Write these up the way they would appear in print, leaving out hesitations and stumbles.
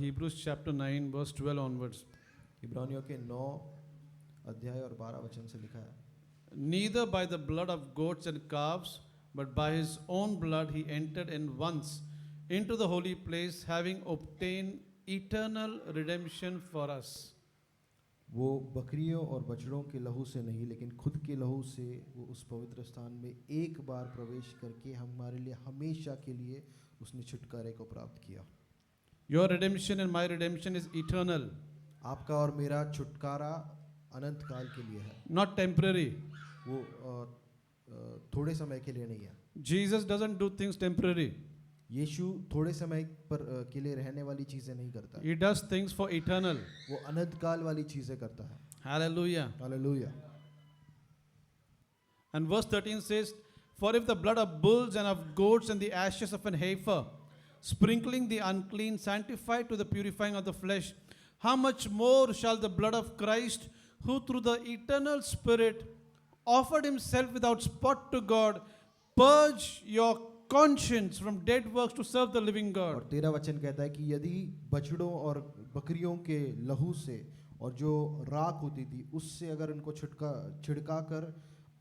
Hebrews chapter 9 verse 12 onwards. इब्रानियों के 9 अध्याय और 12 वचन से लिखा है, Neither by the blood of goats and calves, but by his own blood he entered in once into the holy place, having obtained eternal redemption for us. वो बकरियों और बछड़ों के लहू से नहीं लेकिन खुद के लहू से वो उस पवित्र स्थान में एक बार प्रवेश करके हमारे लिए हमेशा के लिए उसने छुटकारे को प्राप्त किया। Your redemption and my redemption is eternal, आपका और मेरा छुटकारा अनंत काल के लिए है, not temporary. वो थोड़े समय के लिए नहीं है। Jesus doesn't do things temporary. यीशु थोड़े समय पर के लिए रहने वाली चीजें नहीं करता है, He does things for eternal. वो अनंत काल वाली चीजें करता है। Hallelujah. Hallelujah. And verse 13 says, For if the blood of bulls and of goats and the ashes of an heifer, sprinkling the unclean, sanctify to the purifying of the flesh, how much more shall the blood of Christ, who through the eternal Spirit offered himself without spot to God, purge your conscience from dead works to serve the living God. और 13 वचन कहता है कि यदि बछड़ों और बकरियों के लहू से और जो राख होती थी उससे अगर उनको छिड़का कर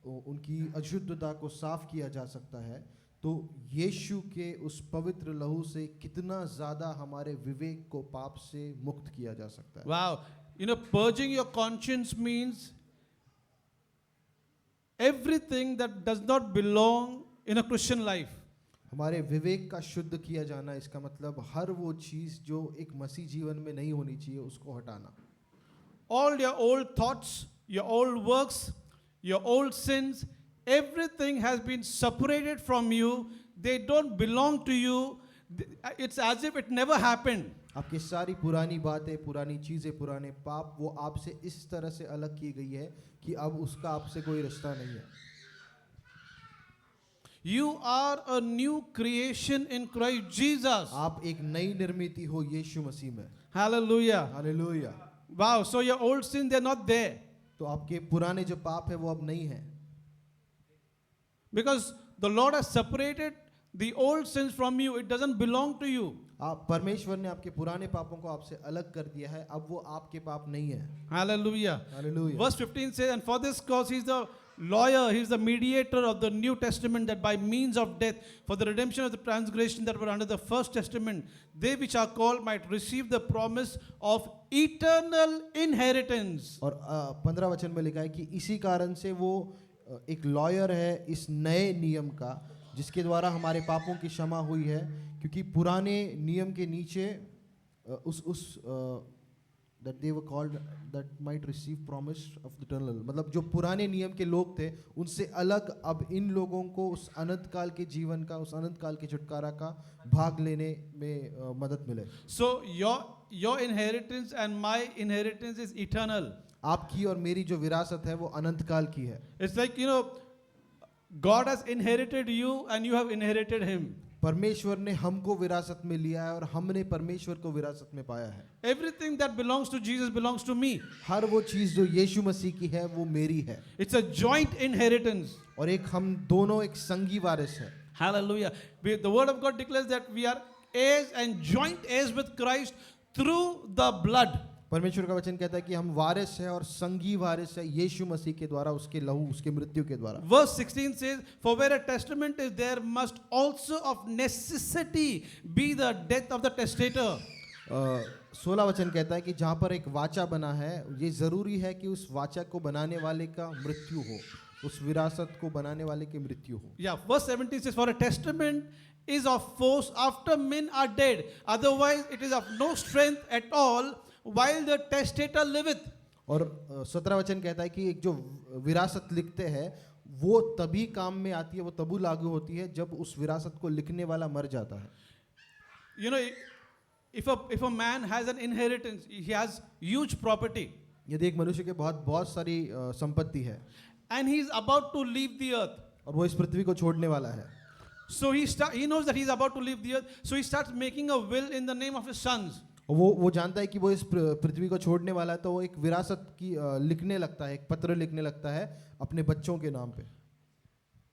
उनकी अशुद्धता को साफ किया जा सकता है, तो यीशु के उस पवित्र लहू से कितना ज़्यादा हमारे विवेक को पाप से मुक्त किया जा सकता है। Wow. You know, purging your conscience means everything that does not belong in a Christian life. हमारे विवेक का शुद्ध किया जाना, इसका मतलब हर वो चीज़ जो एक मसीह जीवन में नहीं होनी चाहिए उसको हटाना। All your old thoughts, your old works, your old sins, everything has been separated from you. They don't belong to you. It's as if it never happened. आपकी सारी पुरानी बातें, पुरानी चीज़ें, पुराने पाप वो आपसे इस तरह से अलग की गई है कि अब उसका आपसे कोई रिश्ता नहीं है। You are a new creation in Christ Jesus. आप एक नई निर्मिति हो यीशु मसीह में। Hallelujah. Hallelujah. Wow. So your old sins, they're not there. तो आपके पुराने जो पाप है वो अब नहीं है, Because the Lord has separated the old sins from you. It doesn't belong to you. आप परमेश्वर ने आपके पुराने पापों को आपसे अलग कर दिया है, अब वो आपके पाप नहीं है। Hallelujah. Hallelujah. Verse 15 says, And for this cause he is the lawyer, he is the mediator of the New Testament, that by means of death, for the redemption of the transgression that were under the first testament, they which are called might receive the promise of eternal inheritance. और 15 वचन में लिखा है कि इसी कारण से वो एक लॉयर है इस नए नियम का, जिसके द्वारा हमारे पापों की क्षमा हुई है, क्योंकि पुराने नियम के नीचे that they were called that might receive promise of the eternal, मतलब जो पुराने नियम के लोग थे उनसे अलग अब इन लोगों को उस अनंत काल के जीवन का, उस अनंत काल के छुटकारा का भाग लेने में मदद मिले। So your inheritance and my inheritance is eternal. आपकी और मेरी जो विरासत है वो अनंत काल की है। It's like, God has inherited you and you have inherited him. परमेश्वर ने हमको विरासत में लिया है और हमने परमेश्वर को विरासत में पाया है। Everything that belongs to Jesus belongs to me. हर वो चीज जो यीशु मसीह की है वो मेरी है, It's a joint inheritance. और एक हम दोनों एक संगी वारिस है। Hallelujah. The word of God declares that we are heirs and joint heirs with Christ through the blood. परमेश्वर का वचन कहता है कि हम वारिस है और संगी वारिस है यीशु मसीह के द्वारा, उसके लहू, उसके मृत्यु के द्वारा। Verse 16 says, For where a testament is, there must also of necessity be the death of the testator. 16 वचन कहता है कि जहाँ पर एक वाचा बना है, ये जरूरी है कि उस वाचा को बनाने वाले का मृत्यु हो, उस विरासत को बनाने वाले की मृत्यु हो। Yeah, verse 17 says, For a testament is of force after men are dead, otherwise it is of no strength at all while the testator liveth. और 17 वचन कहता है कि एक जो विरासत लिखते हैं वो तभी काम में आती है, वो तभी लागू होती है जब उस विरासत को लिखने वाला मर जाता है। If a man has an inheritance, he has huge property, यदि एक मनुष्य के बहुत सारी संपत्ति है and he is about to leave the earth. और वो इस पृथ्वी को छोड़ने वाला है, So he knows that he is about to leave the earth, so he starts making a will in the name of his sons. वो जानता है कि वो इस पृथ्वी को छोड़ने वाला है, तो वो एक विरासत की लिखने लगता है, एक पत्र लिखने लगता है अपने बच्चों के नाम पे।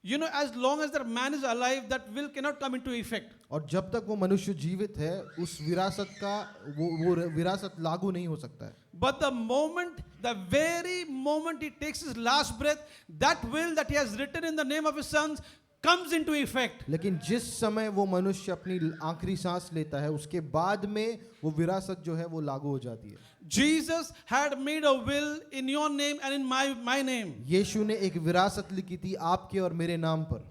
As long as that man is alive, that will cannot come into effect. और जब तक वो मनुष्य जीवित है उस विरासत का वो विरासत लागू नहीं हो सकता है। But the very moment he takes his last breath, that will that he has written in the name of his sons comes into effect. लेकिन जिस समय वो मनुष्य अपनी आखिरी सांस लेता है उसके बाद में वो विरासत जो है वो लागू हो जाती है। Jesus had made a will in your name and in my name. यीशु ने एक विरासत लिखी थी आपके और मेरे नाम पर।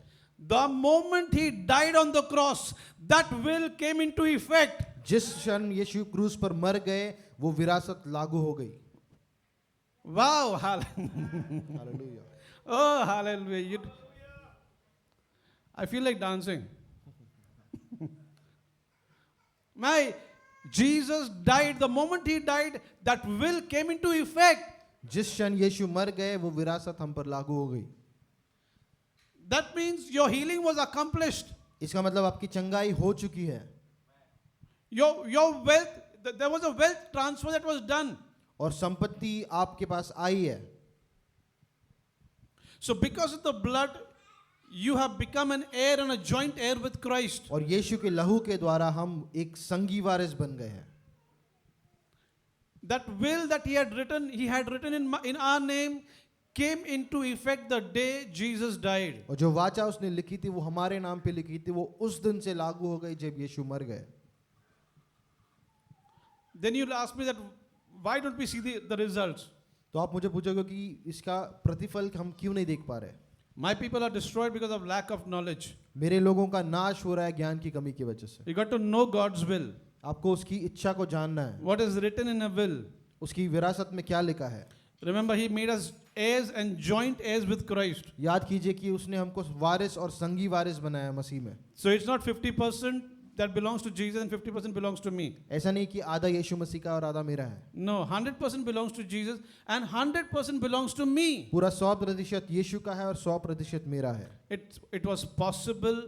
The moment he died on the cross, that will came into effect. जिस क्षण यीशु क्रूस पर मर गए वो विरासत लागू हो गई। Wow, hallelujah. Hallelujah. Oh, hallelujah. I feel like dancing. Jesus died. The moment he died, that will came into effect. जिस क्षण यीशु मर गए वो विरासत हम पर लागू हो गई। That means your healing was accomplished. इसका मतलब आपकी चंगाई हो चुकी है Your wealth, there was a wealth transfer that was done. और संपत्ति आपके पास आई है। So because of the blood, you have become an heir and a joint heir with Christ. और यीशु के लहू के द्वारा हम एक संगी वारिस बन गए हैं। That will that he had written in our name came into effect the day Jesus died. और जो वाचा उसने लिखी थी वो हमारे नाम पे लिखी थी वो उस दिन से लागू हो गई जब यीशु मर गए। Then you'll ask me that why don't we see the results? तो आप मुझे पूछोगे कि इसका प्रतिफल हम क्यों नहीं देख पा रहे। My people are destroyed because of lack of knowledge. मेरे लोगों का नाश हो रहा है ज्ञान की कमी की वजह से। You got to know God's will. आपको उसकी इच्छा को जानना है। What is written in a will? उसकी विरासत में क्या लिखा है। Remember, he made us heirs and joint heirs with Christ. याद कीजिए कि उसने हमको वारिस और संगी वारिस बनाया मसीह में। So it's not 50% that belongs to Jesus and 50% belongs to me. ऐसा नहीं कि आधा यीशु मसीह का और आधा मेरा है। No, 100% belongs to Jesus and 100% belongs to me. पूरा 100% यीशु का है और 100% मेरा है। It was possible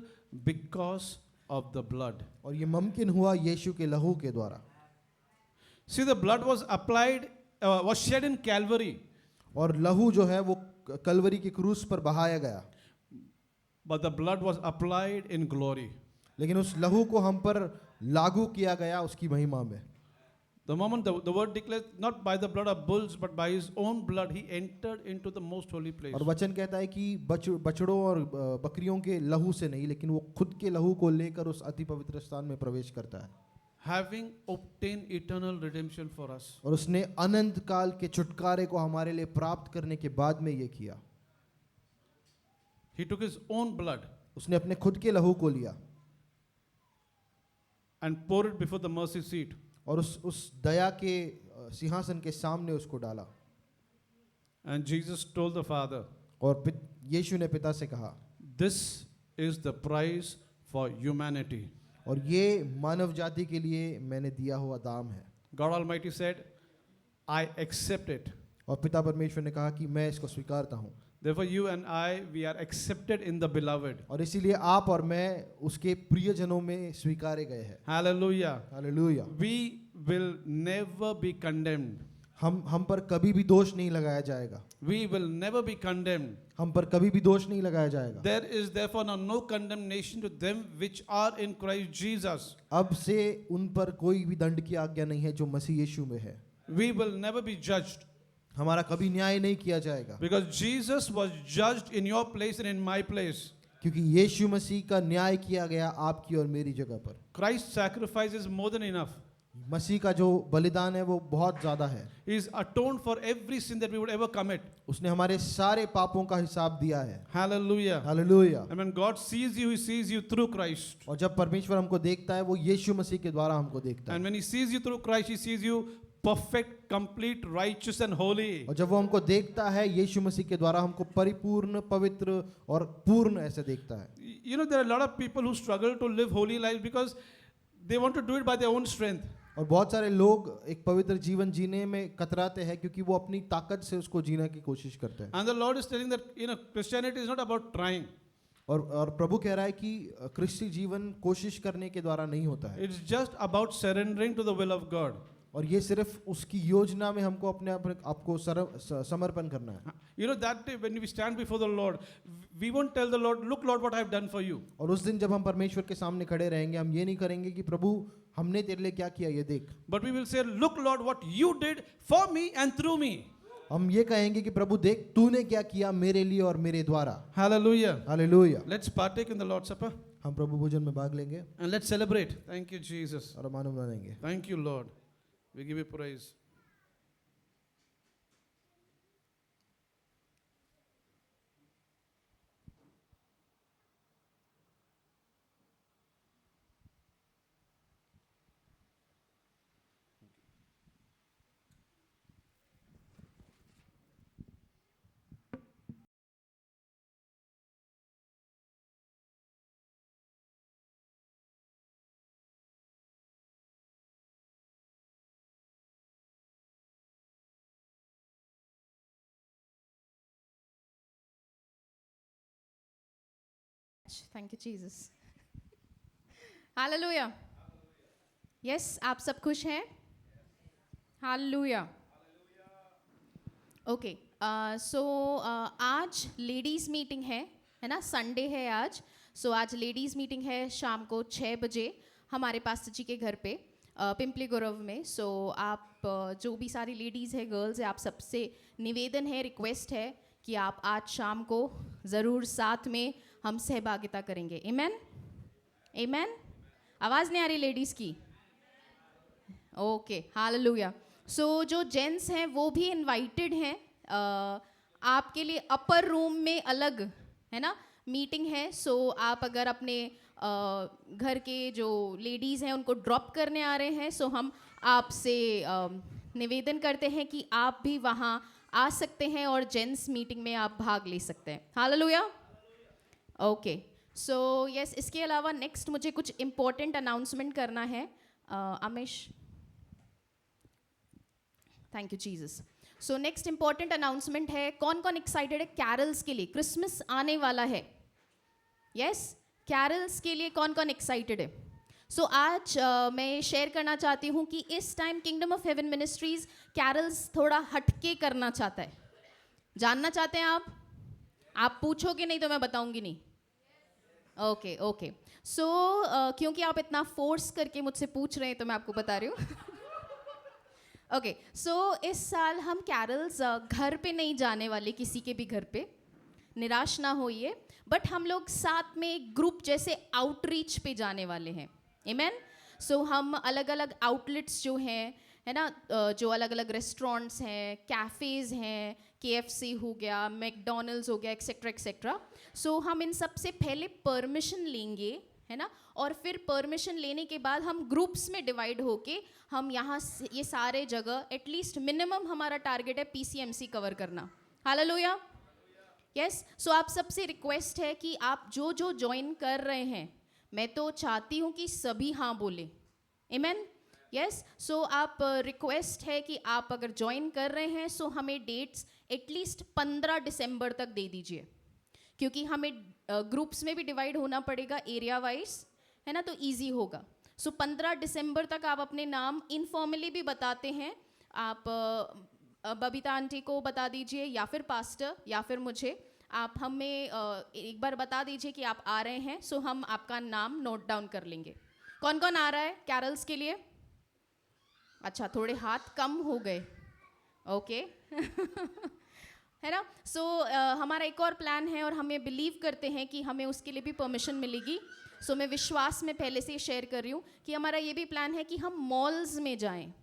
because of the blood. और ये मुमकिन हुआ यीशु के लहू के द्वारा। See, the blood was applied, was shed in Calvary. और लहू जो है वो कलवरी की क्रूस पर बहाया गया। But the blood was applied in glory. लेकिन उस लहू को हम पर लागू किया गया उसकी महिमा में। The moment the word declares, not by the blood of bulls, but by his own blood, he entered into the most holy place. और वचन कहता है कि बछड़ों और बकरियों के लहू से नहीं लेकिन वो खुद के लहू को लेकर उस अति पवित्र स्थान में प्रवेश करता है। Having obtained eternal redemption for us. और उसने अनंत काल के छुटकारे को हमारे लिए प्राप्त करने के बाद में ये किया। He took his own blood उसने अपने खुद के लहू को लिया and poured it before the mercy seat. और उस दया के सिंहासन के सामने उसको डाला। And Jesus told the Father, और यीशु ने पिता से कहा, this is the price for humanity. और ये मानव जाति के लिए मैंने दिया हुआ दाम है। God Almighty said, I accept it. और पिता परमेश्वर ने कहा कि मैं इसको स्वीकारता हूँ। Therefore you and I, we are accepted in the beloved. और इसीलिए आप और मैं उसके प्रियजनों में स्वीकारे गए हैं। Hallelujah. Hallelujah. We will never be condemned. हम पर कभी भी दोष नहीं लगाया जाएगा। We will never be condemned. हम पर कभी भी दोष नहीं लगाया जाएगा। There is therefore now no condemnation to them which are in Christ Jesus. अब से उन पर कोई भी दंड की आज्ञा नहीं है जो मसीह यीशु में है। We will never be judged. हमारा कभी न्याय नहीं किया जाएगा। Because Jesus was judged in your place and in my place. क्योंकि यीशु मसीह का न्याय किया गया आपकी और मेरी जगह पर। Christ's sacrifice is more than enough. मसीह का जो बलिदान है वो बहुत ज्यादा है। He is atoned for every sin that we would ever commit. उसने हमारे सारे पापों का हिसाब दिया है। Hallelujah. Hallelujah. And when God sees you, He sees you through Christ. और जब परमेश्वर हमको देखता है वो यीशु मसीह के द्वारा हमको देखता है। And when He sees you through Christ, He sees you perfect, complete, righteous and holy. और जब वो हमको देखता है यीशु मसीह के द्वारा हमको परिपूर्ण, पवित्र और पूर्ण ऐसे देखता है। You know, there are a lot of people who struggle to live holy lives because they want to do it by their own strength. और बहुत सारे लोग एक पवित्र जीवन जीने में कतराते हैं क्योंकि वो अपनी ताकत से उसको जीने की कोशिश करते हैं। And the Lord is telling that, Christianity is not about trying. और प्रभु कह रहा है कि क्रिस्ती जीवन कोशिश करने के द्वारा नहीं होता है। It's just about surrendering to the will of God. और ये सिर्फ उसकी योजना में हमको अपने आपको समर्पण करना है. You know, that day when we stand before the Lord, we won't tell the Lord, look Lord what I have done for you. और उस दिन जब हम परमेश्वर के सामने खड़े रहेंगे, हम ये नहीं करेंगे कि प्रभु हमने तेरे लिए क्या किया ये देख. But we will say, look Lord what you did for me and through me. हम ये कहेंगे कि प्रभु देख तूने क्या किया मेरे लिए और मेरे द्वारा. Hallelujah. Hallelujah. Let's partake in the Lord's Supper हम प्रभु भोजन में भाग लेंगे and let's celebrate. Thank you Jesus. और हम आनंद मानेंगे. Thank you Lord. We give you praise. Thank you, Jesus. Hallelujah. Yes, आप सब खुश हैं? Hallelujah. Okay. So आज लेडीज़ मीटिंग है ना? संडे है आज. So आज लेडीज़ मीटिंग है शाम को 6 बजे हमारे पास्टर जी के घर पे पिंपली गुरव में. So आप जो भी सारी लेडीज़ है, गर्ल्स है, आप सबसे निवेदन है, रिक्वेस्ट है कि आप आज शाम को ज़रूर साथ में हम सहभागिता करेंगे. Amen? Amen? आवाज़ नहीं आ रही लेडीज़ की? Okay, hallelujah. सो जो जेंट्स हैं वो भी इनवाइटेड हैं. आपके लिए अपर रूम में अलग है ना मीटिंग है. सो आप अगर अपने घर के जो लेडीज़ हैं उनको ड्रॉप करने आ रहे हैं, सो हम आपसे निवेदन करते हैं कि आप भी वहाँ आ सकते हैं और जेंट्स मीटिंग में आप भाग ले सकते हैं. हालेलुया. ओके. सो यस, इसके अलावा नेक्स्ट मुझे कुछ इम्पोर्टेंट अनाउंसमेंट करना है. Amesh, thank you Jesus. So next important announcement है. कौन कौन एक्साइटेड है कैरल्स के लिए? क्रिसमस आने वाला है. यस, कैरल्स के लिए कौन कौन एक्साइटेड है? सो आज मैं शेयर करना चाहती हूँ कि इस time kingdom of haven ministries carols थोड़ा हटके करना चाहता है. जानना चाहते हैं आप? आप पूछोगे नहीं तो मैं बताऊंगी नहीं. Okay okay. सो क्योंकि आप इतना फोर्स करके मुझसे पूछ रहे हैं तो मैं आपको बता रही हूँ. ओके. सो इस साल हम कैरल्स घर पे नहीं जाने वाले, किसी के भी घर पे. निराश ना होइए. बट हम लोग साथ में एक ग्रुप जैसे आउटरीच पे जाने वाले हैं. आमेन. सो हम अलग अलग आउटलेट्स जो हैं है ना, जो अलग अलग रेस्टोरेंट्स हैं, कैफ़ेज़ हैं, KFC हो गया, मैकडोनल्ड्स हो गया, एक्सेट्रा एक्सेट्रा. सो हम इन सब से पहले परमिशन लेंगे है ना, और फिर परमिशन लेने के बाद हम ग्रुप्स में डिवाइड होके हम यहाँ ये सारे जगह एटलीस्ट मिनिमम हमारा टारगेट है PCMC कवर करना. हालेलुया. यस. सो आप सबसे रिक्वेस्ट है कि आप जो जो ज्वाइन कर रहे हैं, मैं तो चाहती हूँ कि सभी हाँ बोले. आमेन. यस. सो आप रिक्वेस्ट है कि आप अगर ज्वाइन कर रहे हैं सो हमें डेट्स एटलीस्ट 15 दिसंबर तक दे दीजिए, क्योंकि हमें ग्रुप्स में भी डिवाइड होना पड़ेगा एरिया वाइज है ना, तो इजी होगा. सो 15 दिसंबर तक आप अपने नाम इनफॉर्मली भी बताते हैं. आप बबीता आंटी को बता दीजिए या फिर पास्टर या फिर मुझे. आप हमें एक बार बता दीजिए कि आप आ रहे हैं, सो हम आपका नाम नोट डाउन कर लेंगे. कौन कौन आ रहा है कैरल्स के लिए? अच्छा, थोड़े हाथ कम हो गए. ओके. है ना. सो हमारा एक और प्लान है और हमें बिलीव करते हैं कि हमें उसके लिए भी परमिशन मिलेगी. सो मैं विश्वास में पहले से शेयर कर रही हूँ कि हमारा ये भी प्लान है कि हम मॉल्स में जाएं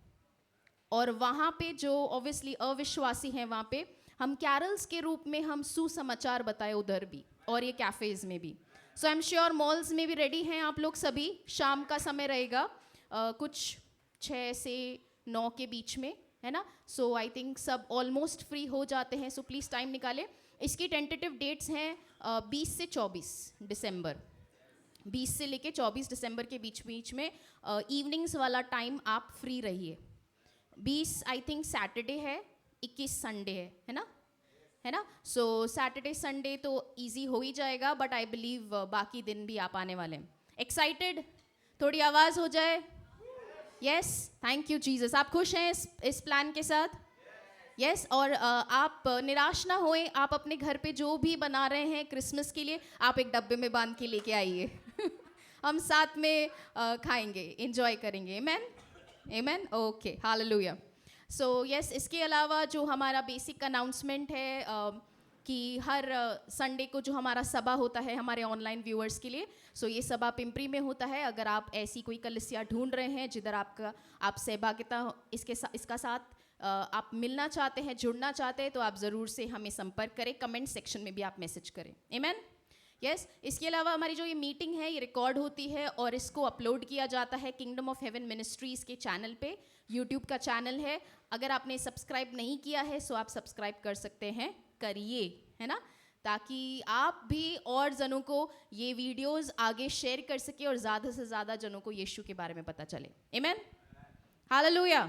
और वहाँ पे जो ऑब्वियसली अविश्वासी हैं वहाँ पे हम कैरल्स के रूप में हम सुसमाचार बताएं उधर भी, और ये कैफ़ेज़ में भी. सो आई एम श्योर मॉल्स में भी रेडी हैं आप लोग सभी. शाम का समय रहेगा कुछ 6 से 9 के बीच में है ना. सो आई थिंक सब ऑलमोस्ट फ्री हो जाते हैं. सो प्लीज़ टाइम निकालें. इसकी टेंटेटिव डेट्स हैं 20 से 24 दिसंबर. 20 से लेके 24 दिसंबर के बीच बीच में इवनिंग्स वाला टाइम आप फ्री रहिए. 20 आई थिंक सैटरडे है, 21 संडे है ना. सो सैटरडे संडे तो इजी हो ही जाएगा, बट आई बिलीव बाकी दिन भी आप आने वाले हैं. एक्साइटेड? थोड़ी आवाज़ हो जाए. Yes, thank you Jesus. आप खुश हैं इस प्लान के साथ? यस और आप निराश ना होएं। आप अपने घर पे जो भी बना रहे हैं क्रिसमस के लिए, आप एक डब्बे में बांध के लेके आइए। हम साथ में खाएंगे, एंजॉय करेंगे। आमेन, आमेन, ओके, हालेलुया। सो यस, इसके अलावा जो हमारा बेसिक अनाउंसमेंट है कि हर संडे को जो हमारा सभा होता है हमारे ऑनलाइन व्यूअर्स के लिए, सो ये सभा पिंपरी में होता है। अगर आप ऐसी कोई कलीसिया ढूंढ रहे हैं जिधर आप सहभागिता इसका साथ आप मिलना चाहते हैं, जुड़ना चाहते हैं, तो आप ज़रूर से हमें संपर्क करें। कमेंट सेक्शन में भी आप मैसेज करें। आमेन, यस। इसके अलावा हमारी जो ये मीटिंग है ये रिकॉर्ड होती है और इसको अपलोड किया जाता है किंगडम ऑफ हेवन मिनिस्ट्रीज़ के चैनल पे। यूट्यूब का चैनल है, अगर आपने सब्सक्राइब नहीं किया है सो आप सब्सक्राइब कर सकते हैं, करिए, है ना, ताकि आप भी और जनों को ये वीडियोस आगे शेयर कर सके और ज़्यादा से ज़्यादा जनों को यीशु के बारे में पता चले। आमेन, हालेलुया,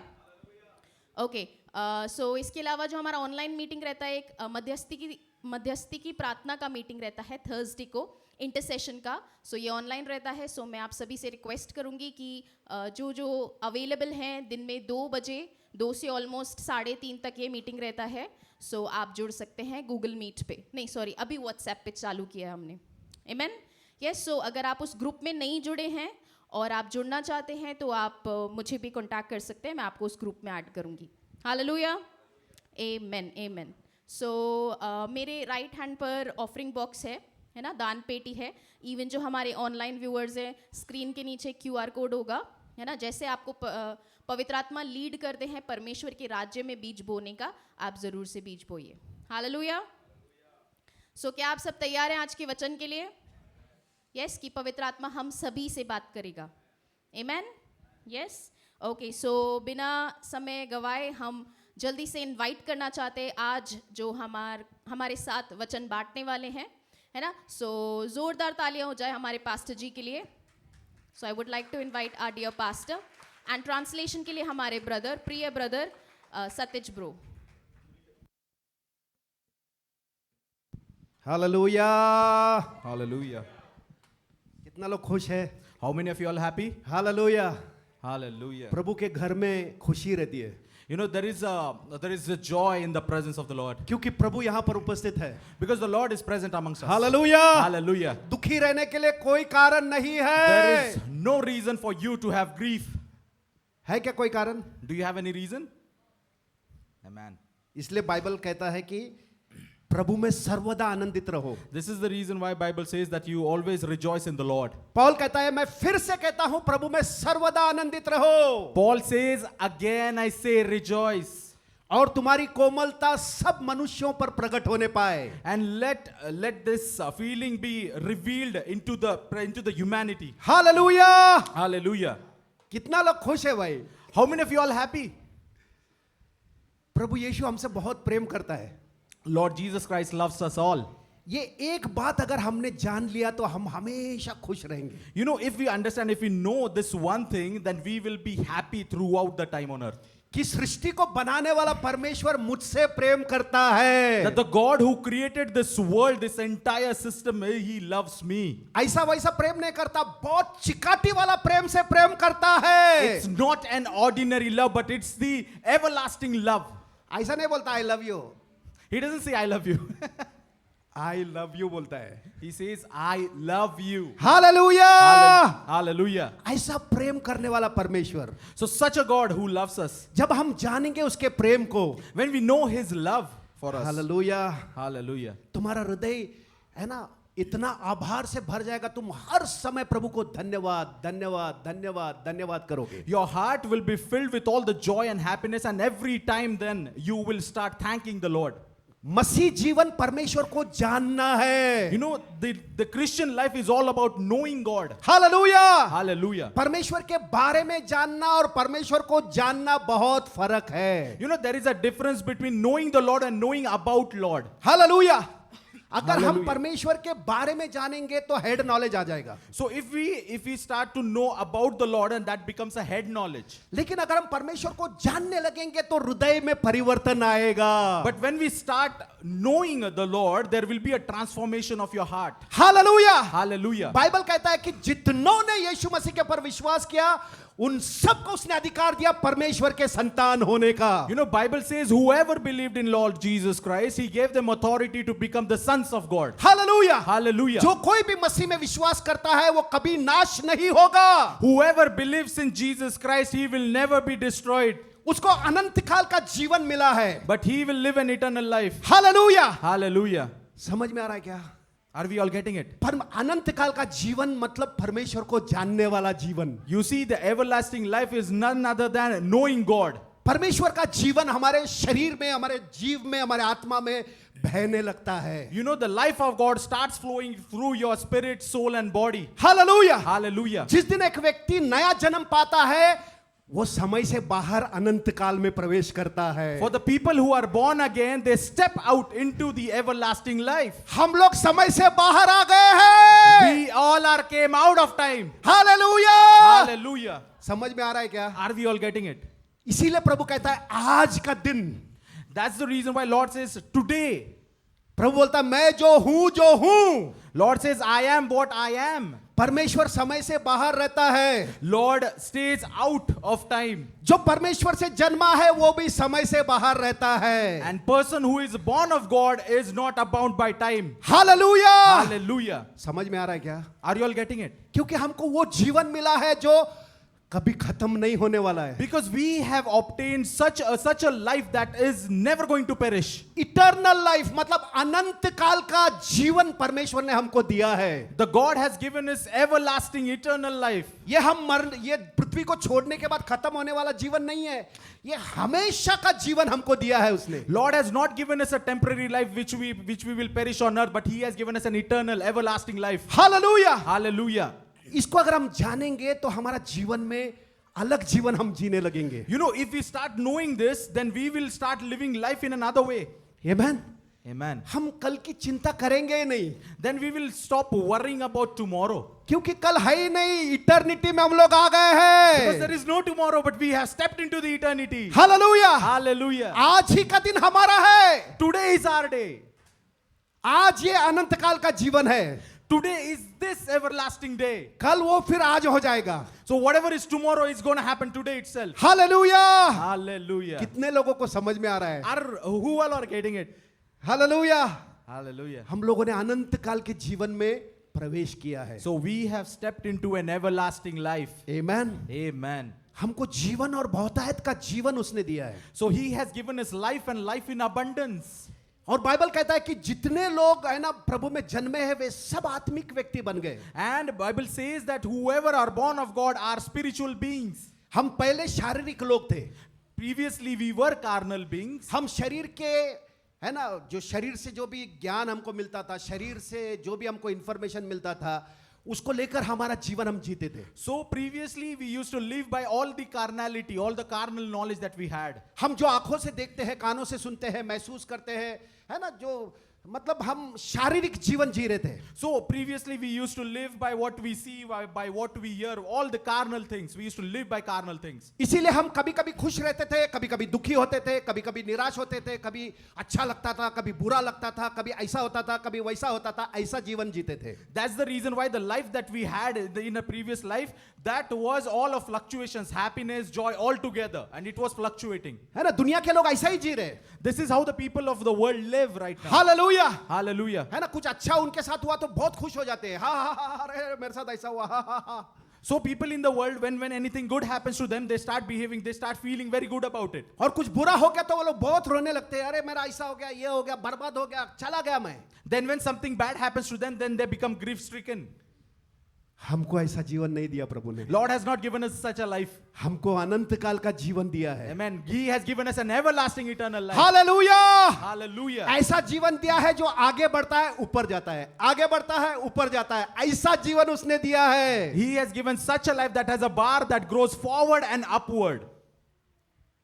ओके। सो इसके अलावा जो हमारा ऑनलाइन मीटिंग रहता है, एक मध्यस्थी की प्रार्थना का मीटिंग रहता है थर्सडे को, इंटरसेशन का। सो ये ऑनलाइन रहता है। सो मैं आप सभी से रिक्वेस्ट करूँगी कि जो अवेलेबल हैं दिन में 2 बजे 2 से ऑलमोस्ट 3:30 तक ये मीटिंग रहता है। सो आप जुड़ सकते हैं गूगल मीट पे, नहीं सॉरी अभी व्हाट्सएप पे चालू किया है हमने। आमेन, यस। सो अगर आप उस ग्रुप में नहीं जुड़े हैं और आप जुड़ना चाहते हैं तो आप मुझे भी कांटेक्ट कर सकते हैं, मैं आपको उस ग्रुप में ऐड करूँगी। हालेलुया, आमेन, आमेन। सो मेरे राइट हैंड पर ऑफरिंग बॉक्स है ना, दान पेटी है। इवन जो हमारे ऑनलाइन व्यूअर्स हैं, स्क्रीन के नीचे QR कोड होगा, है ना। जैसे आपको पवित्र आत्मा लीड करते हैं परमेश्वर के राज्य में बीज बोने का, आप ज़रूर से बीज बोइए। हालेलुया। सो क्या आप सब तैयार हैं आज के वचन के लिए? यस, कि पवित्र आत्मा हम सभी से बात करेगा। आमेन, यस, ओके। सो बिना समय गवाए हम जल्दी से इनवाइट करना चाहते हैं आज जो हमारे साथ वचन बांटने वाले हैं, है ना। सो ज़ोरदार तालियां हो जाए हमारे पास्टर जी के लिए। So I would like to invite our dear pastor and translation के लिए हमारे ब्रदर, प्रिय brother Satish bro. Hallelujah, Hallelujah. कितना लोग खुश है? How many of you all happy? Hallelujah. Hallelujah. प्रभु के घर में खुशी रहती है You know, there is a joy in the presence of the Lord क्योंकि प्रभु यहाँ पर उपस्थित है। because the Lord is present amongst us. Hallelujah. Hallelujah. दुखी रहने के लिए कोई कारण नहीं There है। is no reason for you to have grief. है क्या कोई कारण? Do you have any reason? Amen. इसलिए बाइबल कहता है कि प्रभु में सर्वदा आनंदित रहो। This is the reason why Bible says that you always rejoice in the Lord. Paul कहता है मैं फिर से कहता हूं प्रभु में सर्वदा आनंदित रहो। Paul says, again I say rejoice. और तुम्हारी कोमलता सब मनुष्यों पर प्रकट होने पाए। And let this feeling be revealed into the humanity. Hallelujah. Hallelujah. कितना लोग खुश है भाई? How many of you all happy? प्रभु यीशु हमसे बहुत प्रेम करता है। Lord Jesus Christ loves us all. ये एक बात अगर हमने जान लिया तो हम हमेशा खुश रहेंगे। You know, if we understand, if we know this one thing, then we will be happy throughout the time on earth. कि सृष्टि को बनाने वाला परमेश्वर मुझसे प्रेम करता है। That the God who created this world, this entire system, He loves me. ऐसा वैसा प्रेम नहीं करता, बहुत चिकाटी वाला प्रेम से प्रेम करता है। It's not an ordinary love, but it's the everlasting love. ऐसा नहीं बोलता I love you, He doesn't say I love you. I love you बोलता है। He says I love you. Hallelujah. Hallelujah. ऐसा प्रेम करने वाला परमेश्वर, So such a God who loves us, जब हम जानेंगे उसके प्रेम को, when we know His love for us. Hallelujah, Hallelujah. तुम्हारा हृदय है ना इतना आभार से भर जाएगा, तुम हर समय प्रभु को धन्यवाद धन्यवाद धन्यवाद धन्यवाद करोगे। Your heart will be filled with all the joy and happiness, and every time then you will start thanking the Lord. मसीह जीवन परमेश्वर को जानना है। You know, the Christian life is all about knowing God. Hallelujah. Hallelujah. परमेश्वर के बारे में जानना और परमेश्वर को जानना बहुत फर्क है। You know, there is a difference between knowing the Lord and knowing about Lord. Hallelujah. अगर हम Hallelujah. परमेश्वर के बारे में जानेंगे तो हेड नॉलेज आ जाएगा, So if we start to know about the Lord, and that becomes a head knowledge. लेकिन अगर हम परमेश्वर को जानने लगेंगे तो हृदय में परिवर्तन आएगा। But when we start knowing the Lord, there will be a transformation of your heart. Hallelujah. Hallelujah. Bible कहता है कि जितनों ने यीशु मसीह के ऊपर विश्वास किया उन सबको उसने अधिकार दिया परमेश्वर के संतान होने का। You know, Bible says whoever believed in Lord Jesus Christ, he gave them authority to become the sons of God. Hallelujah. Hallelujah. जो कोई भी मसीह में विश्वास करता है वो कभी नाश नहीं होगा, Whoever believes in Jesus Christ, he will never be destroyed, उसको अनंत काल का जीवन मिला है। but he will live an eternal life. Hallelujah. Hallelujah. समझ में आ रहा है क्या? Are we all getting it? पर अनंत काल का जीवन मतलब परमेश्वर को जानने वाला जीवन। You see, the everlasting life is none other than knowing God. परमेश्वर का जीवन हमारे शरीर में, हमारे जीव में, हमारे आत्मा में बहने लगता है। You know, the life of God starts flowing through your spirit, soul, and body. Hallelujah. Hallelujah. जिस दिन एक व्यक्ति नया जन्म पाता है वो समय से बाहर अनंत काल में प्रवेश करता है। For the people who are born again, they step out into the everlasting life. हम लोग समय से बाहर आ गए हैं। We all are came out of time. Hallelujah. Hallelujah. समझ में आ रहा है क्या? Are we all getting it? इसीलिए प्रभु कहता है आज का दिन। That's the reason why Lord says today. प्रभु बोलता है मैं जो हूं। Lord says, I am what I am. परमेश्वर समय से बाहर रहता है। Lord stays out of time. जो परमेश्वर से जन्मा है वो भी समय से बाहर रहता है। And person who is born of God is not bound by time. Hallelujah. Hallelujah. समझ में आ रहा है क्या? Are you all getting it? क्योंकि हमको वो जीवन मिला है जो कभी खत्म नहीं होने वाला है। Because we have obtained such a life that is never going to perish. Eternal life मतलब अनंत काल का जीवन परमेश्वर ने हमको दिया है। The God has given us everlasting eternal life. ये पृथ्वी को छोड़ने के बाद खत्म होने वाला जीवन नहीं है, ये हमेशा का जीवन हमको दिया है उसने। Lord has not given us a temporary life which we will perish on earth, but he has given us an eternal everlasting life. Hallelujah. Hallelujah. इसको अगर हम जानेंगे तो हमारा जीवन में अलग जीवन हम जीने लगेंगे। You know, if we start knowing this, then we will start living life in another way. Amen. Amen. हम कल की चिंता करेंगे ही नहीं, Then we will stop worrying about tomorrow. क्योंकि कल है ही नहीं, इटर्निटी में हम लोग आ गए Because there हैं। is no tomorrow, but we have stepped into the eternity. Hallelujah. Hallelujah. आज ही का दिन हमारा है। Today is our day. आज ये अनंत काल का जीवन है। Today is this everlasting day. कल वो फिर आज हो जाएगा। So whatever is tomorrow is going to happen today itself. Hallelujah. Hallelujah. कितने लोगों को समझ में आ रहा है? Who all are getting it? Hallelujah. Hallelujah. हम लोगों ने अनंत काल के जीवन में प्रवेश किया है। So we have stepped into an everlasting life. Amen. Amen. हमको जीवन और बहुतायत का जीवन उसने दिया है। So he has given us life and life in abundance. और बाइबल कहता है कि जितने लोग है ना प्रभु में जन्मे हैं वे सब आत्मिक व्यक्ति बन गए। And Bible says that whoever are born of God are spiritual beings. हम पहले शारीरिक लोग थे। Previously we were carnal beings. हम शरीर के है ना, जो शरीर से जो भी ज्ञान हमको मिलता था, शरीर से जो भी हमको इंफॉर्मेशन मिलता था, उसको लेकर हमारा जीवन हम जीते थे। So previously we used to live by all the carnality, all the carnal knowledge that we had. हम जो आंखों से देखते हैं, कानों से सुनते हैं, महसूस करते हैं, है ना, जो मतलब हम शारीरिक जीवन जी रहे थे। So previously we used to live by what we see, by what we hear, all the carnal things. We used to live by carnal things. इसीलिए हम कभी-कभी खुश रहते थे, कभी-कभी दुखी होते थे, कभी-कभी निराश होते थे, कभी अच्छा लगता था, कभी बुरा लगता था, कभी ऐसा होता था, कभी वैसा होता था, ऐसा जीवन जीते थे। That's the reason why the life that we had in a previous life, that was all of fluctuations, happiness, joy, all together, and it was fluctuating. है ना, दुनिया के लोग ऐसा ही जी रहे। This is how the people of the world live right now. Hallelujah. Hallelujah. है ना, कुछ अच्छा उनके साथ हुआ तो बहुत खुश हो जाते हैं। हा हा हा, अरे मेरे साथ ऐसा हुआ, हा हा हा। So people in the world, when anything good happens to them, they start behaving, they start feeling very good about it. और कुछ बुरा हो गया तो वो लोग बहुत रोने लगते हैं, अरे मेरा ऐसा हो गया, ये हो गया, बर्बाद हो गया, चला गया मैं। Then when something bad happens to them, then they become grief stricken. हमको ऐसा जीवन नहीं दिया प्रभु ने। Lord has not given us such a life. हमको अनंत काल का जीवन दिया है। Amen. He has given us an everlasting eternal life. Hallelujah. Hallelujah. ऐसा जीवन दिया है जो आगे बढ़ता है, ऊपर जाता है, आगे बढ़ता है, ऊपर जाता है, ऐसा जीवन उसने दिया है। He has given such a life that has a bar that grows forward and upward.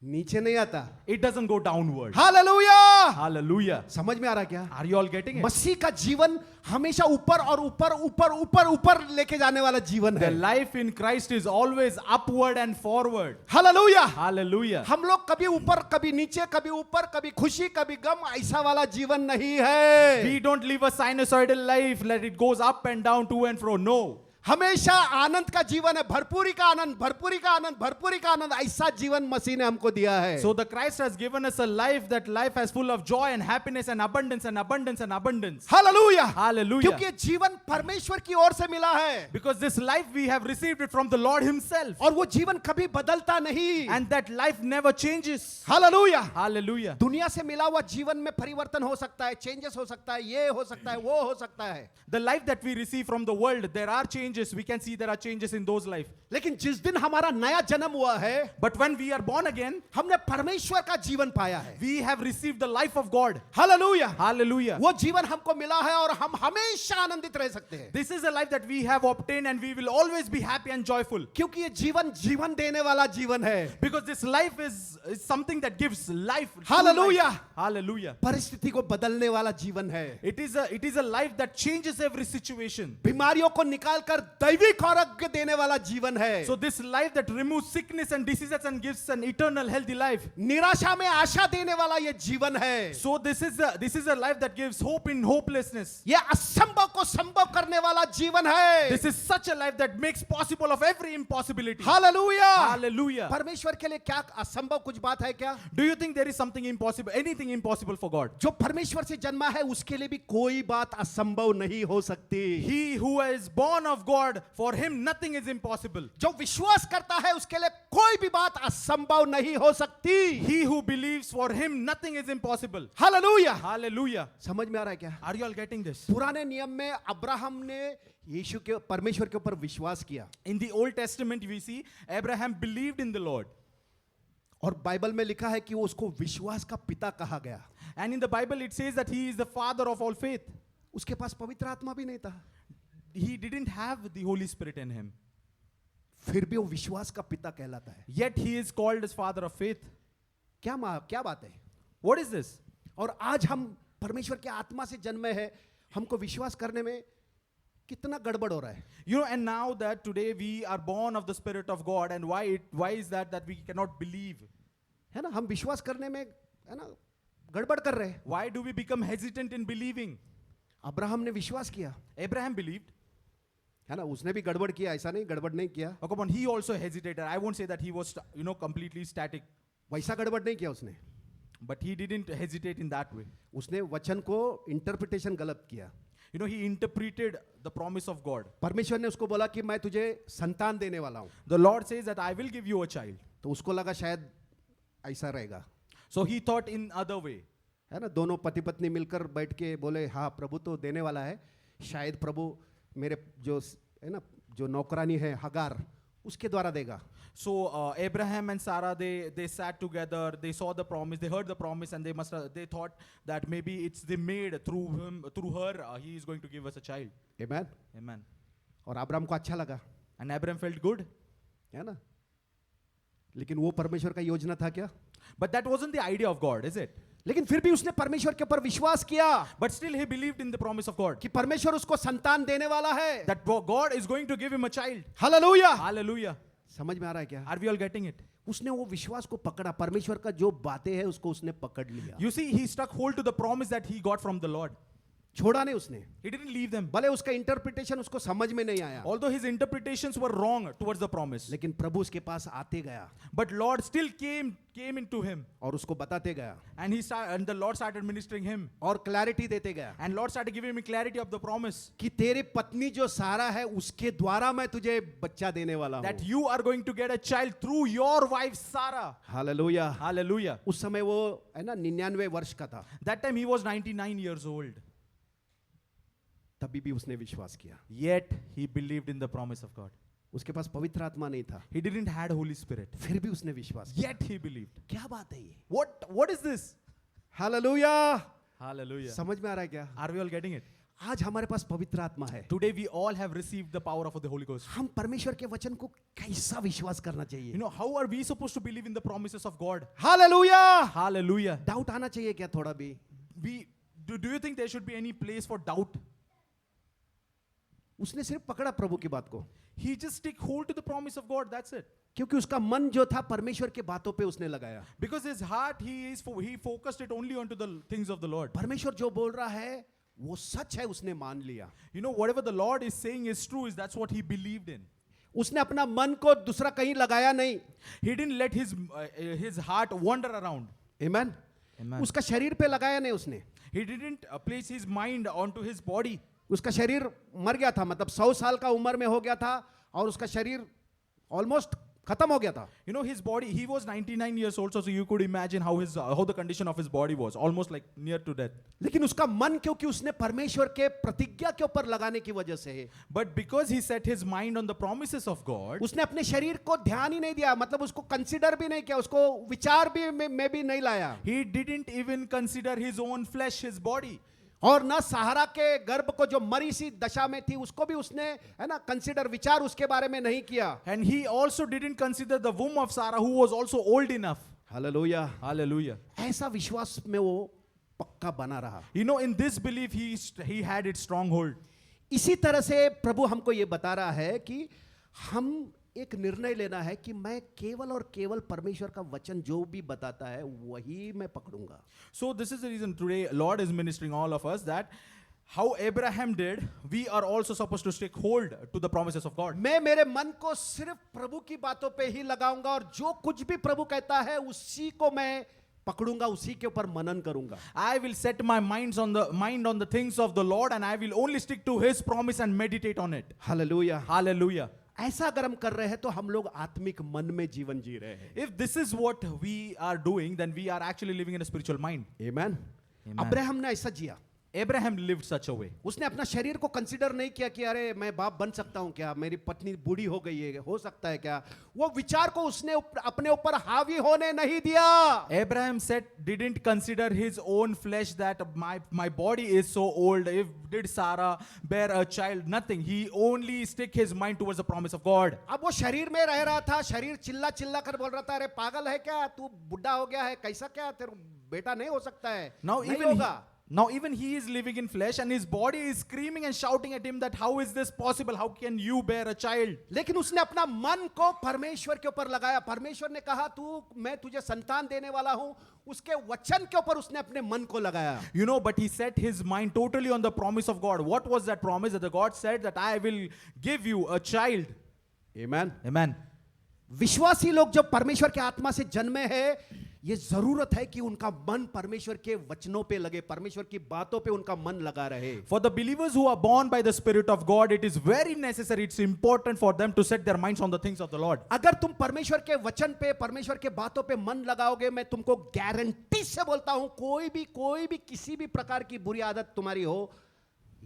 नीचे नहीं आता। It doesn't go downward. Hallelujah. Hallelujah. समझ में आ रहा है क्या? Are you all getting it? मसीह का जीवन हमेशा ऊपर और ऊपर ऊपर ऊपर ऊपर लेके जाने वाला जीवन The है। life in Christ is always upward and forward. Hallelujah. Hallelujah. हम लोग कभी ऊपर कभी नीचे, कभी ऊपर कभी खुशी कभी गम, ऐसा वाला जीवन नहीं है। We don't live a sinusoidal life, let it goes up and down, to and fro. No. हमेशा आनंद का जीवन है, भरपूरी का आनंद, भरपूरी का आनंद, भरपूरी का आनंद। ऐसा जीवन मसीह ने हमको दिया है। So the Christ has given us a life, that life is full of joy and happiness and abundance and abundance and abundance. Hallelujah. Hallelujah. क्योंकि ये जीवन परमेश्वर की ओर से मिला है Because this life we have received it from the Lord Himself. और वो जीवन कभी बदलता नहीं। And that life never changes. Hallelujah. Hallelujah. दुनिया से मिला हुआ जीवन में परिवर्तन हो सकता है, चेंजेस हो सकता है, ये हो सकता है, वो हो सकता है। The life that we receive from the world, there are changes. We can see there are changes in those life. लेकिन जिस दिन हमारा नया जन्म हुआ है, But when we are born again, हमने परमेश्वर का जीवन पाया है। we have received the life of God. Hallelujah. Hallelujah. वो जीवन हमको मिला है और हम हमेशा आनंदित रह सकते हैं, This is a life that we have obtained and we will always be happy and joyful. क्योंकि ये जीवन जीवन देने वाला जीवन है। Because this life is something that gives life. true Hallelujah. life. Hallelujah. परिस्थिति को बदलने वाला जीवन है। It is a life that changes every situation. बीमारियों को निकालकर दैविक आरोग्य देने वाला जीवन है। So this life that removes sickness and diseases and gives an eternal healthy life. निराशा में आशा देने वाला ये जीवन है। So this is a life that gives hope in hopelessness. ये असंभव को संभव करने वाला जीवन है। This is such a life that makes possible of every impossibility. Hallelujah. Hallelujah. परमेश्वर के लिए क्या असंभव कुछ बात है क्या? Do you think there is something impossible, anything impossible for God? जो परमेश्वर से जन्मा है उसके लिए भी कोई बात असंभव नहीं हो सकती। He who is born of God, for him nothing is impossible. जो विश्वास करता है उसके लिए कोई भी बात असंभव नहीं हो सकती। He who believes, for him nothing is impossible. Hallelujah. Hallelujah. समझ में आ रहा है क्या? Are you all getting this? पुराने नियम में अब्राहम ने यीशु के परमेश्वर के ऊपर विश्वास किया In the Old Testament, we see Abraham believed in the Lord. और बाइबल में लिखा है कि वो उसको विश्वास का पिता कहा गया। And in the Bible, it says that he is the father of all faith. उसके पास पवित्र आत्मा भी नहीं था, He didn't have the Holy Spirit in him. फिर भी वो विश्वास का पिता कहलाता है। Yet he is called as father of faith. क्या बात है? What is this? और आज हम परमेश्वर के आत्मा से जन्मे हैं, हमको विश्वास करने में कितना गड़बड़ हो रहा है। You know, and now that today we are born of the Spirit of God, and why is that we cannot believe? है ना, हम विश्वास करने में है ना गड़बड़ कर रहे हैं। Why do we become hesitant in believing? Abraham ने विश्वास किया, Abraham believed. है ना, उसने भी गड़बड़ किया, ऐसा नहीं गड़बड़ नहीं किया, Oh, come on, he also hesitated. I won't say that he was, completely static, वैसा गड़बड़ नहीं किया उसने। but he didn't hesitate in that way. उसने वचन को इंटरप्रिटेशन गलत किया। You know, he interpreted the promise of God. परमेश्वर ने उसको बोला कि मैं तुझे संतान देने वाला हूं, The Lord says that I will give you a child. तो उसको लगा शायद ऐसा रहेगा, So he thought in other way. है ना। दोनों पति पत्नी मिलकर बैठ के बोले हाँ प्रभु तो देने वाला है, शायद प्रभु मेरे जो है ना जो नौकरानी है हगार उसके द्वारा देगा। So Abraham and Sarah, they sat together, they saw the promise, they heard the promise, and they thought that maybe it's the maid, through her, he is going to give us a child. Amen. Amen. और Abraham को अच्छा लगा, And Abraham felt good. है ना। लेकिन वो परमेश्वर का योजना था क्या? But that wasn't the idea of God, is it? लेकिन फिर भी उसने परमेश्वर के ऊपर विश्वास किया But still he believed in the promise of God. कि परमेश्वर उसको संतान देने वाला है। That God is going to give him a child. Hallelujah. Hallelujah. समझ में आ रहा है क्या? Are we all getting it? उसने वो विश्वास को पकड़ा, परमेश्वर का जो बातें हैं उसको उसने पकड़ लिया, You see, he stuck hold to the promise that he got from the Lord. छोड़ा नहीं उसने। He didn't leave them. भले उसका इंटरप्रिटेशन उसको समझ में नहीं आया, Although his interpretations were wrong towards the promise. लेकिन प्रभु उसके पास आते गया But Lord still came into him. और उसको बताते गया And the Lord started ministering him. और क्लैरिटी देते गया And Lord started giving him clarity of the promise. कि तेरी पत्नी जो सारा है उसके द्वारा मैं तुझे बच्चा देने वाला That हूँ। you are going to get a child through your wife Sarah. Hallelujah. Hallelujah. उस समय वो है ना 99 वर्ष का था, That time he was 99 years old. तभी भी उसने विश्वास किया। Yet he believed in the promise of God. उसके पास पवित्र आत्मा नहीं था, He didn't had Holy Spirit. फिर भी उसने विश्वास किया। Yet he believed. क्या बात है ये? What is this? Hallelujah. Hallelujah. समझ में आ रहा है क्या? Are we all getting it? आज हमारे पास पवित्र आत्मा है, Today we all have received the power of the Holy Ghost. हम परमेश्वर के वचन को कैसा विश्वास करना चाहिए? You know, how are we supposed to believe in the promises of God? Hallelujah. Hallelujah. Doubt आना चाहिए क्या थोड़ा भी? Do you think there should be any place for doubt? उसने सिर्फ पकड़ा प्रभु की बात को, He just stick hold to the promise of God. That's it. क्योंकि उसका मन जो था परमेश्वर के बातों पे उसने लगाया। Because his heart, he focused it only onto the things of the Lord. परमेश्वर जो बोल रहा है वो सच है, उसने मान लिया। You know, whatever the Lord is saying is true. That's what he believed in. उसने अपना मन को दूसरा कहीं लगाया नहीं। He didn't let his heart wander around. Amen. Amen. उसका शरीर पे लगाया नहीं उसने। He didn't place his mind onto his body. उसका शरीर मर गया था, मतलब 100 साल का उम्र में हो गया था और उसका शरीर ऑलमोस्ट खत्म हो गया था। You know, his body, he was 99 years old, so you could imagine how the condition of his body was, almost like near to death. लेकिन उसका मन क्योंकि उसने परमेश्वर के प्रतिज्ञा के ऊपर लगाने की वजह से है, But because he set his mind on the promises of God, उसने अपने शरीर को ध्यान ही नहीं दिया, मतलब उसको कंसिडर भी नहीं किया, उसको विचार भी में भी नहीं लाया, he didn't even consider his own flesh, his body. और ना सहारा के गर्भ को जो मरी सी दशा में थी उसको भी उसने, है ना, कंसिडर, विचार उसके बारे में नहीं किया। And he also didn't consider the womb of Sarah, who was also old enough. Hallelujah. Hallelujah. ऐसा विश्वास में वो पक्का बना रहा। You know, in this belief, he had its stronghold. इसी तरह से प्रभु हमको ये बता रहा है कि हम एक निर्णय लेना है कि मैं केवल और केवल परमेश्वर का वचन जो भी बताता है वही मैं पकड़ूंगा। So this is the reason today Lord is ministering all of us that how Abraham did, we are also supposed to stick hold to the promises of God. मैं मेरे मन को सिर्फ प्रभु की बातों पे ही लगाऊंगा और जो कुछ भी प्रभु कहता है उसी को मैं पकड़ूंगा, उसी के ऊपर मनन करूंगा। I will set my mind on the things of the Lord, and I will only stick to His promise and meditate on it. Hallelujah. Hallelujah. ऐसा अगर हम कर रहे हैं तो हम लोग आत्मिक मन में जीवन जी रहे हैं। If this is what we are doing, then we are actually living in a spiritual mind. आमीन। Amen. अब्राहम ने ऐसा जिया, Abraham lived such a way. उसने अपना शरीर को कंसिडर नहीं किया कि अरे मैं बाप बन सकता हूं क्या, मेरी पत्नी बूढ़ी हो गई है, हो सकता है क्या, वो विचार को उसने अपने ऊपर हावी होने नहीं दिया। Abraham didn't consider his own flesh that my body is so old. If did Sarah bear a child? Nothing. He only stick his mind towards the promise of God. अब वो शरीर में रह रहा था, शरीर चिल्ला चिल्ला कर बोल रहा था, अरे पागल है क्या तू, बुढ़ा हो गया है, कैसा क्या, तेरा बेटा नहीं हो सकता है, नहीं होगा। Now even he is living in flesh and his body is screaming and shouting at him that how is this possible? How can you bear a child? लेकिन उसने अपना मन को परमेश्वर के ऊपर लगाया। परमेश्वर ने कहा मैं तुझे संतान देने वाला हूं, उसके वचन के ऊपर उसने अपने मन को लगाया। You know, but he set his mind totally on the promise of God. What was that promise? That the God said that I will give you a child. आमीन। Amen. विश्वासी लोग जो परमेश्वर के आत्मा से जन्मे हैं, ये जरूरत है कि उनका मन परमेश्वर के वचनों पे लगे, परमेश्वर की बातों पे उनका मन लगा रहे। For the believers who are born by the Spirit of God, it is very necessary, it's important for them to set their minds on the things of the Lord. अगर तुम परमेश्वर के वचन पे, परमेश्वर के बातों पे मन लगाओगे, मैं तुमको गारंटी से बोलता हूं, कोई भी किसी भी प्रकार की बुरी आदत तुम्हारी हो,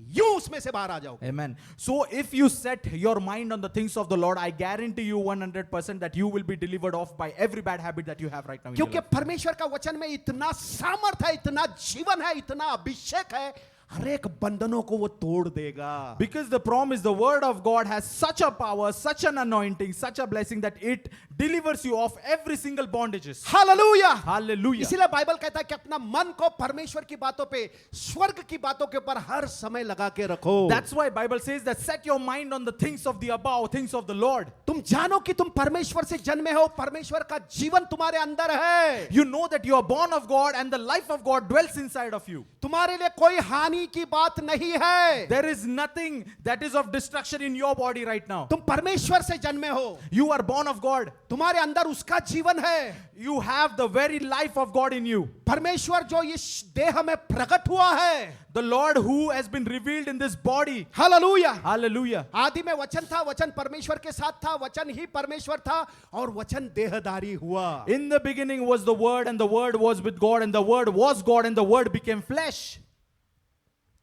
यूं उसमें से बाहर आ जाओगे। Amen. So if you set your mind on the things of the Lord, I guarantee you 100% that you will be delivered off by every bad habit that you have right now in your क्योंकि life. परमेश्वर का वचन में इतना सामर्थ है, इतना जीवन है, इतना अभिषेक है, हर एक बंधनों को वो तोड़ देगा। Because the promise, the word of God has such a power, such an anointing, such a blessing that it delivers you of every single bondages. Hallelujah. Hallelujah. इसीलिए बाइबल कहता है कि अपना मन को परमेश्वर की बातों पे, स्वर्ग की बातों के ऊपर हर समय लगा के रखो। That's why Bible says that set your mind on the things of the above, things of the Lord. तुम जानो कि तुम परमेश्वर से जन्मे हो, परमेश्वर का जीवन तुम्हारे अंदर है। You know that you are born of God and the life of God dwells inside of you. तुम्हारे लिए कोई हानि की बात नहीं है। There is nothing that is of destruction in your body right now. तुम परमेश्वर से जन्मे हो, You are born of God. तुम्हारे अंदर उसका जीवन है। You have the very life of God in you. परमेश्वर जो इस देह में प्रकट हुआ है, The Lord who has been revealed in this body. Hallelujah. Hallelujah. आदि में वचन था, वचन परमेश्वर के साथ था, वचन ही परमेश्वर था और वचन देहधारी हुआ। In the beginning was the Word, and the Word was with God, and the Word was God, and the Word became flesh.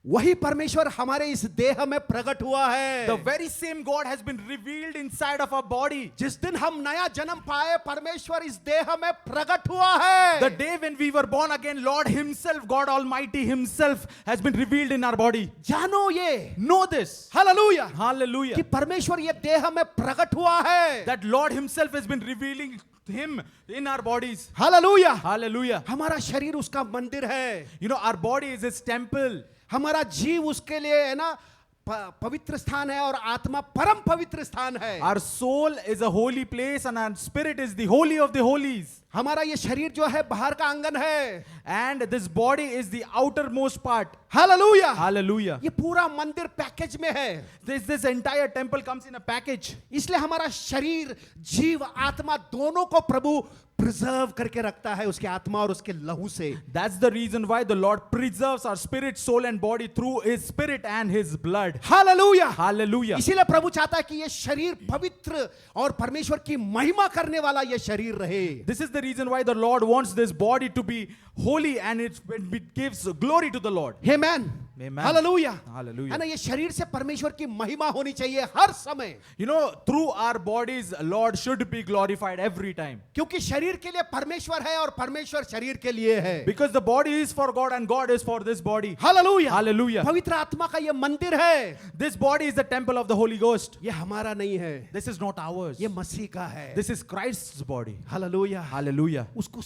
वही परमेश्वर हमारे इस देह में प्रकट हुआ है। The very same God has been revealed inside of our body. जिस दिन हम नया जन्म पाए परमेश्वर इस देह में प्रकट हुआ है। The day when we were born again, Lord Himself, God Almighty Himself, has been revealed in our body. जानो ये, Know this. Hallelujah, Hallelujah. कि परमेश्वर ये देह में प्रकट हुआ है। That Lord Himself has been revealing Him in our bodies. Hallelujah, Hallelujah. हमारा शरीर उसका मंदिर है। You know, our body is His temple. हमारा जीव उसके लिए है ना पवित्र स्थान है और आत्मा परम पवित्र स्थान है। Our soul is a holy place and our spirit is the holy of the holies. हमारा ये शरीर जो है बाहर का आंगन है। And this body is the outermost part. Hallelujah, Hallelujah. ये पूरा मंदिर पैकेज में है। This entire temple comes in a package. इसलिए हमारा शरीर जीव आत्मा दोनों को प्रभु प्रिजर्व करके रखता है उसके आत्मा और उसके लहू से। That's the reason why the Lord preserves our spirit, soul and body through His spirit and His blood. Hallelujah, Hallelujah. इसीलिए प्रभु चाहता है कि ये शरीर पवित्र और परमेश्वर की महिमा करने वाला ये शरीर रहे। This is the reason why the Lord wants this body to be holy and it gives glory to the Lord. Amen, Amen. Hallelujah, Hallelujah. है ना, ये शरीर से परमेश्वर की महिमा होनी चाहिए हर समय, You know, through our bodies, Lord should be glorified every time. क्योंकि शरीर के लिए परमेश्वर है और परमेश्वर शरीर के लिए है। Because the body is for God and God is for this body. Hallelujah, Hallelujah. पवित्र आत्मा का ये मंदिर है। This body is the temple of the Holy Ghost. ये हमारा नहीं है, This is not ours. ये मसीह का है। This is Christ's body. Hallelujah, Hallelujah. उसको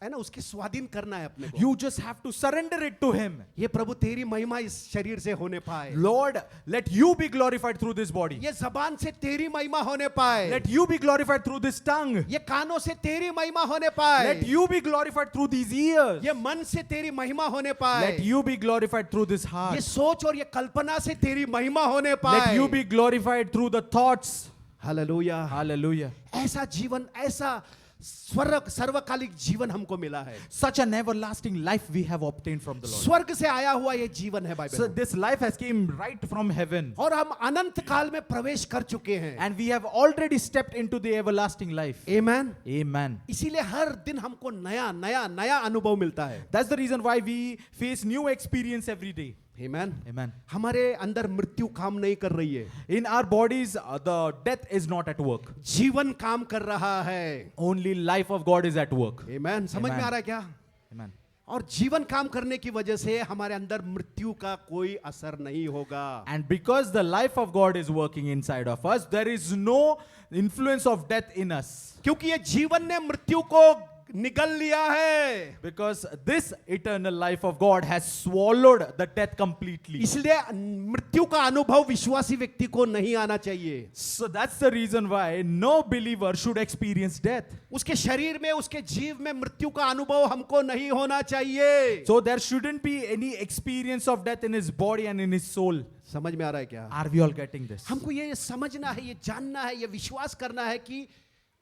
है ना उसके स्वाधीन करना है अपने को। You just have to surrender it to Him. ये प्रभु तेरी महिमा इस शरीर से होने पाए। Lord, let you be glorified through this body. ये जबान से तेरी महिमा होने पाए। Let you be glorified through this tongue. ये कानों से तेरी महिमा होने पाए। Let you be glorified through these ears. ये मन से तेरी महिमा होने पाए। Let you be glorified through this ये heart. सोच और ये कल्पना से तेरी महिमा होने पाए। Let you be glorified through the thoughts. Hallelujah, Hallelujah. ऐसा जीवन, ऐसा सर्वकालिक जीवन हमको मिला है। Such an everlasting life we have obtained from the Lord. स्वर्ग से आया हुआ ये जीवन है So Bible, this life has came right from heaven. और हम अनंत काल में प्रवेश कर चुके हैं। And we have already stepped into the everlasting life. Amen. Amen. इसीलिए हर दिन हमको नया नया नया अनुभव मिलता है। That's the reason why we face new experience every day. Amen. Amen. हमारे अंदर मृत्यु काम नहीं कर रही है, In our bodies, the death is not at work. जीवन काम कर रहा है। Only life of God is at work. आमेन, समझ में Amen. आ रहा है क्या? Amen. और जीवन काम करने की वजह से हमारे अंदर मृत्यु का कोई असर नहीं होगा। And because the life of God is working inside of us, there is no influence of death in us. क्योंकि ये जीवन ने मृत्यु को निगल लिया है, Because this eternal life of God has swallowed the death completely. इसलिए मृत्यु का अनुभव विश्वासी व्यक्ति को नहीं आना चाहिए। So that's the reason why no believer should experience death. उसके शरीर में, उसके जीव में मृत्यु का अनुभव हमको नहीं होना चाहिए। So there shouldn't be any experience of death in his body and in his soul. समझ में आ रहा है क्या? Are we all getting this? हमको ये समझना है, ये जानना है, ये विश्वास करना है कि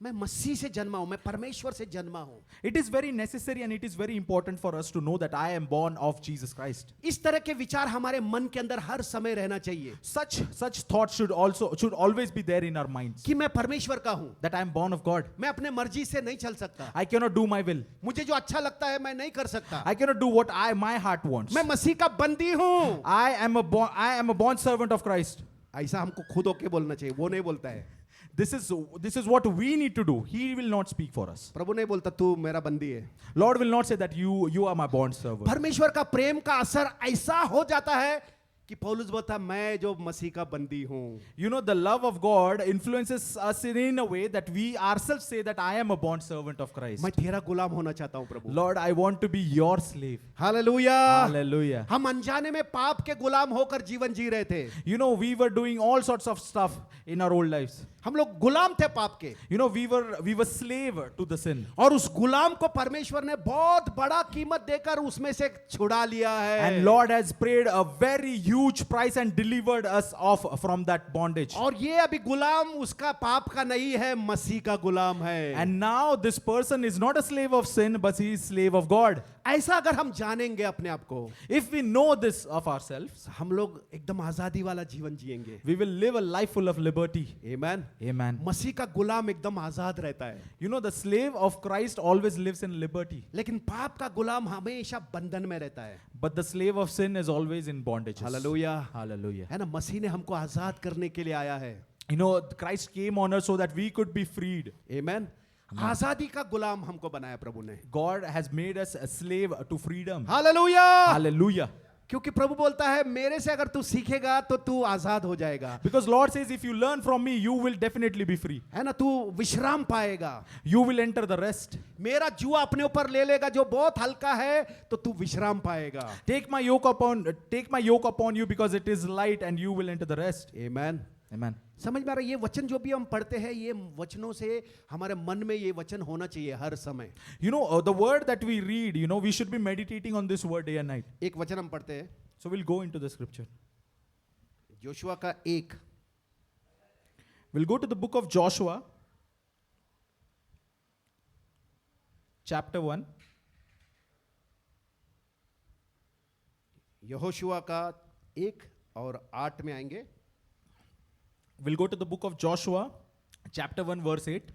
मैं मसीह से जन्मा हूं, मैं परमेश्वर से जन्मा हूं। It is very necessary and it is very important for us to know that I am born of Jesus Christ. इस तरह के विचार हमारे मन के अंदर हर समय रहना चाहिए Such thoughts should always be there in our minds. कि मैं परमेश्वर का हूं, That I am born of God. मैं अपने मर्जी से नहीं चल सकता, I cannot do my will. मुझे जो अच्छा लगता है मैं नहीं कर सकता, I cannot do what my heart wants. मैं मसीह का बंदी हूं। I am a born servant of Christ. ऐसा हमको खुद होके बोलना चाहिए, वो नहीं बोलता है। This is what we need to do. He will not speak for us. प्रभु नहीं बोलता तू मेरा बंदी है। Lord will not say that you are my bond servant. परमेश्वर का प्रेम का असर ऐसा हो जाता है कि पौलुस बोलता मैं जो मसीह का बंदी हूं। You know, the love of God influences us in a way that we ourselves say that I am a bond servant of Christ. मैं तेरा गुलाम होना चाहता हूं प्रभु। Lord, I want to be your slave. Hallelujah, Hallelujah. हम अनजाने में पाप के गुलाम होकर जीवन जी रहे थे। You know, we were doing all sorts of stuff in our old lives. हम लोग गुलाम थे पाप के, You know, we were slave to the sin. और उस गुलाम को परमेश्वर ने बहुत बड़ा कीमत देकर उसमें से छुड़ा लिया है। And Lord has paid a very huge price and delivered us off from that bondage. और ये अभी गुलाम उसका पाप का नहीं है, मसीह का गुलाम है। And now this person is not a slave of sin, but he is slave of God. ऐसा अगर हम जानेंगे अपने आप को, If we know this of ourselves, हम लोग एकदम आजादी वाला जीवन जिएंगे। we will live a life full of liberty. Amen. Amen. मसीह का गुलाम एकदम आजाद रहता है, You know, the slave of Christ always lives in liberty. लेकिन पाप का गुलाम हमेशा बंधन में रहता है। But the slave of sin is always in bondage. Hallelujah, Hallelujah. है ना? मसीह ने हमको आजाद करने के लिए आया है. You know, Christ came on earth so that we could be freed. आमेन. आजादी का गुलाम हमको बनाया प्रभु ने. God has made us a slave to freedom. Hallelujah. Hallelujah. क्योंकि प्रभु बोलता है मेरे से अगर तू सीखेगा तो तू आजाद हो जाएगा. Because Lord says, if you learn from me, you will definitely be free. है ना? तू विश्राम पाएगा. You will enter the rest. मेरा जुआ अपने ऊपर ले लेगा जो बहुत हल्का है तो तू विश्राम पाएगा. Take my yoke upon you because it is light, and you will enter the rest. Amen. Amen. समझ में आ रहा है? ये वचन जो भी हम पढ़ते हैं ये वचनों से हमारे मन में ये वचन होना चाहिए हर समय. You know, the word that we read, you know, we should be meditating on this word day and night. एक वचन हम पढ़ते हैं So we'll go into the scripture. Joshua का 1. We'll go to the book of Joshua, chapter 1. Yehoshua का 1 और 8 में आएंगे. We'll go to the book of Joshua, chapter 1, verse 8.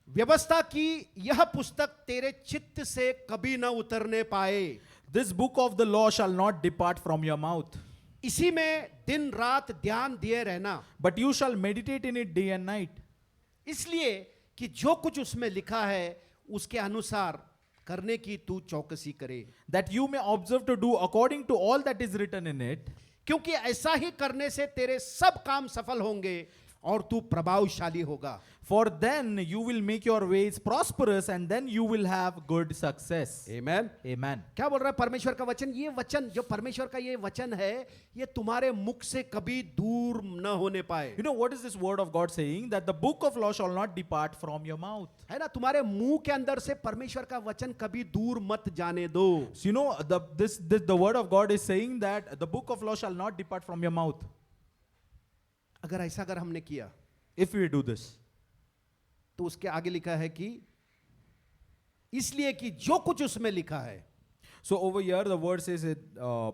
व्यवस्था की यह पुस्तक तेरे चित्त से कभी न उतरने पाए. This book of the law shall not depart from your mouth, इसी में दिन रात ध्यान दिए रहना. but you shall meditate in it day and night, इसलिए कि जो कुछ उसमें लिखा है उसके अनुसार करने की तू चौकसी करे. that you may observe to do according to all that is written in it. क्योंकि ऐसा ही करने से तेरे सब काम सफल होंगे और तू प्रभावशाली होगा. For then you will make your ways prosperous, and then you will have good success. Amen. Amen. क्या बोल रहा है परमेश्वर का वचन? ये वचन जो परमेश्वर का ये वचन है ये तुम्हारे मुख से कभी दूर न होने पाए. You know what is this word of God saying? That the book of law shall not depart from your mouth. है ना? तुम्हारे मुंह के अंदर से परमेश्वर का वचन कभी दूर मत जाने दो. So you know the word of God is saying that the book of law shall not depart from your mouth. अगर हमने किया If we do this, तो उसके आगे लिखा है कि इसलिए कि जो कुछ उसमें लिखा है. so over here the word says it,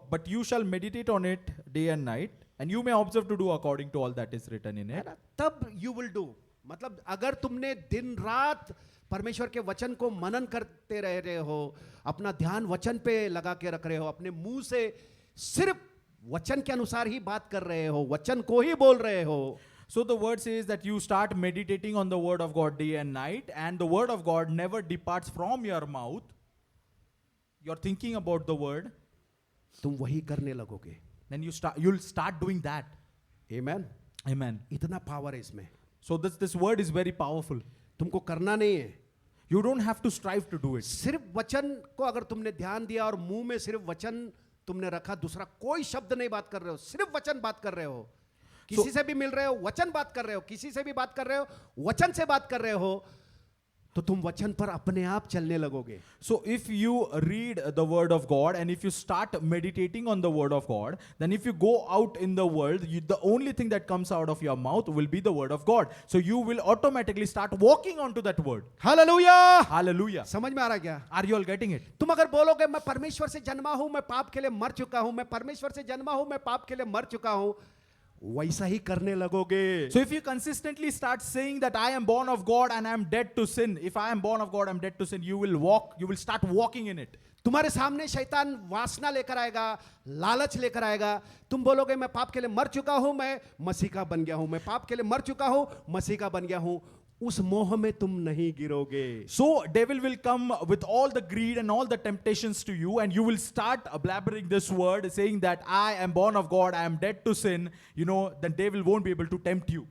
but you shall meditate on it day and night, and you may observe to do according to all that is written in है it. ना? तब यू विल डू. मतलब अगर तुमने दिन रात परमेश्वर के वचन को मनन करते रह रहे हो, अपना ध्यान वचन पे लगा के रख रहे हो, अपने मुंह से सिर्फ वचन के अनुसार ही बात कर रहे हो, वचन को ही बोल रहे हो. So the word says that you start meditating on the word of God day and night, and the word of God never departs from your mouth. You're thinking about the word, तुम वही करने लगोगे. then you'll start doing that. Amen. Amen. इतना power है इसमें. So this word is very powerful. तुमको करना नहीं है. You don't have to strive to do it. सिर्फ वचन को अगर तुमने ध्यान दिया और मुंह में सिर्फ वचन तुमने रखा, दूसरा कोई शब्द नहीं बात कर रहे हो, सिर्फ वचन बात कर रहे हो, किसी से भी मिल रहे हो वचन बात कर रहे हो, किसी से भी बात कर रहे हो वचन से बात कर रहे हो, तो तुम वचन पर अपने आप चलने लगोगे. So if you read the word of God and if you start meditating on the word of God, then if you go out in the world, the only thing that comes out of your mouth will be the word of God. So you will automatically start walking onto that word. Hallelujah. Hallelujah. समझ में आ रहा है क्या? Are you all getting it? तुम अगर बोलोगे मैं परमेश्वर से जन्मा हूं, मैं पाप के लिए मर चुका हूं, मैं परमेश्वर से जन्मा हूं, मैं पाप के लिए मर चुका हूं, वैसा ही करने लगोगे. So if you consistently start saying that I am born of God and I am dead to sin, if I am born of God, I am dead to sin, you will start walking in it. तुम्हारे सामने शैतान वासना लेकर आएगा, लालच लेकर आएगा, तुम बोलोगे मैं पाप के लिए मर चुका हूं, मैं मसीह का बन गया हूं, मैं पाप के लिए मर चुका हूं, मसीह का बन गया हूं. उस मोह में तुम नहीं गिरोगे. So devil will come with all the greed and all the temptations to you, and you will start blabbering this word saying that I am born of God, I am dead to sin. You know, then devil won't be able to tempt you.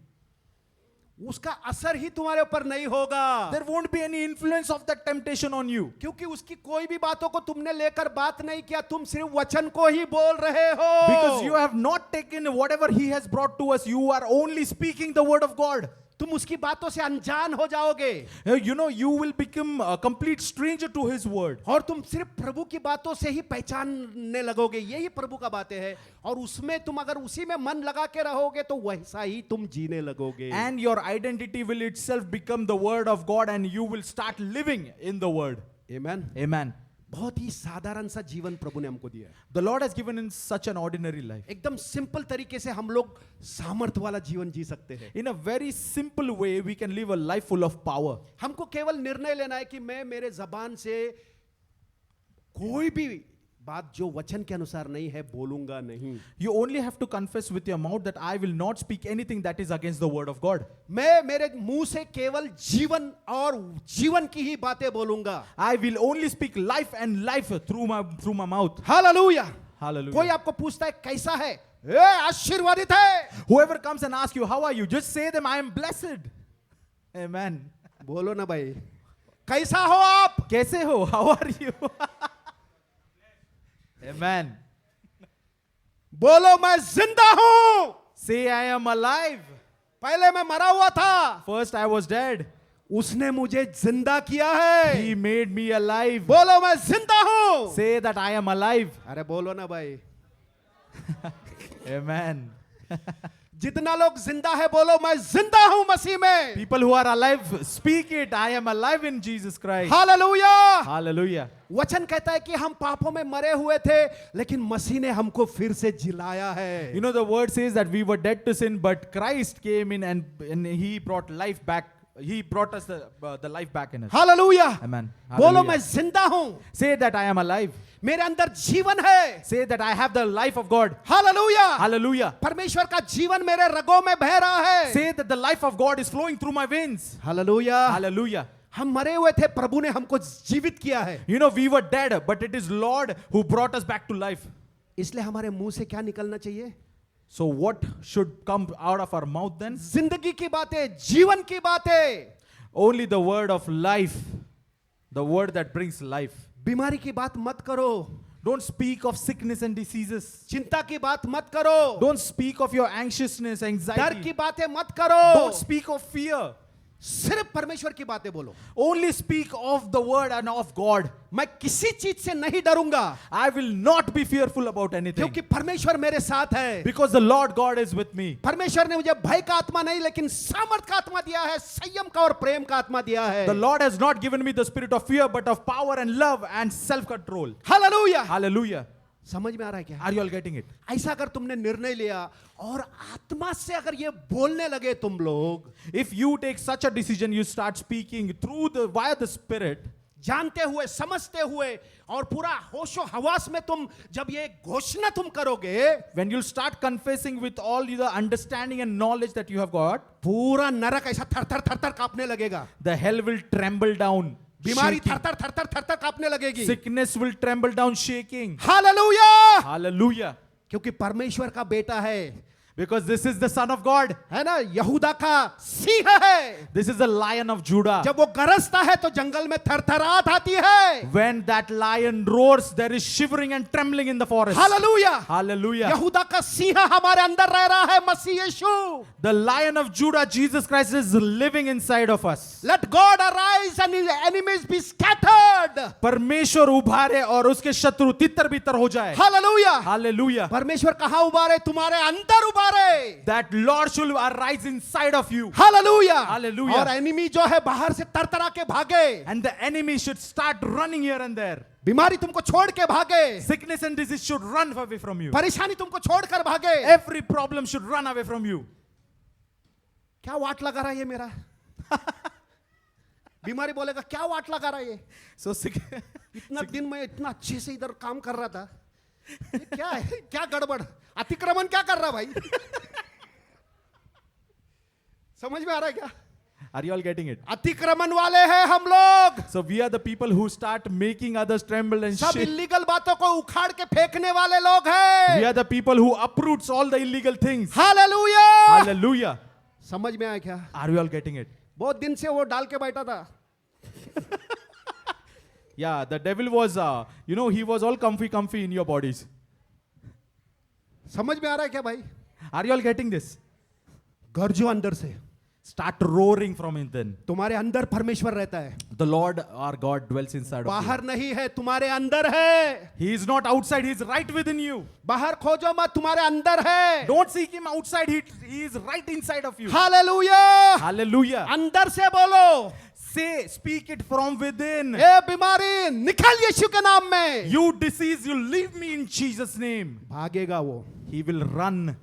उसका असर ही तुम्हारे ऊपर नहीं होगा. There won't be any influence of that temptation on you. क्योंकि उसकी कोई भी बातों को तुमने लेकर बात नहीं किया, तुम सिर्फ वचन को ही बोल रहे हो. Because you have not taken whatever he has brought to us, you are only speaking the word of God. तुम उसकी बातों से अनजान हो जाओगे. You know, you will become a complete stranger to his word. और तुम सिर्फ प्रभु की बातों से ही पहचानने लगोगे, यही प्रभु का बातें हैं. और उसमें तुम अगर उसी में मन लगा के रहोगे तो वैसा ही तुम जीने लगोगे. And your identity will itself become the word of God, and you will start living in the word. Amen. Amen. बहुत ही साधारण सा जीवन प्रभु ने हमको दिया है. The Lord has given in such an ordinary life. एकदम सिंपल तरीके से हम लोग सामर्थ वाला जीवन जी सकते हैं. In a very simple way, we can live a life full of power. हमको केवल निर्णय लेना है कि मैं मेरे जबान से कोई भी बात जो वचन के अनुसार नहीं है बोलूंगा नहीं। You only have to confess with your mouth that I will not speak anything that is against the word of God. मैं मेरे मुंह से केवल जीवन और जीवन की ही बातें बोलूंगा। I will only speak life and life through my mouth. Hallelujah. Hallelujah. कोई आपको पूछता है कैसा है, ए आशीर्वादित है। Whoever comes and asks you, how are you? Just say them, I am blessed. Amen. बोलो ना भाई, कैसा हो आप? कैसे हो? How are you? Amen. बोलो मैं जिंदा हूं। Say I am alive. पहले मैं मरा हुआ था, First I was dead. उसने मुझे जिंदा किया है। He made me alive. बोलो मैं जिंदा हूं। Say that I am alive. अरे बोलो ना भाई, Amen. जितना लोग जिंदा है बोलो मैं जिंदा हूं मसीह में। People who are alive, speak it. I am alive in Jesus Christ. Hallelujah. Hallelujah. वचन कहता है कि हम पापों में मरे हुए थे, लेकिन मसीह ने हमको फिर से जिलाया है। You know, the word says that we were dead to sin, but Christ came in and He brought life back. He brought us the life back in us. Hallelujah. Amen. बोलो Hallelujah. मैं जिंदा हूं, Say that I am alive. मेरे अंदर जीवन है। Say that I have the life of God. Hallelujah. Hallelujah. परमेश्वर का जीवन मेरे रगों में बह रहा है। Say that the life of God is flowing through my veins. Hallelujah. Hallelujah. हम मरे हुए थे, प्रभु ने हमको जीवित किया है। You know, we were dead, but it is Lord who brought us back to life. इसलिए हमारे मुंह से क्या निकलना चाहिए? So what should come out of our mouth then? जिंदगी की बातें, जीवन की बातें। Only the word of life. The word that brings life. बीमारी की बात मत करो, Don't speak of sickness and diseases. चिंता की बात मत करो, Don't speak of your anxiousness, डर anxiety. की बातें मत करो। Don't speak of fear. सिर्फ परमेश्वर की बातें बोलो। Only speak of the word and of God. मैं किसी चीज से नहीं डरूंगा, I will not be fearful about anything. क्योंकि परमेश्वर मेरे साथ है। Because the Lord God is with me. परमेश्वर ने मुझे भय का आत्मा नहीं, लेकिन सामर्थ का आत्मा दिया है, संयम का और प्रेम का आत्मा दिया है। The Lord has not given me the spirit of fear, but of power and love and self-control. Hallelujah. Hallelujah. समझ में आ रहा है क्या? Are you all getting it? ऐसा अगर तुमने निर्णय लिया और आत्मा से अगर ये बोलने लगे तुम लोग, If you take such a decision, you start speaking via the Spirit, जानते हुए समझते हुए और पूरा होशो हवास में तुम जब ये घोषणा तुम करोगे, when you'll start confessing with all the understanding and knowledge that you have got, पूरा नरक ऐसा थर थर थर थर कांपने लगेगा। the hell will tremble down. बीमारी shaking. थर थर थर थर थर थर कांपने लगेगी। Sickness will tremble down, shaking. Hallelujah. Hallelujah. क्योंकि परमेश्वर का बेटा है, Because this is the Son of God. है ना, यहूदा का सिंह है। This is the Lion of Judah. जब वो गरजता है तो जंगल में थरथराहट आती है। When that lion roars, there is shivering and trembling in the forest. Hallelujah. Hallelujah. यहूदा का सिंह हमारे अंदर रह रहा है, मसीह यीशु। The Lion of Judah, Jesus Christ, is living inside of us. Let God arise and his enemies be scattered. परमेश्वर उभारे और उसके शत्रु तितर बितर हो जाए. हालेलुया। Hallelujah. परमेश्वर कहाँ उबारे? तुम्हारे अंदर उबारे। That Lord should arise inside of you. Hallelujah. Hallelujah. और एनिमी जो है बाहर से तरतरा के भागे। And the enemy should start running here and there. बीमारी तुमको छोड़ के भागे। Sickness and disease should run away from you. परेशानी तुमको छोड़कर भागे। Every problem should run away from you. क्या वाट लगा रहा है ये मेरा? बीमारी बोलेगा क्या वाट लगा रहा है ये? So sick. इतना दिन मैं इतना अच्छे से इधर काम कर रहा था, ये क्या है? क्या गड़बड़? अतिक्रमण क्या कर रहा भाई? समझ में आ रहा है क्या? Are you all getting it? अतिक्रमण वाले हैं हम लोग। So we are the people who start making others tremble and सब shake. इलीगल बातों को उखाड़ के फेंकने वाले लोग हैं। We are the people who uproots all the illegal things. Hallelujah. Hallelujah. समझ में आया क्या? Are we all getting it? बहुत दिन से वो डाल के बैठा था। Yeah, the devil was, he was all comfy in your bodies. समझ में आ रहा है क्या भाई? Are you all getting this? गरजो अंदर से। Start roaring from within. तुम्हारे अंदर परमेश्वर रहता है, The Lord our God dwells inside of you. बाहर नहीं है, तुम्हारे अंदर है। He is not outside, he is right within you. बाहर खोजो मत, तुम्हारे अंदर है। Don't seek him outside, he is right inside of you. Hallelujah. Hallelujah. अंदर से बोलो, Speak it from within. ए बीमारी निकल यीशु के नाम में। You disease, you leave me in Jesus' name. भागेगा वो। He will run.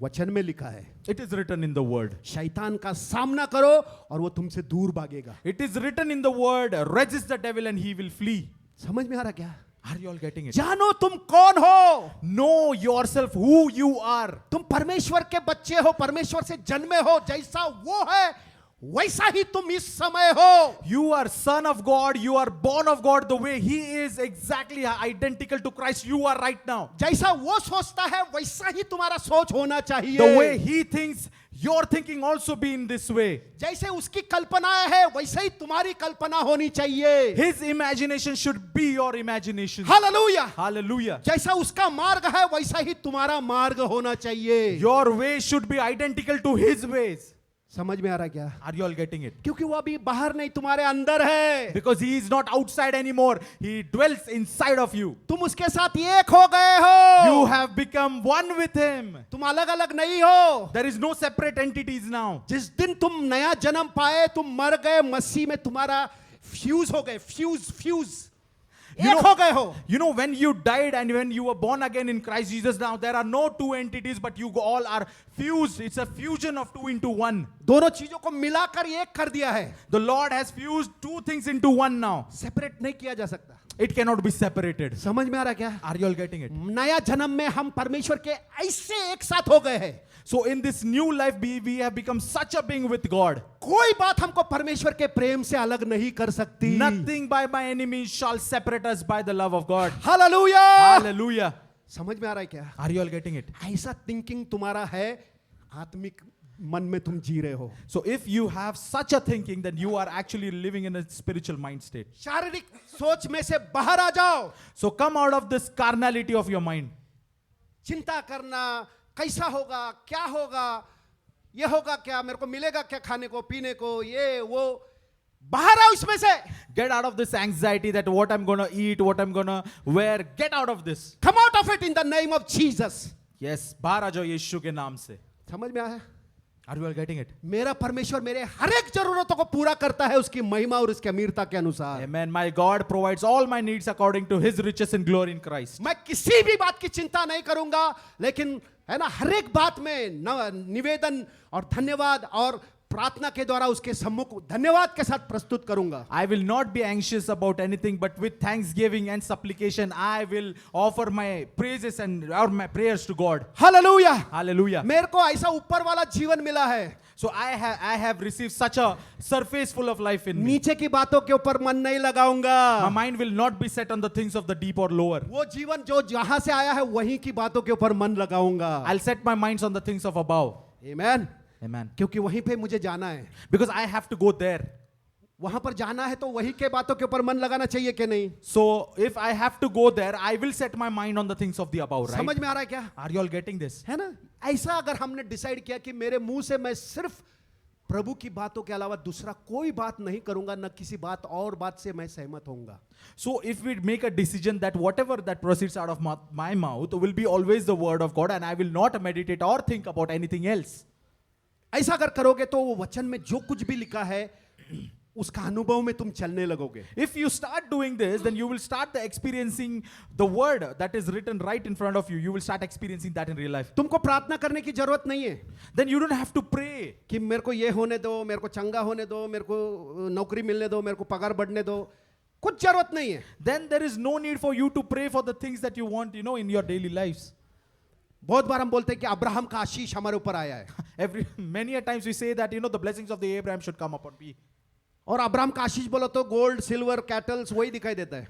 वचन में लिखा है, It is written in the word. शैतान का सामना करो और वो तुमसे दूर भागेगा। It is written in the word, resist the devil and he will flee. समझ में आ रहा क्या? Are you all getting it? जानो तुम कौन हो। Know yourself who you are. तुम परमेश्वर के बच्चे हो, परमेश्वर से जन्मे हो, जैसा वो है वैसा ही तुम इस समय हो। You are son of God. You are born of God. The way He is exactly identical to Christ. You are right now. जैसा वो सोचता है वैसा ही तुम्हारा सोच होना चाहिए। The way He thinks, your thinking also be in this way. जैसे उसकी कल्पनाएं है वैसे ही तुम्हारी कल्पना होनी चाहिए। His imagination should be your imagination. Hallelujah. Hallelujah. जैसा उसका मार्ग है वैसा ही तुम्हारा मार्ग होना चाहिए। Your way should be identical to His ways. समझ में आ रहा है क्या? Are you all getting it? क्योंकि वो अभी बाहर नहीं, तुम्हारे अंदर है। Because He is not outside anymore. He dwells inside of you. तुम उसके साथ एक हो गए हो। You have become one with Him. तुम अलग अलग नहीं हो। There is no separate entities now. जिस दिन तुम नया जन्म पाए तुम मर गए, मसीह में तुम्हारा फ्यूज हो गए, फ्यूज You एक हो गए हो। You know, when you died and when you were born again in Christ Jesus, now there are no two entities, but you all are fused. It's a fusion of two into one. दोनों चीजों को मिलाकर एक कर दिया है। The Lord has fused two things into one now. Separate नहीं किया जा सकता। It cannot be separated. समझ में आ रहा है क्या? Are you all getting it? नया जन्म में हम परमेश्वर के ऐसे एक साथ हो गए हैं। So in this new life, we have become such a being with God. कोई बात हमको परमेश्वर के प्रेम से अलग नहीं कर सकती। Nothing by my enemies shall separate us by the love of God. Hallelujah. Hallelujah. समझ में आ रहा है क्या? Are you all getting it? ऐसा थिंकिंग तुम्हारा है, आत्मिक मन में तुम जी रहे हो। So if you have such a thinking, then you are actually living in a spiritual mind state. शारीरिक सोच में से बाहर आ जाओ। So come out of this carnality of your mind. चिंता करना कैसा होगा, क्या होगा, ये होगा क्या, मेरे को मिलेगा क्या खाने को पीने को, ये वो, बाहर आओ इसमें से। Get out of this anxiety that what I'm gonna eat, what I'm gonna wear. Get out of this. Come out of it in the name of Jesus. Yes, बाहर आ जाओ यीशु के नाम से. समझ में आया? Are you all getting it? मेरा परमेश्वर मेरे हर एक जरूरतों को पूरा करता है उसकी महिमा और उसकी अमीरता के अनुसार। Amen. My God provides all my needs according to His riches and glory in Christ. मैं किसी भी बात की चिंता नहीं करूंगा, लेकिन है ना हर एक बात में निवेदन और धन्यवाद और प्रार्थना के द्वारा उसके सम्मुख धन्यवाद के साथ प्रस्तुत करूंगा। I will not be anxious about anything, but with thanksgiving and supplication, I will offer my praises and or my prayers to God. Hallelujah. Hallelujah. मेरे को ऐसा ऊपर वाला जीवन मिला है। So I have received such a surface full of life in me. नीचे की बातों के ऊपर मन नहीं लगाऊंगा। My mind will not be set on the things of the deep or lower. वो जीवन जो जहां से आया है वहीं की बातों के ऊपर मन लगाऊंगा। I'll set my minds on the things of above. Amen. Amen. क्योंकि वहीं पे मुझे जाना है। Because I have to go there. वहां पर जाना है तो वहीं के बातों के ऊपर मन लगाना चाहिए कि नहीं? So if I have to go there, I will set my mind on the things of the above, right? समझ में आ रहा है क्या? Are you all getting this? है ना? ऐसा अगर हमने डिसाइड किया कि मेरे मुंह से मैं सिर्फ प्रभु की बातों के अलावा दूसरा कोई बात नहीं करूंगा, न किसी बात और बात से मैं सहमत होऊंगा। So if we make a decision that whatever that proceeds out of my mouth will be always the word of God, and I will not meditate or think about anything else. ऐसा अगर करोगे तो वो वचन में जो कुछ भी लिखा है उसका अनुभव में तुम चलने लगोगे। If you start doing this, then you will start experiencing the word that is written right in front of you. You will start experiencing that in real life. तुमको प्रार्थना करने की जरूरत नहीं है Then you don't have to pray. कि मेरे को ये होने दो, मेरे को चंगा होने दो, मेरे को नौकरी मिलने दो, मेरे को पगार बढ़ने दो, कुछ जरूरत नहीं है। Then there is no need for you to pray for the things that you want, in your daily lives. बहुत बार हम बोलते हैं कि अब्राहम का आशीष हमारे ऊपर आया है। Many a times we say that, the blessings of the Abraham should come upon me. और अब्राहम का आशीष बोलो तो गोल्ड सिल्वर कैटल्स वही दिखाई देता है।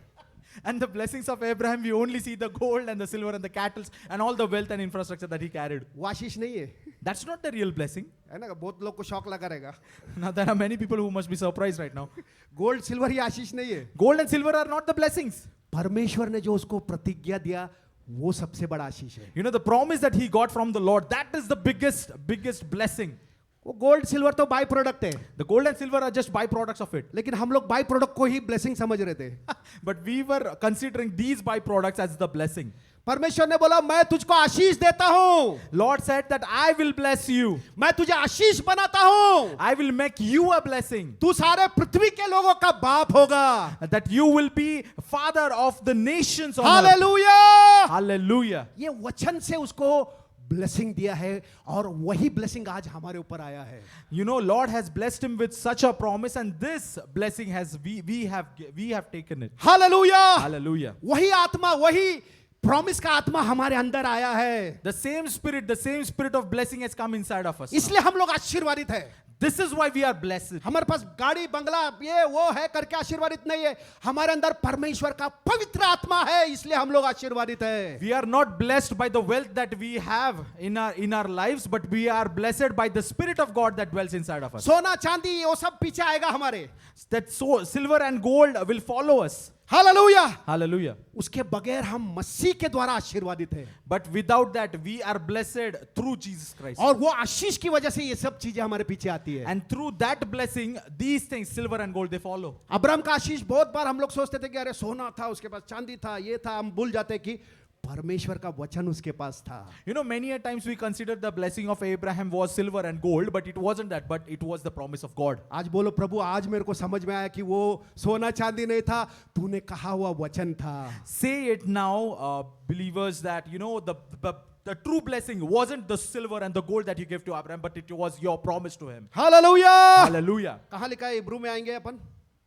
And the blessings of Abraham, we only see the gold and the silver and the cattle and all the wealth and infrastructure that he carried. वो आशीष नहीं है, That's not the real blessing. है ना? बहुत लोग को शौक लगा रहेगा। Now there are many people who must be surprised right now. Gold silver ये आशीष नहीं है। Gold and silver are not the blessings. परमेश्वर ने जो उसको प्रतिज्ञा दिया वो सबसे बड़ा आशीष है। The promise that he got from the Lord, that is the biggest blessing. वो गोल्ड सिल्वर तो बाय प्रोडक्ट है, The gold and silver are just byproducts of it. लेकिन हम लोग बाय प्रोडक्ट को ही ब्लेसिंग समझ रहे थे। But we were considering these byproducts as the blessing. परमेश्वर ने बोला मैं तुझको आशीष देता हूँ, Lord said that I will bless you. मैं तुझे आशीष बनाता हूँ, I will make you a blessing. तू सारे पृथ्वी के लोगों का बाप होगा। That you will be father of the nations on earth. Hallelujah. Hallelujah. ये वचन से उसको ब्लेसिंग दिया है और वही ब्लेसिंग आज हमारे ऊपर आया है. You know, Lord has blessed him with such a promise, and this blessing has we have taken it. Hallelujah. Hallelujah. वही आत्मा, वही प्रॉमिस का आत्मा हमारे अंदर आया है. The same spirit of blessing has come inside of us. इसलिए हम लोग आशीर्वादित है. This is why we are blessed. हमारे पास गाड़ी बंगला ये वो है करके आशीर्वादित नहीं है. हमारे अंदर परमेश्वर का पवित्र आत्मा है, इसलिए हम लोग आशीर्वादित है. We are not blessed by the wealth that we have in our lives, but we are blessed by the Spirit of God that dwells inside of us. सोना चांदी वो सब पीछे आएगा हमारे. That silver and gold will follow us. Hallelujah. Hallelujah. उसके बगैर हम मसीह के द्वारा आशीर्वादित हैं. But without that, we are blessed through Jesus Christ. और वो आशीष की वजह से ये सब चीजें हमारे पीछे आती है. And through that blessing, these things, silver and gold, they follow. Abraham का आशीष बहुत बार हम लोग सोचते थे कि अरे सोना था उसके पास, चांदी था, ये था. हम भूल जाते कि परमेश्वर का वचन उसके पास था. You know, many a times we consider the blessing of Abraham was silver and gold, but it wasn't that, but it was the promise of God. आज बोलो प्रभु, आज मेरे को समझ में आया कि वो सोना चांदी नहीं था, तूने कहा हुआ वचन था. Say it now, believers, that you know the true blessing wasn't the silver and the gold that you gave to Abraham, but it was your promise to him. Hallelujah. Hallelujah. कहाँ लिखा है? इब्रू में आएंगे अपन.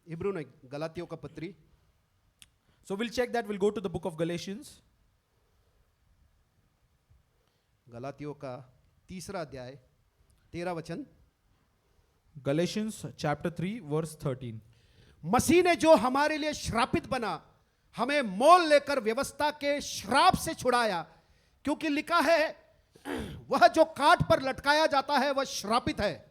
इब्रू नहीं, गलातियों का पत्री. So we'll check that. We'll go to the book of Galatians. गलातियों का 3 अध्याय 13 वचन. Galatians chapter 3 verse 13. मसीह ने जो हमारे लिए श्रापित बना, हमें मोल लेकर व्यवस्था के श्राप से छुड़ाया, क्योंकि लिखा है वह जो काट पर लटकाया जाता है वह श्रापित है.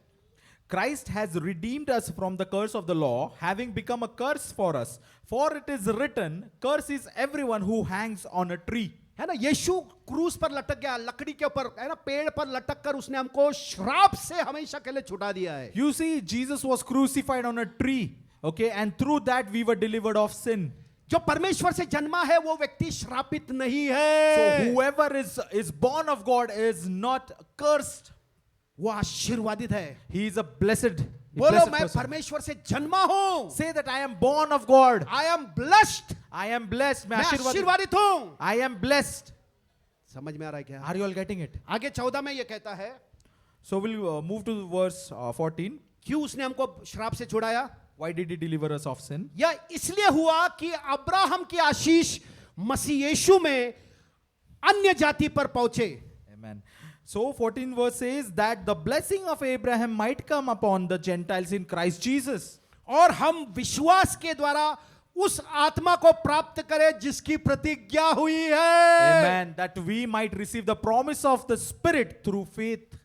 Christ has redeemed us from the curse of the law, having become a curse for us. For it is written, curse is everyone who hangs on a tree. है ना. यीशु क्रूस पर लटक गया, लकड़ी के ऊपर, है ना, पेड़ पर लटक कर उसने हमको श्राप से हमेशा के लिए छुड़ा दिया है. You see, Jesus was crucified on a tree, okay, and through that we were delivered of sin. जो परमेश्वर से जन्मा है वो व्यक्ति श्रापित नहीं So है. whoever is born of God is not cursed. वो आशीर्वादित है. He is a blessed. बोलो, मैं परमेश्वर से जन्मा हूं. Say that I am born of God. I am blessed. I am blessed. मैं मैं आशीर्वादित. आशीर्वादित हूं. I am blessed. समझ में आ रहा है क्या? Are you all getting it? आगे 14 में ये कहता है, So we'll move to verse 14. क्यों उसने हमको श्राप से छुड़ाया? Why did he deliver us of sin? यह इसलिए हुआ कि अब्राहम की आशीष मसीह यीशु में अन्य जाति पर पहुंचे. Amen. So 14 verse says that the blessing of Abraham might come upon the Gentiles in Christ Jesus. और हम विश्वास के द्वारा उस आत्मा को प्राप्त करें जिसकी प्रतिज्ञा हुई है. Amen. That we might receive the promise of the Spirit through faith.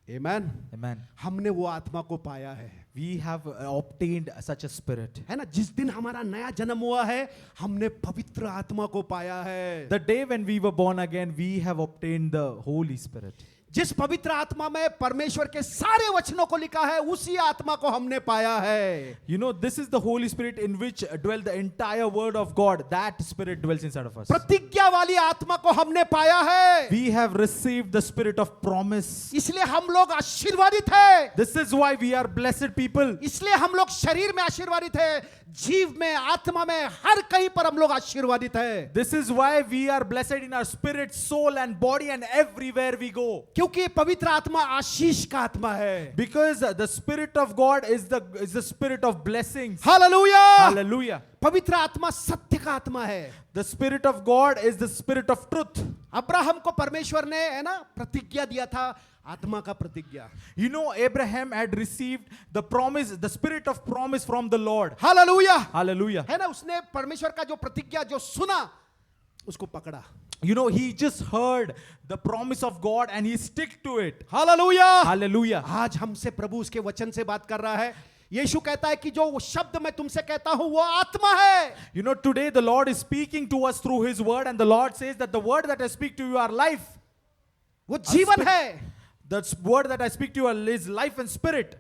Amen. Amen. हमने वो आत्मा को पाया है. We have obtained such a spirit. है ना. जिस दिन हमारा नया जन्म हुआ है, हमने पवित्र आत्मा को पाया है. The day when we were born again, we have obtained the Holy Spirit. जिस पवित्र आत्मा में परमेश्वर के सारे वचनों को लिखा है, उसी आत्मा को हमने पाया है. You know, this is the Holy Spirit in which dwell the entire word of God. That Spirit dwells inside of us. प्रतिज्ञा वाली आत्मा को हमने पाया है. We have received the Spirit of promise. इसलिए हम लोग आशीर्वादित है. This is why we are blessed people. इसलिए हम लोग शरीर में आशीर्वादित है, जीव में, आत्मा में, हर कहीं पर हम लोग आशीर्वादित है. This is why we are blessed in our spirit, soul and body and everywhere we go. क्योंकि पवित्र आत्मा आशीष का आत्मा है. Because the Spirit of God is the Spirit of blessings. Hallelujah. Hallelujah. पवित्र आत्मा सत्य का आत्मा है. The Spirit of God is the Spirit of truth. Abraham को परमेश्वर ने, है ना, प्रतिज्ञा दिया था, आत्मा का प्रतिज्ञा. You know, Abraham had received the promise, the Spirit of promise from the Lord. Hallelujah. Hallelujah. है ना. उसने परमेश्वर का जो प्रतिज्ञा जो सुना उसको पकड़ा. You know, he just heard the promise of God and he stick to it. Hallelujah. Hallelujah. आज हमसे प्रभु उसके वचन से बात कर रहा है. यीशु कहता है कि जो शब्द मैं तुमसे कहता हूं वो आत्मा है. You know, today the Lord is speaking to us through his word, and the Lord says that the word that I speak to you are life. वो जीवन है. The word that I speak to you is life and spirit.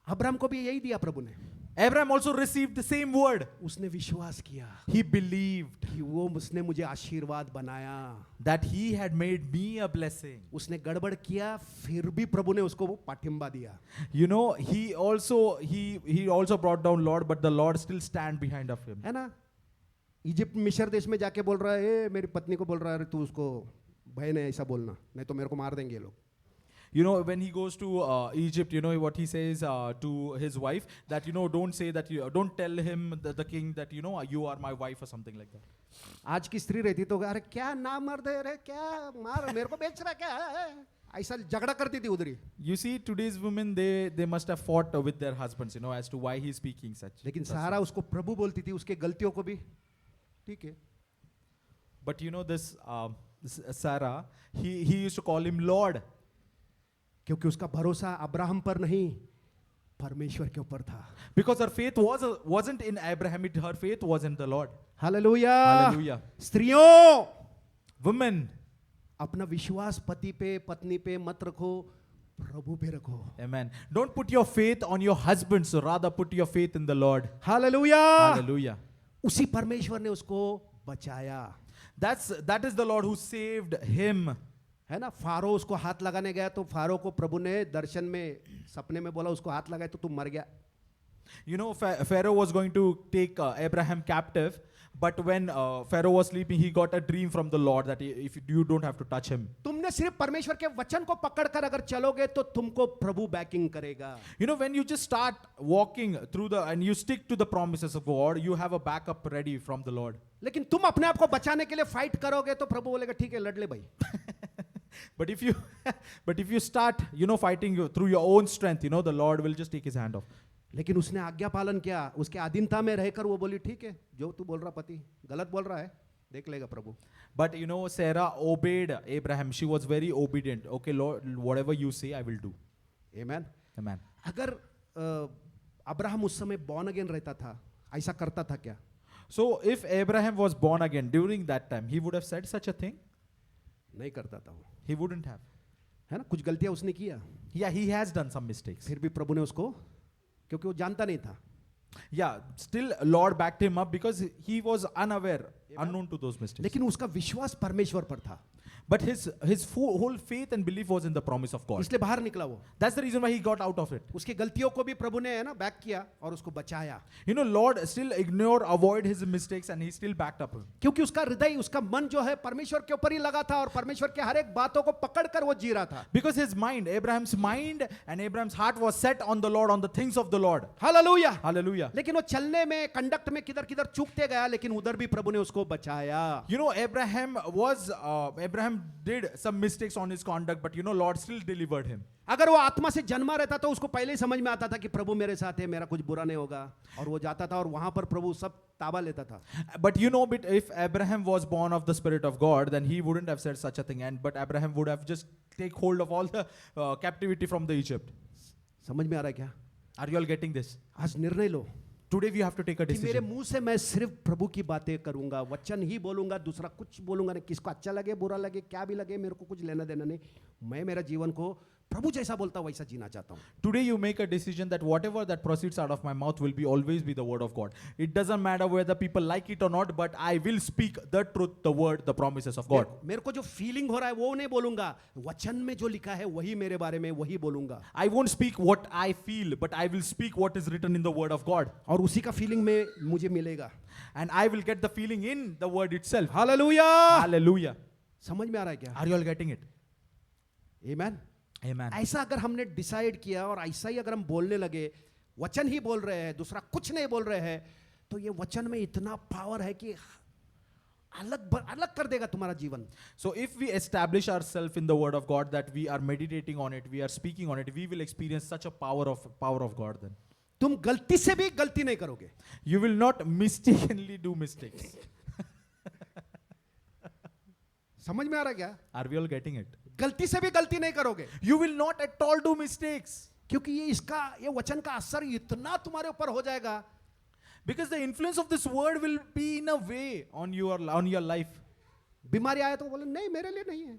Abraham को भी यही दिया प्रभु ने. Abraham also received the same word. उसने विश्वास किया He believed कि वो उसने मुझे आशीर्वाद बनाया. that he had made me a blessing. उसने गड़बड़ किया, फिर भी प्रभु ने उसको वो पाठिंबा दिया. You know, he also brought down Lord, but the Lord still stand behind of him. है ना. इजिप्ट मिस्र देश में जाके बोल रहा है, ए मेरी पत्नी को बोल रहा है, तू उसको भय नहीं ऐसा बोलना, नहीं तो मेरे को मार देंगे ये लोग. You know, when he goes to Egypt, you know what he says to his wife, that, you know, don't say that, don't tell him, the king, that, you know, you are my wife or something like that. आज की स्त्री रहती तो अरे क्या ना मर दे रे, क्या मार, मेरे को बेच रहा क्या, ऐसा झगड़ा करती थी उधर ही. You see, today's women, they must have fought with their husbands, you know, as to why he's speaking such. लेकिन such सारा things. उसको प्रभु बोलती थी, उसके गलतियों को भी ठीक है. But you know, this Sarah, he used to call him Lord, क्योंकि उसका भरोसा अब्राहम पर नहीं, परमेश्वर के ऊपर था. because her faith wasn't in Abraham, her faith was in the Lord. Hallelujah. Hallelujah. स्त्रियों, Women, अपना विश्वास पति पे पत्नी पे मत रखो, प्रभु पे रखो. amen. Don't put your faith on your husbands, so rather put your faith in the Lord. Hallelujah. Hallelujah. उसी परमेश्वर ने उसको बचाया, That is the Lord who saved him. है ना. फारो उसको हाथ लगाने गया तो फारो को प्रभु ने दर्शन में सपने में बोला उसको हाथ लगाए तो तुम मर गया. You know, Pharaoh was going to take Abraham captive, but when Pharaoh was sleeping, he got a dream from the Lord that if you don't have to touch him. तुमने सिर्फ परमेश्वर के वचन को पकड़कर अगर चलोगे तो तुमको प्रभु बैकिंग करेगा. You know, when you just start walking through and you stick to the promises of God, you have a backup ready from the Lord. लेकिन तुम अपने आप को बचाने के लिए फाइट करोगे तो प्रभु बोलेगा ठीक है लड़ ले भाई. But if you start, you know, fighting through your own strength, you know, the Lord will just take his hand off. लेकिन उसने आज्ञा पालन किया, उसके अधीनता में रहकर वो बोली ठीक है जो तू बोल रहा पति गलत बोल रहा है, देख लेगा प्रभु. But you know, Sarah obeyed Abraham. She was very obedient. Okay, Lord, whatever you say, I will do. Amen. Amen. अगर अब्राहम उस समय बॉर्न अगेन रहता था, ऐसा करता था क्या? So if Abraham was born again during that time, he would have said such a thing? नहीं करता था वो, He wouldn't have. है ना. कुछ गलतियां उसने किया, Yeah, he has done some mistakes. फिर भी प्रभु ने उसको, क्योंकि वो जानता नहीं था. Yeah, still Lord backed him up because he was unaware, unknown to those mistakes. लेकिन उसका विश्वास परमेश्वर पर था, But his whole faith and belief was in the promise of God. इसलिए बाहर निकला वो. That's the reason why he got out of it. उसकी गलतियों को भी प्रभु ने है ना बैक किया और उसको बचाया, You know, Lord still avoid his mistakes and he still backed up him. क्योंकि उसका हृदय, उसका मन जो है परमेश्वर के ऊपर ही लगा था और परमेश्वर के हर एक बातों को पकड़कर वो जी रहा था. Because his mind, Abraham's mind and Abraham's heart was set on the Lord, on the things of the Lord. Hallelujah. Hallelujah. लेकिन वो चलने में, कंडक्ट में किधर किधर चूकते गया, लेकिन उधर भी प्रभु ने उसको बचाया. You know, Abraham did some mistakes on his conduct, but you know, Lord still delivered him. अगर वो आत्मा से जन्मा रहता तो उसको पहले ही समझ में आता था कि प्रभु मेरे साथ है, मेरा कुछ बुरा नहीं होगा, और वो जाता था और वहां पर प्रभु सब ताबा लेता था. But you know, if Abraham was born of the Spirit of God, then he wouldn't have said such a thing. But Abraham would have just take hold of all the captivity from the Egypt. समझ में आ रहा है क्या? Are you all getting this? आज निर्णय लो Today we have to take a कि मेरे decision. मुंह से मैं सिर्फ प्रभु की बातें करूंगा, वचन ही बोलूंगा, दूसरा कुछ बोलूंगा नहीं. किसको अच्छा लगे बुरा लगे क्या भी लगे मेरे को कुछ लेना देना नहीं. मैं मेरा जीवन को प्रभु जैसा बोलता वैसा जीना चाहता हूं. Today you make a decision that whatever that proceeds out of my mouth will always be the word of God. It doesn't matter whether people like it or not, but I will speak the truth, the word, the promises of God. मेरे को जो feeling हो रहा है वो नहीं बोलूंगा, वचन में जो लिखा है वही मेरे बारे में वही बोलूंगा. I won't speak what I feel, but I will speak what is written in the word of God. और उसी का फीलिंग में मुझे मिलेगा. And I will get the feeling in the word itself. Hallelujah. Hallelujah. समझ में आ रहा है क्या? Are you all getting it? Amen. Amen. ऐसा अगर हमने डिसाइड किया और ऐसा ही अगर हम बोलने लगे, वचन ही बोल रहे हैं, दूसरा कुछ नहीं बोल रहे हैं, तो ये वचन में इतना पावर है कि अलग कर देगा तुम्हारा जीवन. So if we establish ourselves in the word of God, that we are meditating on it, we are speaking on it, we will experience such a power of God then. तुम गलती से भी गलती नहीं करोगे. You will not mistakenly do mistakes. समझ में आ रहा है क्या? Are we all getting it? गलती से भी गलती नहीं करोगे, You will not at all do mistakes. क्योंकि ये वचन का असर इतना तुम्हारे ऊपर हो जाएगा. Because the influence of this word will be in a way on your life. बीमारी आए तो बोले नहीं मेरे लिए नहीं है.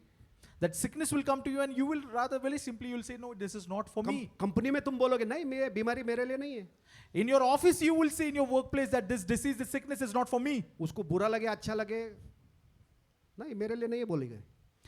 That sickness will come to you and you will rather very simply you will say, no, this is not for me. Company में तुम बोलोगे नहीं मेरे बीमारी मेरे लिए नहीं है. In your office you will say in your workplace that this disease, this sickness is not for me. उसको बुरा लगे अच्छा लगे, नहीं मेरे लिए नहीं है बोलेगे,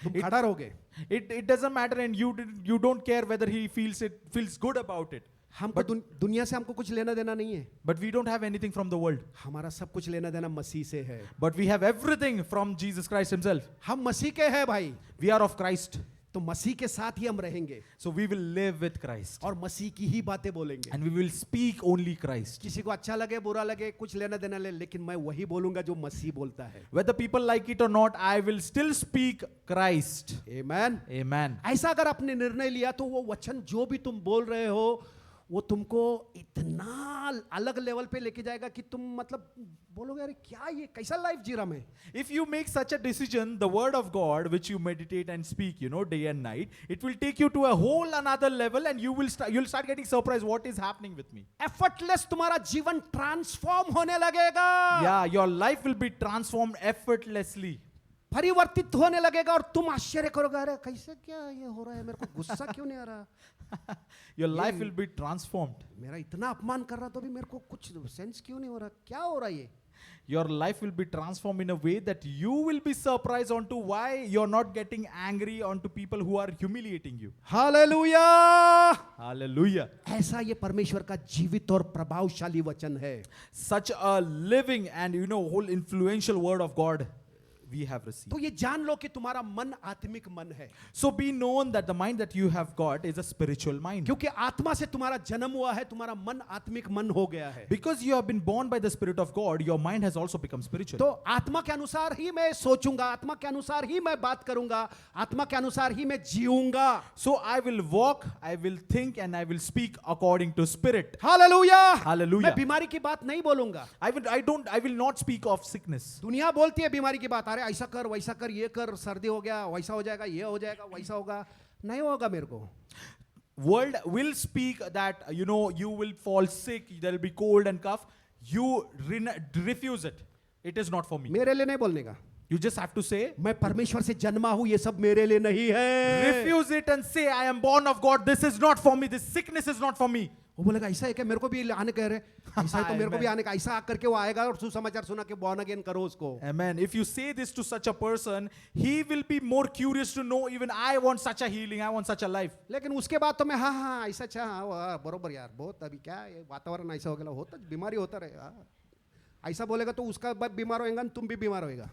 तुम खड़ा रहोगे. It doesn't matter and you don't care whether he feels good about it. हमको दुनिया से हमको कुछ लेना देना नहीं है, But we don't have anything from the world. हमारा सब कुछ लेना देना मसीह से है. But we have everything from Jesus Christ himself. हम मसीह के हैं भाई, We are of Christ. तो मसीह के साथ ही हम रहेंगे So we will live with Christ. और मसीह की ही बातें बोलेंगे. And we will speak only Christ. किसी को अच्छा लगे बुरा लगे कुछ लेना देना ले, लेकिन मैं वही बोलूंगा जो मसीह बोलता है. Whether people like it or not, I will still speak Christ. Amen. Amen. ऐसा अगर आपने निर्णय लिया तो वो वचन जो भी तुम बोल रहे हो वो तुमको इतना अलग लेवल पे लेके जाएगा कि तुम मतलब बोलोगे अरे क्या ये कैसा लाइफ जी रहा मैं. If you make such a decision, the word of God, which you meditate and speak, day and night, it will take you to a whole another level, and you'll start getting surprised what is happening with me. Effortless तुम्हारा जीवन transform होने लगेगा. Yeah, your life will be transformed effortlessly. परिवर्तित होने लगेगा और तुम आश्चर्य करोगे अरे कैसे क्या ये हो रहा है, मेरे को गुस्सा क्यों नहीं आ रहा, Your life will be transformed. मेरा इतना अपमान कर रहा तो भी मेरे को कुछ सेंस क्यों नहीं हो रहा, क्या हो रहा है ये. Your life will be transformed in a way that you will be surprised onto why you're not getting angry onto people who are humiliating you. Hallelujah. Hallelujah. ऐसा ये परमेश्वर का जीवित और प्रभावशाली वचन है. Such a living and whole influential word of God we have received. तो ये जान लो कि तुम्हारा मन आत्मिक मन है, So be known that the mind that you have got is a spiritual mind. क्योंकि आत्मा से तुम्हारा जन्म हुआ है, तुम्हारा मन आत्मिक मन हो गया है. Because you have been born by the Spirit of God, your mind has also become spiritual. तो आत्मा के अनुसार ही मैं सोचूंगा, आत्मा के अनुसार ही मैं बात करूंगा, आत्मा के अनुसार ही मैं जीऊंगा. So I will walk, I will think, and I will speak according to Spirit. Hallelujah. Hallelujah. मैं बीमारी की बात नहीं बोलूंगा. I will not speak of sickness. दुनिया बोलती है बीमारी की बात, अरे ऐसा कर वैसा कर, ये कर, सर्दी हो गया वैसा हो जाएगा, ये हो जाएगा वैसा होगा. नहीं होगा मेरे को. World will speak that you will fall sick, there will be cold and cough. You refuse it. It is not for me. मेरे लिए नहीं बोलने का. You just have to say, मैं परमेश्वर से जन्मा हूं, ये सब मेरे लिए नहीं है. refuse it and say, I am born of God. This is not for me. This sickness is not for me. वो बोलेगा ऐसा है कि मेरे को भी आने कह रहे, ऐसा है तो मेरे को भी आने का, ऐसा आकर के वो आएगा और सुसमाचार सुना के born again करो उसको. Amen. If you say this to such a person, he will be more curious to know, even I want such a healing, I want such a life. लेकिन उसके बाद तो मैं हाँ ऐसा अच्छा हाँ बरोबर यार बहुत अभी क्या ये वातावरण ऐसा हो गया, होता बीमारी होता रहे. ऐसा बोलेगा तो उसका बीमार होएगा, तुम भी बीमार होएगा.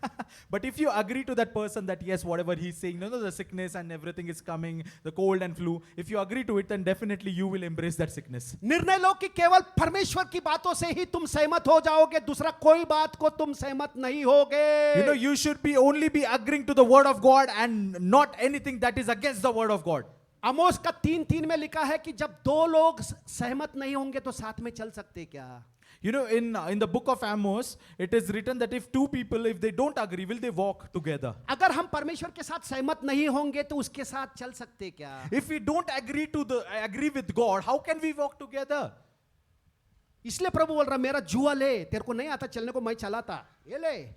But if you agree to that person that yes, whatever he's saying, the sickness and everything is coming, the cold and flu, if you agree to it, then definitely you will embrace that sickness. निर्णय लो कि केवल परमेश्वर की बातों से ही तुम सहमत हो जाओगे, दूसरा कोई बात को तुम सहमत नहीं होगे. You should only be agreeing to the word of God and not anything that is against the word of God. आमोस का 3:3 में लिखा है कि जब दो लोग सहमत नहीं होंगे तो साथ में चल सकते क्या. In the book of Amos, it is written that if two people, if they don't agree, will they walk together? अगर हम परमेश्वर के साथ सहमत नहीं होंगे तो उसके साथ चल सकते क्या. If we don't agree with God, how can we walk together? इसलिए प्रभु बोल रहा मेरा जुआ ले, तेरे को नहीं आता चलने को, मैं चलाता, ये ले.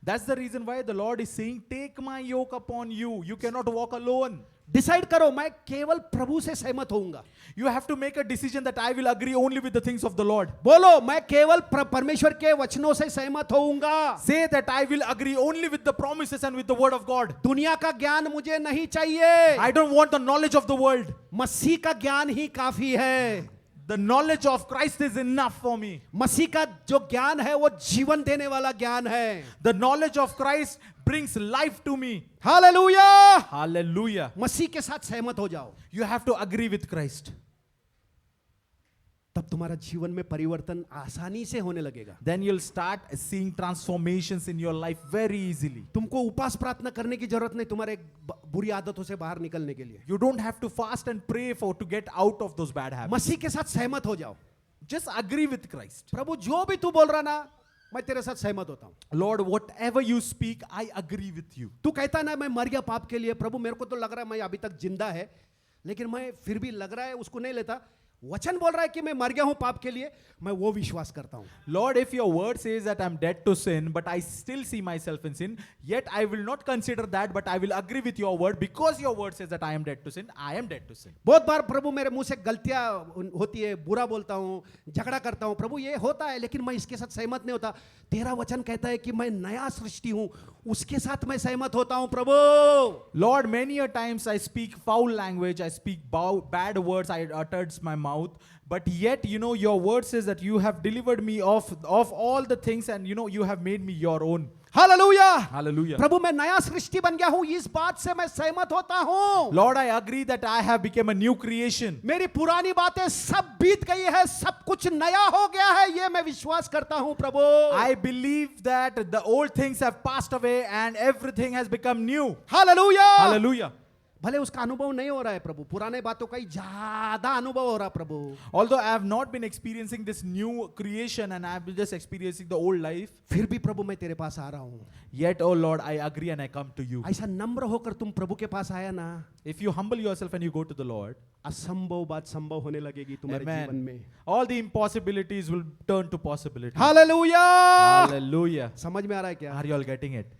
That's the reason why the Lord is saying, take my yoke upon you. You cannot walk alone. Decide करो, मैं केवल प्रभु से सहमत होऊंगा. You have to make a decision that I will agree only with the things of the Lord. बोलो मैं केवल परमेश्वर के वचनों से सहमत होऊंगा. Say that I will agree only with the promises and with the word of God. दुनिया का ज्ञान मुझे नहीं चाहिए. I don't want the knowledge of the world. मसीह का ज्ञान ही काफी है. The knowledge of Christ is enough for me. मसीह का जो ज्ञान है वो जीवन देने वाला ज्ञान है. The knowledge of Christ brings life to me. Hallelujah. Hallelujah. मसीह के साथ सहमत हो जाओ. You have to agree with Christ. तब तुम्हारा जीवन में परिवर्तन आसानी से होने लगेगा. Then you'll start seeing transformations in your life very easily. तुमको उपवास प्रार्थना करने की जरूरत नहीं तुम्हारे बुरी आदतों से बाहर निकलने के लिए. You don't have to fast and pray to get out of those bad habits. मसीह के साथ सहमत हो जाओ. Just agree with Christ. प्रभु जो भी तू बोल रहा ना मैं तेरे साथ सहमत होता हूं. Lord, whatever you speak, I agree with you. तू कहता है ना मैं मर गया पाप के लिए, प्रभु मेरे को तो लग रहा है मैं अभी तक जिंदा है, लेकिन मैं फिर भी लग रहा है उसको नहीं लेता. वचन बोल रहा है कि मैं मर गया हूं पाप के लिए, मैं वो विश्वास करता हूं. Lord, if your word says that I'm dead to sin, but I still see myself in sin, yet I will not consider that, but I will agree with your word because your word says that I am dead to sin. I am dead to sin. बहुत बार प्रभु मेरे मुंह से गलतियां होती है, बुरा बोलता हूं, झगड़ा करता हूं, प्रभु ये होता है, लेकिन मैं इसके साथ सहमत नहीं होता. तेरा वचन कहता है कि मैं नया सृष्टि हूं, उसके साथ मैं सहमत होता हूं. प्रभु Lord, many a times I speak foul language, I speak bad words, I uttered my mouth, But yet, you know, your word says that you have delivered me of all the things, and you know, you have made me your own. Hallelujah. Hallelujah. प्रभु मैं नया सृष्टि बन गया हूं, इस बात से मैं सहमत होता हूं। Lord, I agree that I have become a new creation. मेरी पुरानी बातें सब बीत गई है, सब कुछ नया हो गया है, ये मैं विश्वास करता हूं प्रभु। I believe that the old things have passed away and everything has become new. Hallelujah. Hallelujah. भले उसका अनुभव नहीं हो रहा है प्रभु, पुराने बातों का ही ज्यादा अनुभव हो रहा है प्रभु। Although I have not been experiencing this new creation and I have been just experiencing the old life, फिर भी प्रभु मैं तेरे पास आ रहा हूँ। yet, oh Lord, I agree and I come to you. ऐसा नम्र होकर तुम प्रभु के पास आया ना, If you humble yourself and you go to the Lord, असंभव बात संभव होने लगेगी तुम्हारे जीवन amen, में। all the impossibilities will turn to possibilities. Hallelujah. Hallelujah. समझ में आ रहा है क्या? Are you all getting it?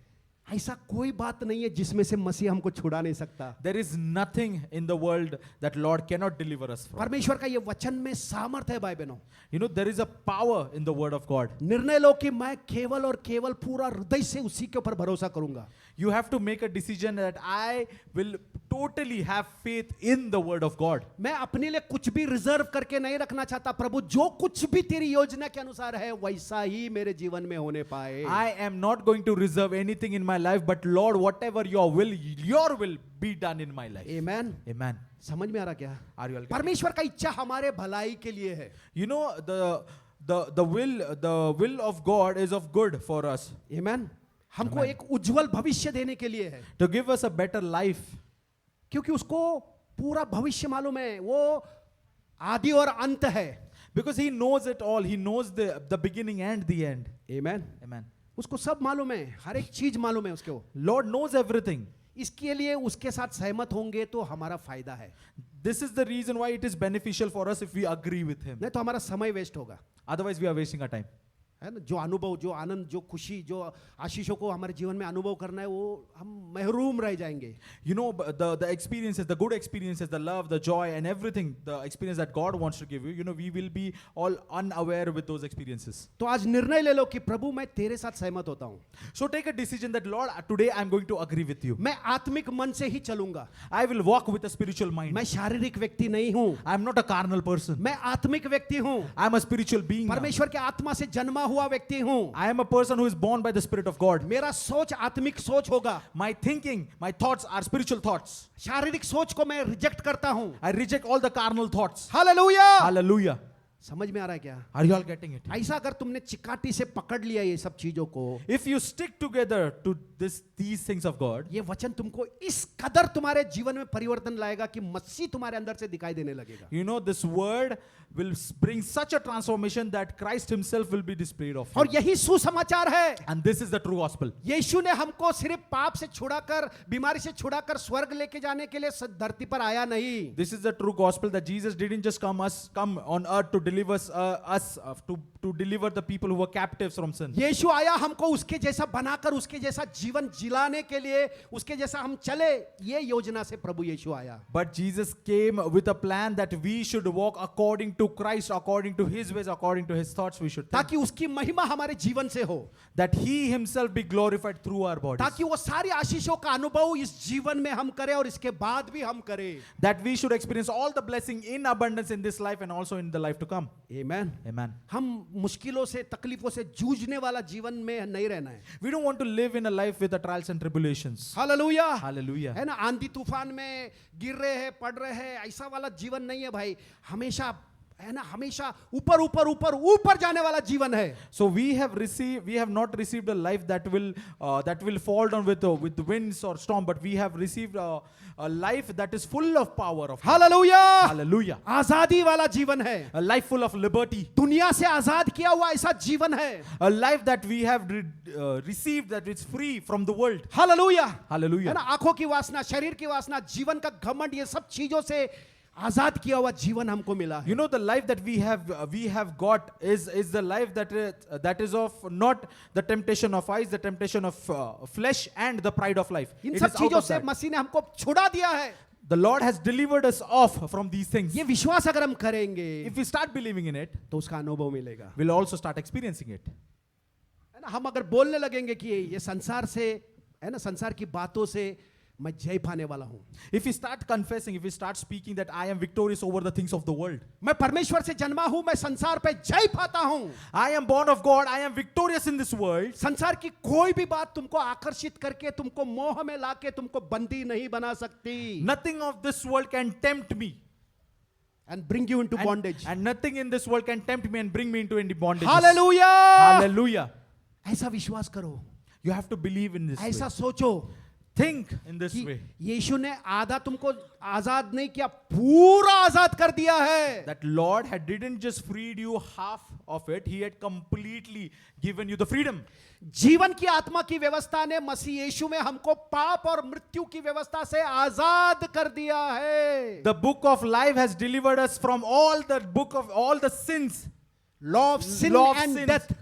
ऐसा कोई बात नहीं है जिसमें से मसीह हमको छुड़ा नहीं सकता। There is nothing in the world that Lord cannot deliver us from. परमेश्वर का ये वचन में सामर्थ है भाई बहनों। You know, there is a power in the word of God. निर्णय लो कि मैं केवल और केवल पूरा हृदय से उसी के ऊपर भरोसा करूंगा। You have to make a decision that I will totally have faith in the word of God. मैं अपने लिए कुछ भी रिजर्व करके नहीं रखना चाहता प्रभु, जो कुछ भी तेरी योजना के अनुसार है वैसा ही मेरे जीवन में होने पाए। I am not going to reserve anything in my life, but Lord, whatever your will be done in my life. Amen. Amen. समझ में आ रहा क्या? Are you all getting it? परमेश्वर का इच्छा हमारे भलाई के लिए है। You know, the will of God is of good for us, आमेन। हमको एक उज्जवल भविष्य देने के लिए है, to give us a better life, क्योंकि उसको पूरा भविष्य मालूम है, वो आदि और अंत है। because He knows it all. He knows the beginning and the end. Amen. Amen. उसको सब मालूम है, हर एक चीज मालूम है उसको। Lord knows everything. इसके लिए उसके साथ सहमत होंगे तो हमारा फायदा है, This is the reason why it is beneficial for us if we agree with Him. नहीं तो हमारा समय वेस्ट होगा, Otherwise, we are wasting our time. है ना। जो अनुभव, जो आनंद, जो खुशी, जो आशीषों को हमारे जीवन में अनुभव करना है, वो हम महरूम रह जाएंगे। You know, the experiences, the good experiences, the love, the joy, and everything, the experience that God wants to give you, you know, we will be all unaware with those experiences. तो आज निर्णय ले लो कि प्रभु मैं तेरे साथ सहमत होता हूँ, So take a decision that, Lord, today I'm going to agree with you. मैं आत्मिक मन से ही चलूंगा, I will walk with a spiritual mind. मैं शारीरिक व्यक्ति नहीं हूँ, I'm not a carnal person. मैं आत्मिक व्यक्ति हूँ, I'm a spiritual being. now. परमेश्वर के आत्मा से जन्मा हुआ व्यक्ति हूँ। I am a person who is born by the Spirit of God. मेरा सोच आत्मिक सोच होगा, My thinking, my thoughts are spiritual thoughts. शारीरिक सोच को मैं रिजेक्ट करता हूँ। I reject all the carnal thoughts. Hallelujah. Hallelujah. समझ में आ रहा है क्या? Are you all getting it? ऐसा अगर तुमने चिकाटी से पकड़ लिया ये सब चीजों को, If you stick together to these things of God, ये वचन तुमको इस कदर तुम्हारे जीवन में परिवर्तन लाएगा कि मसीह तुम्हारे अंदर से दिखाई देने लगेगा। you know, this word will bring such a transformation that Christ Himself will be displayed of you. और यही सुसमाचार है। And this is the true gospel. यीशु ने हमको सिर्फ पाप से छुड़ाकर, बीमारी से छुड़ाकर स्वर्ग लेके जाने के लिए धरती पर आया नहीं। This is the true gospel, that Jesus didn't just come on earth to deliver us to deliver the people who were captives from sin. यीशु आया हमको उसके जैसा बनाकर, उसके जैसा जीवन जिलाने के लिए, उसके जैसा हम चले, ये योजना से प्रभु यीशु आया। But Jesus came with a plan that we should walk according to Christ, according to His ways, according to His thoughts. We should think. ताकि उसकी महिमा हमारे जीवन से हो, That He Himself be glorified through our bodies. ताकि वो सारी आशीषों का अनुभव इस जीवन में हम करें और इसके बाद भी हम करें। That we should experience all the blessing in abundance in this life and also in the life to come. Amen. Amen. हम मुश्किलों से, तकलीफों से जूझने वाला जीवन में नहीं रहना है। We don't want to live in a life with the trials and tribulations. Hallelujah. Hallelujah. है ना, आंधी तूफान में गिर रहे हैं, पड़ रहे हैं, ऐसा वाला जीवन नहीं है भाई। हमेशा, है ना, हमेशा ऊपर ऊपर ऊपर ऊपर जाने वाला जीवन है। So we have not received a life that will fall down with winds or storm, but we have received a life that is full of power of God. Hallelujah. Hallelujah. आजादी वाला जीवन है, A life full of liberty. दुनिया से आजाद किया हुआ ऐसा जीवन है। A life that we have received, that is free from the world. Hallelujah. है Hallelujah. ना, आंखों की वासना, शरीर की वासना, जीवन का घमंड, ये सब चीजों से आजाद किया हुआ जीवन हमको मिला है। You know, the life that we have got is the life that is of not the temptation of eyes, the temptation of flesh and the pride of life. In It सब is out चीजों of से that. मसीह ने हमको छुड़ा दिया है। The Lord has delivered us off from these things. ये विश्वास अगर हम करेंगे If we start believing in it, तो उसका अनुभव मिलेगा। we'll also start experiencing it. है ना, हम अगर बोलने लगेंगे कि ये संसार से, है ना, संसार की बातों से मैं जय पाने वाला हूं, If we start confessing, if we start speaking that I am victorious over the things of the world, मैं परमेश्वर से जन्मा हूं, मैं संसार पे जय पाता हूं, I am born of God, I am victorious in this world, संसार की कोई भी बात तुमको आकर्षित करके तुमको मोह में लाके तुमको बंदी नहीं बना सकती, nothing of this world can tempt me. and bring you into bondage. And nothing in this world can tempt me and bring me into any bondage. Hallelujah, Hallelujah. ऐसा विश्वास करो, You have to believe in this way. ऐसा सोचो Think in this कि way. यीशु ने आधा तुमको आजाद नहीं किया, पूरा आजाद कर दिया है. That Lord didn't just freed you half of it, He had completely given you the freedom. जीवन की आत्मा की व्यवस्था ने मसीह यीशु में हमको पाप और मृत्यु की व्यवस्था से आजाद कर दिया है. The book of life has delivered us from all the sins. Law of sin Law of and sins. death.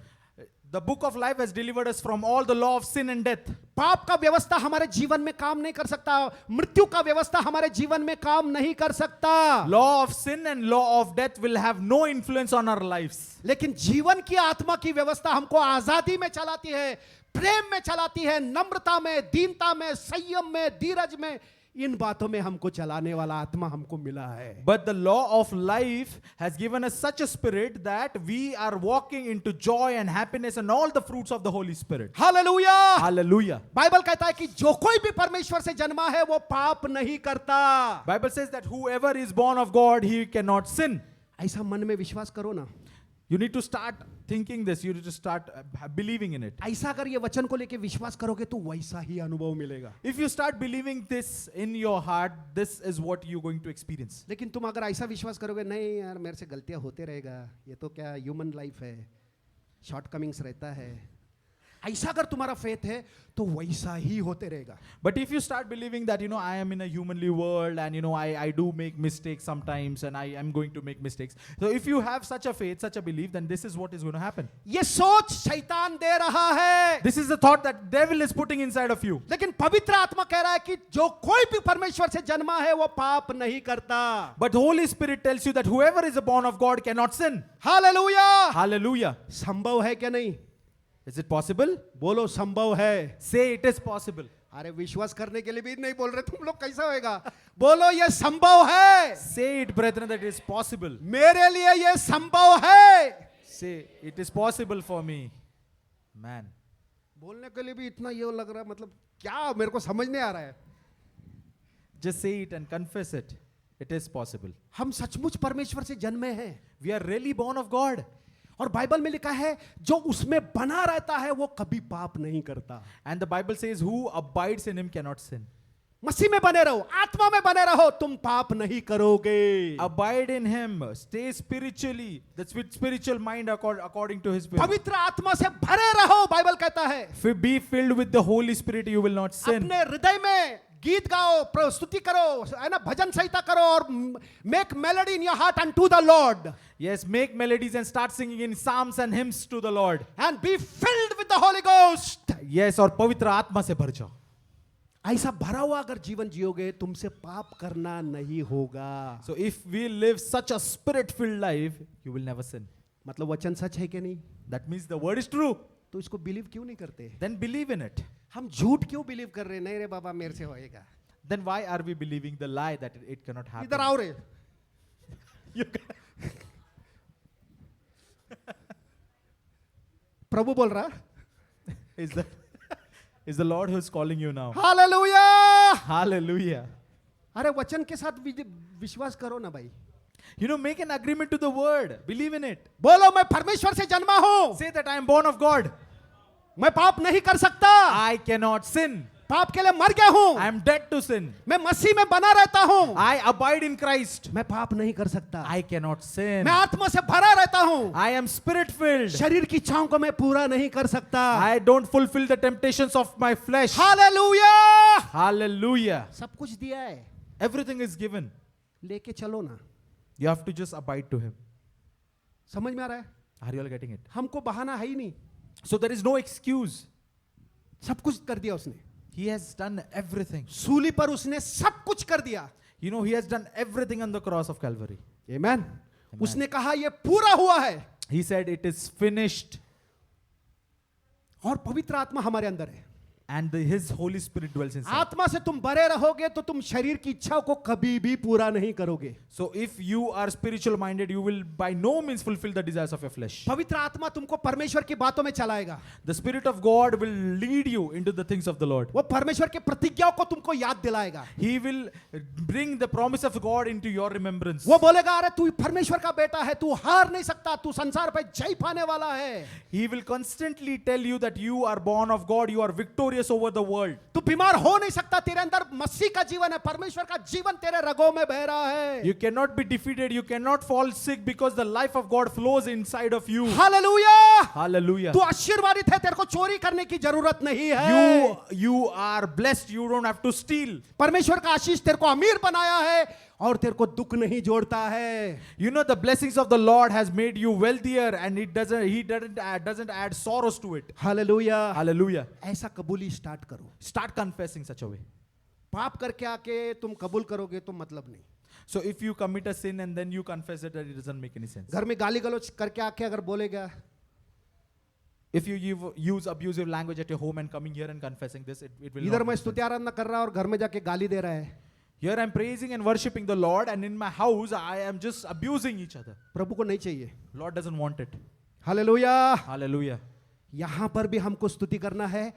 The book of life has delivered us from all the law of sin and death. पाप का व्यवस्था हमारे जीवन में काम नहीं कर सकता, मृत्यु का व्यवस्था हमारे जीवन में काम नहीं कर सकता. Law of sin and law of death will have no influence on our lives. लेकिन जीवन की आत्मा की व्यवस्था हमको आजादी में चलाती है, प्रेम में चलाती है, नम्रता में, दीनता में, संयम में, धीरज में. इन बातों में हमको चलाने वाला आत्मा हमको मिला है. But the law of life has given us such a spirit that we are walking into joy and happiness and all the fruits of the Holy Spirit. Hallelujah. Hallelujah. Bible कहता है कि जो कोई भी परमेश्वर से जन्मा है वो पाप नहीं करता. Bible says that whoever is born of God, he cannot sin. ऐसा मन में विश्वास करो ना. You need to start thinking this. You need to start believing in it. ऐसा अगर ये वचन को लेके विश्वास करोगे तो वैसा ही अनुभव मिलेगा. If you start believing this in your heart, this is what you're going to experience. लेकिन तुम अगर ऐसा विश्वास करोगे, नहीं यार मेरे से गलतियां होते रहेगा, ये तो क्या ह्यूमन लाइफ है, शॉर्टकमिंग्स रहता है, ऐसा अगर तुम्हारा फेथ है तो वैसा ही होते रहेगा. But if you start believing that, I am in a humanly world and, I do make mistakes sometimes and I am going to make mistakes. So if you have such a faith, such a belief, then this is what is going to happen. ये सोच शैतान दे रहा है. This is the thought that devil is putting inside of you. लेकिन पवित्र आत्मा कह रहा है कि जो कोई भी परमेश्वर से जन्मा है वो पाप नहीं करता. But the Holy Spirit tells you that whoever is born of God cannot sin. Hallelujah. Hallelujah. संभव है क्या नहीं? Is it possible? बोलो संभव है. Say it is possible. अरे विश्वास करने के लिए भी नहीं बोल रहे तुम लोग, कैसा होएगा? बोलो ये संभव है. Say it, brethren, that it is possible. मेरे लिए ये संभव है. Say it is possible for me. Man. बोलने के लिए भी इतना ये लग रहा है, मतलब क्या मेरे को समझ नहीं आ रहा है. Just say it and confess it. It is possible. हम सचमुच परमेश्वर से जन्मे हैं We are really born of God. और बाइबल में लिखा है जो उसमें बना रहता है वो कभी पाप नहीं करता. And the Bible says, who abides in him cannot sin. मसीह में बने रहो, आत्मा में बने रहो, तुम पाप नहीं करोगे. Abide in him. Stay spiritually. That's with spiritual mind according to his will. पवित्र आत्मा से भरे रहो, बाइबल कहता है. Be filled with the Holy Spirit, you will not sin. अपने हृदय में गीत गाओ, स्तुति करो, है ना, भजन संहिता करो और make melody in your heart unto the Lord. Yes, make melodies and start singing in psalms and hymns to the Lord. And be filled with the Holy Ghost. Yes, और पवित्र आत्मा से भर जाओ. ऐसा भरा हुआ अगर जीवन जियोगे तुमसे पाप करना नहीं होगा. So if we live such a spirit-filled life, you will never sin. मतलब वचन सच है कि नहीं? That means the word is true. तो इसको बिलीव क्यों नहीं करते? Then believe in it. हम झूठ क्यों बिलीव कर रहे हैं? नहीं रे बाबा मेरे से होएगा. Then why are we believing the lie that it cannot happen? इधर आओ रे. प्रभु बोल रहा. Is the Lord who is calling you now. Hallelujah. Hallelujah. अरे वचन के साथ विश्वास करो ना भाई. Make an agreement to the word. Believe in it. बोलो मैं परमेश्वर से जन्मा हूं. Say that I am born of God. मैं पाप नहीं कर सकता. I cannot sin. पाप के लिए मर गया हूं. I am dead to sin. मैं मसीह में बना रहता हूं. I abide in Christ. मैं पाप नहीं कर सकता. I cannot sin. मैं आत्मा से भरा रहता हूं. I am spirit filled. शरीर की इच्छाओं को मैं पूरा नहीं कर सकता. I don't fulfill the temptations of my flesh. Hallelujah. Hallelujah. सब कुछ दिया है. Everything is given. लेके चलो ना. You have to just abide to him. समझ में आ रहा है? Are you all getting it? हमको बहाना है ही नहीं. So there is no excuse. सब कुछ कर दिया उसने. He has done everything. सूली पर उसने सब कुछ कर दिया. He has done everything on the cross of Calvary. Amen. उसने कहा ये पूरा हुआ है. He said it is finished. और पवित्र आत्मा हमारे अंदर है. and His Holy Spirit dwells inside. आत्मा से तुम भरे रहोगे तो तुम शरीर की इच्छाओं को कभी भी पूरा नहीं करोगे। So if you are spiritual minded, you will by no means fulfill the desires of your flesh. पवित्र आत्मा तुमको परमेश्वर की बातों में चलाएगा। The Spirit of God will lead you into the things of the Lord. वो परमेश्वर के प्रतिज्ञाओं को तुमको याद दिलाएगा। He will bring the promise of God into your remembrance. वो बोलेगा अरे तू परमेश्वर का बेटा है, तू हार नहीं सकता, तू संसार पे जय पाने वाला है। He will constantly tell you that you are born of God, you are victorious over the world. तू बीमार हो नहीं सकता, तेरे अंदर मसीह का जीवन है, परमेश्वर का जीवन तेरे रगों में बह रहा है। You cannot be defeated, you cannot fall sick because the life of God flows inside of you. Hallelujah! Hallelujah. तू आशीर्वादित है, तेरे को चोरी करने की जरूरत नहीं है। You are blessed, you don't have to steal. परमेश्वर का आशीष तेरे को अमीर बनाया है और तेरे को दुख नहीं जोड़ता है। You know the blessings of the Lord has made you wealthier and He doesn't add sorrows to it. Hallelujah! Hallelujah. ऐसा कबूली स्टार्ट करो। Start confessing such a way. पाप करके आके तुम कबूल करोगे तो मतलब नहीं। So if you commit a sin and then you confess it, it doesn't make any sense. घर में गाली गलौज करके आके अगर बोलेगा, If you use abusive language at your home and coming here and confessing this, it will इधर not मैं make sense. स्तुति आराधना कर रहा और घर में जाके गाली दे रहा है। Here I'm praising and worshipping the Lord, and in my house I am just abusing each other. प्रभु को नहीं चाहिए। Lord doesn't want it. Hallelujah! Hallelujah. यहां पर भी हमको स्तुति करना है,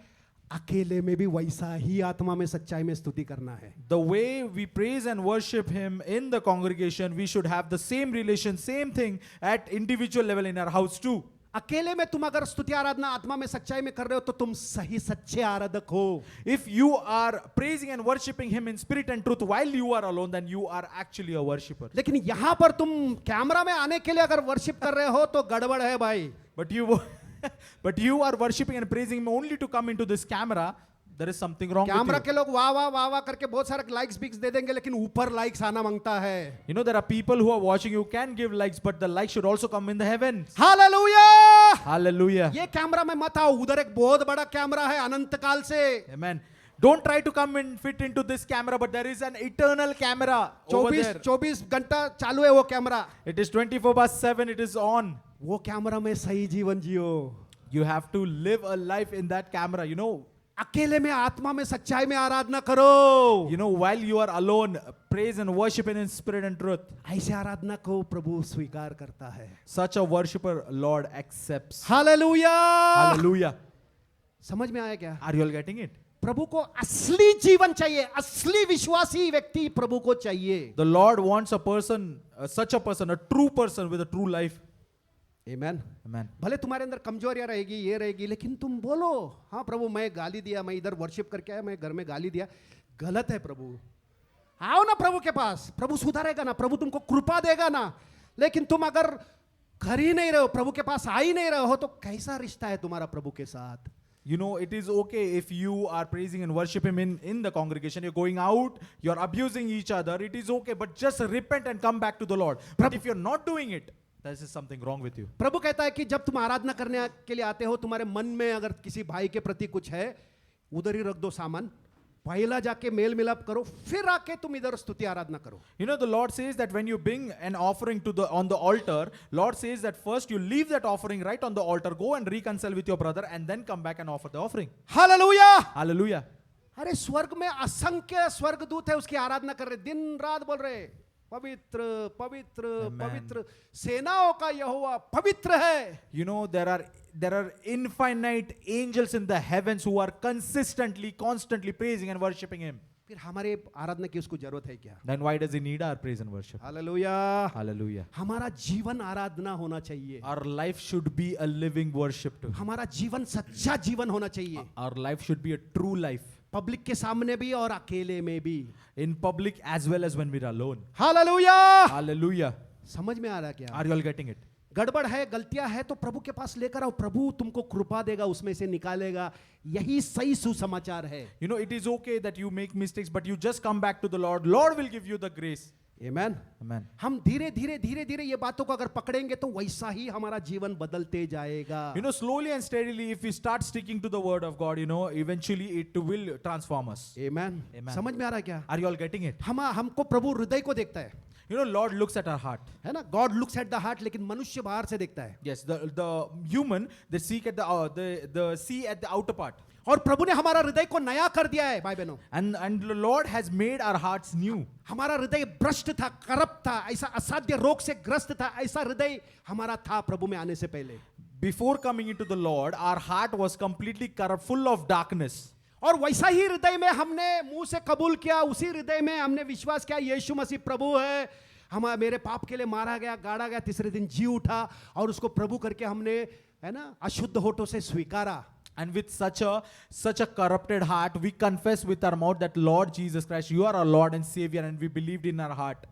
अकेले में भी वैसा ही आत्मा में सच्चाई में स्तुति करना है। The way we praise and worship Him in the congregation, we should have the same relation, same thing at individual level in our house too. अकेले में तुम अगर स्तुति आराधना आत्मा में सच्चाई में कर रहे हो तो तुम सही सच्चे आराधक हो। If you are praising and worshipping Him in spirit and truth while you are alone, then you are actually a worshipper. लेकिन यहां पर तुम कैमरा में आने के लिए अगर वर्शिप कर रहे हो तो गड़बड़ है भाई। But you are worshipping and praising Him only to come into this camera. There is something wrong camera with के लोग वाह वाह वाह वाह करके बहुत सारे लाइक्स बिक्स दे देंगे, लेकिन ऊपर लाइक्स आना मांगता है। you. You know there are people who are watching. You can give likes, but the likes should also come in the heavens. Hallelujah! Hallelujah. ये कैमरा में मत आओ, उधर एक बहुत बड़ा कैमरा है अनंत काल से। Amen. Don't try to come and fit into this camera, but there is an eternal camera over there. 24 घंटा चालू है वो camera. It is 24/7. It is on. वो कैमरा में सही जीवन जियो। You have to live a life in that camera. You know. अकेले में आत्मा में सच्चाई में आराधना करो। You know, while you are alone, praise and worship in spirit and truth. ऐसे आराधना को प्रभु स्वीकार करता है। Such a worshipper, Lord accepts. Hallelujah! Hallelujah. समझ में आया क्या? Are you all getting it? प्रभु को असली जीवन चाहिए, असली विश्वासी व्यक्ति प्रभु को चाहिए। The Lord wants a person, such a person, a true person with a true life. Amen. Amen. भले तुम्हारे अंदर कमजोरियां रहेगी, ये रहेगी, लेकिन तुम बोलो, हाँ प्रभु मैं गाली दिया, मैं इधर वर्शिप करके आया, मैं घर में गाली दिया, गलत है प्रभु। आओ ना प्रभु के पास, प्रभु सुधारेगा ना, प्रभु तुमको कृपा देगा ना। लेकिन तुम अगर कर ही नहीं रहे हो, प्रभु के पास आ ही नहीं रहे हो, तो कैसा रिश्ता है तुम्हारा प्रभु के साथ? You know, it is okay if you are praising and worship Him in the congregation. You're going out, you're abusing each other. It is okay, but just repent and come back to the Lord. But if you're not doing it, there is something wrong with you. प्रभु कहता है कि जब तुम आराधना करने के लिए आते हो, तुम्हारे मन में अगर किसी भाई के प्रति कुछ है, उधर ही रख दो सामान, पहला जाके मेल मिलाप करो, फिर आके तुम इधर स्तुति आराधना करो। You know, the Lord says that when you bring an offering on the altar, Lord says that first you leave that offering right on the altar, go and reconcile with your brother, and then come back and offer the offering. Hallelujah! Hallelujah. अरे स्वर्ग में असंख्य स्वर्गदूत है, उसकी आराधना कर रहे, दिन रात बोल रहे, पवित्र पवित्र पवित्र सेनाओं का यहोवा पवित्र है। You know, there are infinite angels in the heavens who are constantly praising and worshiping Him. फिर हमारे आराधना की उसको जरूरत है क्या? Then why does He need our praise and worship? Hallelujah! Hallelujah. हमारा जीवन आराधना होना चाहिए। Our life should be a living worship to Him. हमारा जीवन सच्चा जीवन होना चाहिए, Our life should be a true life. Public के सामने भी और अकेले में भी। In public as well as when we're alone. Hallelujah! Hallelujah. समझ में आ रहा क्या? Are you all getting it? गड़बड़ है, गलतियां है तो प्रभु के पास लेकर आओ, प्रभु तुमको कृपा देगा, उसमें से निकालेगा। यही सही सुसमाचार है। You know, it is okay that you make mistakes, but you just come back to the Lord. Lord will give you the grace. Amen. Amen. हम धीरे धीरे धीरे धीरे ये बातों को अगर पकड़ेंगे तो वैसा ही हमारा जीवन बदलते जाएगा. You know, slowly and steadily, if we start sticking to the word of God, you know, eventually it will transform us. Amen. Amen. समझ में आ रहा है क्या? Are you all getting it? हमको प्रभु हृदय को देखता है, You know, Lord looks at our heart. है ना? God looks at the heart, लेकिन मनुष्य बाहर से देखता है. Yes, the human, they seek at the see at the outer part. और प्रभु ने हमारा हृदय को नया कर दिया है भाई बहनों. And the Lord has made our hearts new. हमारा हृदय भ्रष्ट था, करप्ट था, ऐसा असाध्य रोग से ग्रस्त था, ऐसा हृदय हमारा था प्रभु में आने से पहले. Before coming into the Lord, our heart was completely corrupt, full of darkness. और वैसा ही हृदय में हमने मुंह से कबूल किया, उसी हृदय में हमने विश्वास किया यीशु मसीह प्रभु है, मेरे पाप के लिए मारा गया, गाड़ा गया, तीसरे दिन जी उठा, और उसको प्रभु करके हमने, है ना, अशुद्ध होठों से स्वीकारा. And with such a corrupted heart, we confess with our mouth that Lord Jesus Christ, you are our Lord and Savior, and we believed in our heart.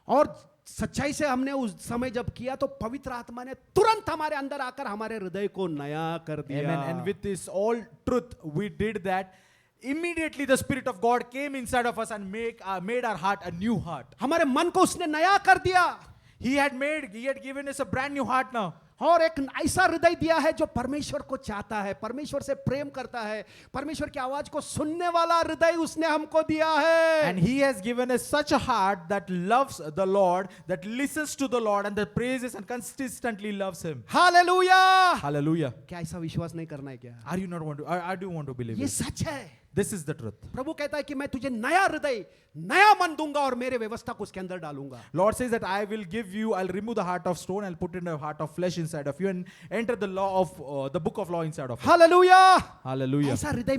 और सच्चाई से हमने उस समय जब किया तो पवित्र आत्मा ने तुरंत हमारे अंदर आकर हमारे हृदय को नया कर दिया. Amen. And with this all truth, we did that. Immediately the Spirit of God came inside of us and made our heart a new heart. हमारे मन को उसने नया कर दिया. He had given us a brand new heart now. और एक ऐसा हृदय दिया है जो परमेश्वर को चाहता है, परमेश्वर से प्रेम करता है, परमेश्वर की आवाज को सुनने वाला हृदय उसने हमको दिया है. And He has given us such a heart that loves the Lord, that listens to the Lord and that praises and consistently loves Him. Hallelujah. Hallelujah. क्या ऐसा विश्वास नहीं करना है क्या? Are you not want to? I do want to believe ये it. सच है. This is the truth. प्रभु कहता है कि मैं तुझे नया हृदय, नया मन दूंगा और मेरे व्यवस्था को उसके अंदर डालूंगा. Lord says that I'll remove the heart of stone, I'll put in a heart of flesh inside of you and enter the law of the book of law inside of you. Hallelujah. Hallelujah. ऐसा हृदय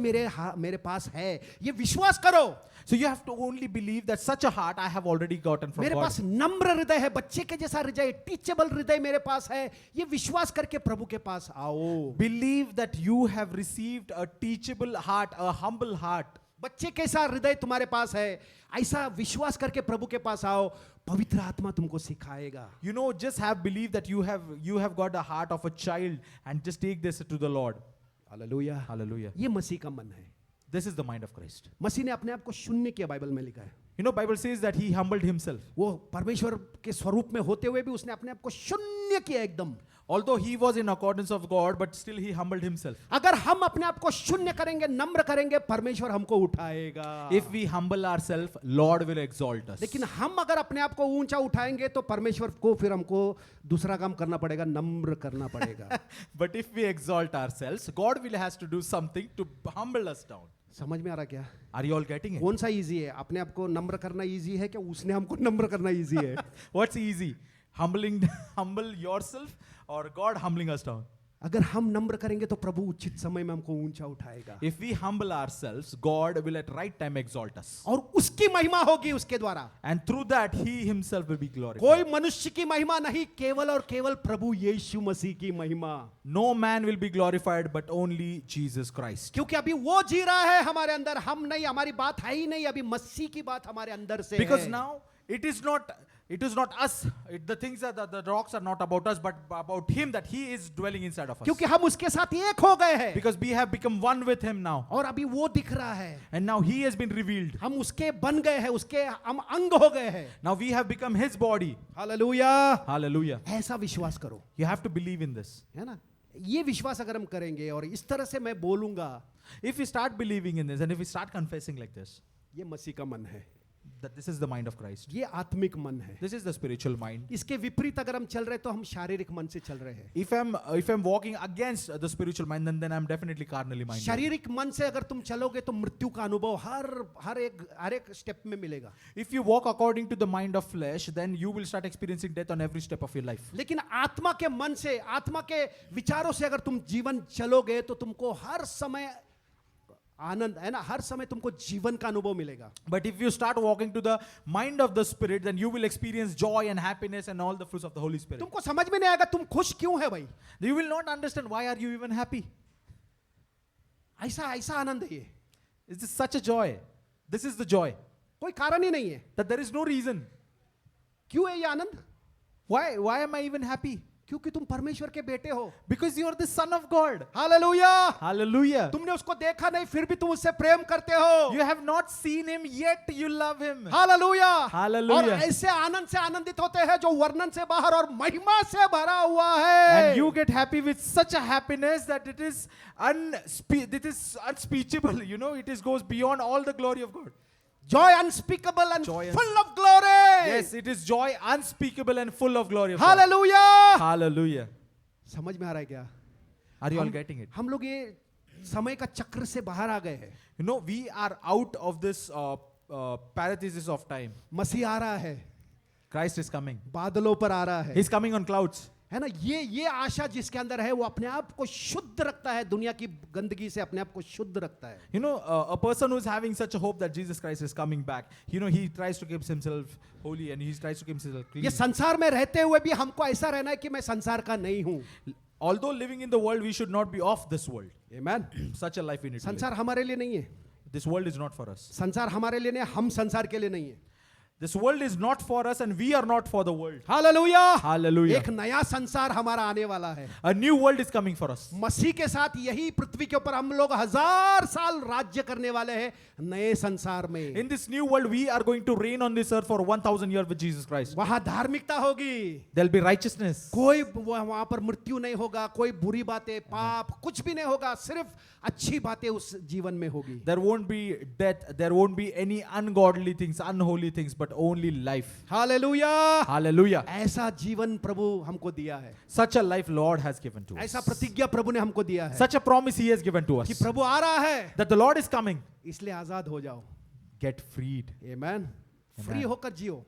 मेरे पास है, ये विश्वास करो. So you have to only believe that such a heart I have already gotten from मेरे God. पास नम्र हृदय है, बच्चे के जैसा हृदय, टीचेबल हृदय मेरे पास है. ये विश्वास करके प्रभु के पास आओ. Believe that you have received a teachable heart, a humble heart. बच्चे कैसा हृदय तुम्हारे पास है, ऐसा विश्वास करके प्रभु के पास आओ. पवित्र आत्मा तुमको सिखाएगा. You know, just have believed that you have got the heart of a child and just take this to the Lord. Hallelujah. Hallelujah. ये मसीह का मन है. This is the mind of Christ. मसीह ने अपने आप को शून्य किया, बाइबल में लिखा है. You know, Bible says that He humbled Himself. वो परमेश्वर के स्वरूप में होते हुए भी उसने अपने आप को शून्य किया एकदम. Although He was in accordance of God, but still He humbled Himself. अगर हम अपने आप को शून्य करेंगे, नम्र करेंगे, परमेश्वर हमको उठाएगा. If we humble ourselves, Lord will exalt us. लेकिन हम अगर अपने आप को ऊंचा उठाएंगे तो परमेश्वर को फिर हमको दूसरा काम करना पड़ेगा, नम्र करना पड़ेगा. But if we exalt ourselves, God will has to do something to humble us down. समझ में आ रहा क्या? Are you all getting it? कौन सा इजी है? अपने आप को नम्र करना इजी है कि उसने हमको नम्र करना इजी है? What's easy? Humble yourself or God humbling us down? अगर हम नम्र करेंगे तो प्रभु उचित समय में हमको ऊंचा उठाएगा. If we humble ourselves, God will at right time exalt us. और उसकी महिमा होगी उसके द्वारा. And through that, He Himself will be glorified. कोई मनुष्य की महिमा नहीं, केवल और केवल प्रभु यीशु मसीह की महिमा. No man will be glorified, but only Jesus Christ. क्योंकि अभी वो जी रहा है हमारे अंदर, हम नहीं, हमारी बात है ही नहीं, अभी मसीह की बात हमारे अंदर से Because है. now it is not us. The things that the rocks are not about us, but about Him, that He is dwelling inside of us. क्योंकि हम उसके साथ एक हो गए हैं. Because we have become one with Him now. और अभी वो दिख रहा है. And now He has been revealed. हम उसके बन गए हैं, उसके हम अंग हो गए हैं. Now we have become His body. Hallelujah. Hallelujah. ऐसा विश्वास करो, You have to believe in this. है ना? ये विश्वास अगर हम करेंगे और इस तरह से मैं बोलूंगा, If we start believing in this and if we start confessing like this, ये मसीह का मन है, that this is the mind of Christ. ये आत्मिक मन है. This is the spiritual mind. इसके विपरीत अगर हम चल रहे तो हम शारीरिक मन से चल रहे हैं. If I'm walking against the spiritual mind, then I'm definitely carnally minded. शारीरिक मन से अगर तुम चलोगे तो मृत्यु का अनुभव हर एक स्टेप में मिलेगा. If you walk according to the mind of flesh, then you will start experiencing death on every step of your life. लेकिन आत्मा के मन से, आत्मा के विचारों से अगर तुम जीवन चलोगे तो तुमको हर समय आनंद, है ना, हर समय तुमको जीवन का अनुभव मिलेगा. But if you start walking to the mind of the Spirit, then you will experience joy and happiness and all the fruits of the Holy Spirit. तुमको समझ में नहीं आएगा तुम खुश क्यों है भाई. You will not understand why are you even happy. ऐसा आनंद है ये. It's just such a joy. This is the joy. कोई कारण ही नहीं है. That there is no reason. क्यों है ये आनंद? Why am I even happy? क्योंकि तुम परमेश्वर के बेटे हो। Because you are the son of God. Hallelujah. Hallelujah. तुमने उसको देखा नहीं, फिर भी तुम उससे प्रेम करते हो। You have not seen him yet, you love him. Hallelujah. Hallelujah. और ऐसे आनंद से आनंदित होते हैं जो वर्णन से बाहर और महिमा से भरा हुआ है। And you get happy with such a happiness that it is unspeakable. You know, it goes beyond all the glory of God. Joy unspeakable and Joy full of glory. Yes, it is joy unspeakable and full of glory of God. Hallelujah. Hallelujah. समझ में आ रहा है क्या? Are you all getting it? हम लोग ये समय का चक्र से बाहर आ गए हैं। You know, we are out of this parenthesis of time. मसीह आ रहा है, Christ is coming. बादलों पर आ रहा है, He's coming on clouds. है ना? ये आशा जिसके अंदर है वो अपने आप को शुद्ध रखता है, दुनिया की गंदगी से अपने आप को शुद्ध रखता है। You know, a person who's having such a hope that Jesus Christ is coming back, you know, he tries to keep himself holy and he tries to keep himself clean. ये संसार में रहते हुए भी हमको ऐसा रहना है कि मैं संसार का नहीं हूं। Although living in the world, we should not be of this world. Amen. Such a life we need to live. संसार हमारे लिए नहीं है, This world is not for us. संसार हमारे लिए नहीं, हम संसार के लिए नहीं है। This world is not for us and we are not for the world. Hallelujah. Hallelujah. एक नया संसार हमारा आने वाला है। A new world is coming for us. मसीह के साथ यही पृथ्वी के ऊपर हम लोग 1000 साल राज्य करने वाले हैं नए संसार में। In this new world, we are going to reign on this earth for 1000 years with Jesus Christ. वहां धार्मिकता होगी, There'll be righteousness. कोई वहां पर मृत्यु नहीं होगा, कोई बुरी बातें, पाप कुछ भी नहीं होगा, सिर्फ अच्छी बातें उस जीवन में होगी। There won't be death. There won't be any ungodly things, unholy things, but only life. Hallelujah. Hallelujah. ऐसा जीवन प्रभु हमको दिया है, Such a life Lord has given to us. ऐसा प्रतिज्ञा प्रभु ने हमको दिया है Such a promise He has given to us. कि प्रभु आ रहा है, That the Lord is coming. इसलिए आजाद हो जाओ। Get freed. आमेन। फ्री होकर जियो।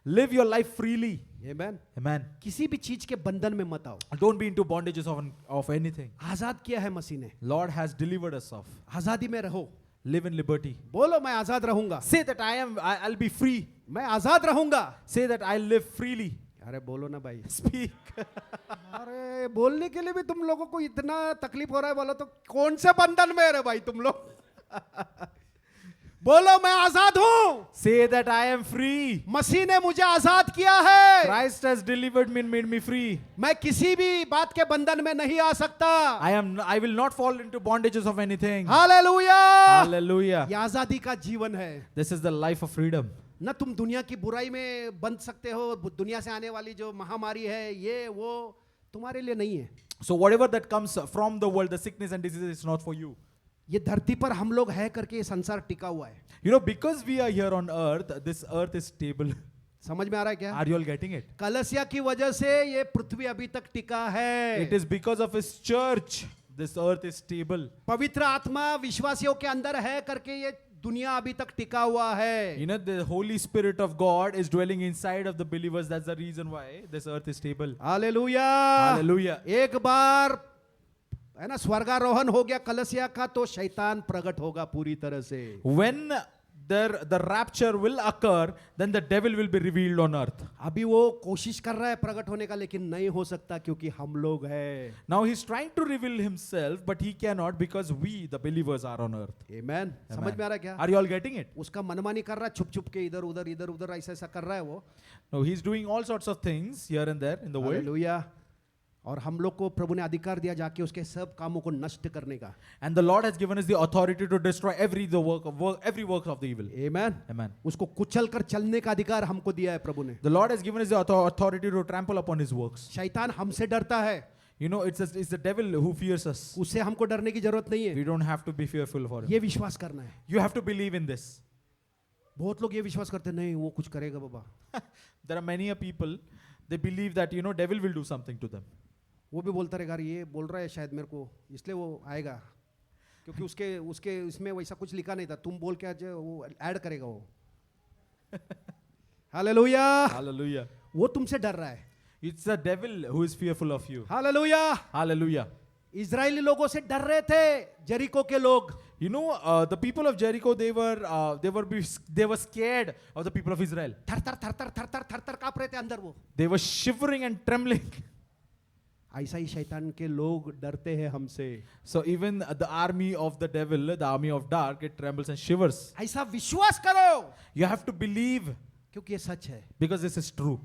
Live your life freely. Amen. Amen. किसी भी चीज के बंधन में मत आओ। Don't be into bondages of anything. आजाद किया है मसीह ने, Lord has delivered us of. आजादी में रहो। Live in liberty. बोलो मैं आजाद रहूंगा, Say that I'll be free. मैं आजाद रहूंगा। Say that I'll live freely. अरे बोलो ना भाई। Speak. अरे बोलने के लिए भी तुम लोगों को इतना तकलीफ हो रहा है, बोलो तो कौन से बंधन में है भाई तुम लोग? बोलो मैं आजाद हूं, Say that I am free. मसीह ने मुझे आजाद किया है। Christ has delivered me and made me free. मैं किसी भी बात के बंधन में नहीं आ सकता। I will not fall into bondages of anything. Hallelujah. Hallelujah. ये आजादी का जीवन है। This is the life of freedom. न तुम दुनिया की बुराई में बंध सकते हो, दुनिया से आने वाली जो महामारी है ये वो तुम्हारे लिए नहीं है। So whatever that comes from the world, the sickness and diseases, is not for you. ये धरती पर हम लोग है करके ये संसार टिका हुआ है। You know, because we are here on earth, this earth is stable. समझ में आ रहा है क्या? Are you all getting it? Kalsia की वजह से ये पृथ्वी अभी तक टिका है। It is because of His church. This earth is stable. पवित्र आत्मा विश्वासियों के अंदर है करके ये दुनिया अभी तक टिका हुआ है। You know, the Holy Spirit of God is dwelling inside of the believers. That's the reason why this earth is stable. Hallelujah. Hallelujah. एक बार है ना स्वर्गारोहण हो गया कलसिया का तो शैतान प्रकट होगा पूरी तरह से। When the rapture will occur, then the devil will be revealed on earth. अभी वो कोशिश कर रहा है प्रकट होने का, लेकिन नहीं हो सकता क्योंकि हम लोग हैं। Now he's trying to reveal himself, but he cannot because we, the believers, are on earth. आमेन। समझ में आ रहा है क्या? Are you all getting it? उसका मनमानी कर रहा है, छुप छुप के इधर उधर ऐसा ऐसा कर रहा है वो। No, he's doing all sorts of things here and there in the world. Hallelujah. और हम लोग को प्रभु ने अधिकार दिया जाके उसके सब कामों को नष्ट करने का। And the Lord has given us the authority to destroy every work of the evil. Amen. Amen. उसको कुचल कर चलने का अधिकार हमको दिया है प्रभु ने। The Lord has given us the authority to trample upon His works. शैतान हमसे डरता है, You know, it's the devil who fears us. उससे हमको डरने की जरूरत नहीं है। We don't have to be fearful for him. ये विश्वास करना है। You have to believe in this. बहुत लोग ये विश्वास करते नहीं वो कुछ करेगा बाबा। There are many people, they believe that, you know, devil will do something to them. वो भी बोलता रहेगा ये बोल रहा है शायद मेरे को इसलिए वो आएगा, क्योंकि उसके इसमें वैसा कुछ लिखा नहीं था, तुम बोल के आज वो ऐड करेगा वो। हालेलुया। Hallelujah. वो तुमसे डर रहा है। It's the devil who is fearful of you. Hallelujah. Hallelujah. Israeli लोगों से डर रहे थे जेरिको के लोग। You know, the people of Jericho, they were scared of the people of Israel. थर थर कांप रहे थे अंदर वो। They were shivering and trembling. ऐसा ही शैतान के लोग डरते हैं हमसे। So even the army of the devil, the army of dark, it trembles and shivers. ऐसा विश्वास करो You have to believe क्योंकि ये सच है। because this is true.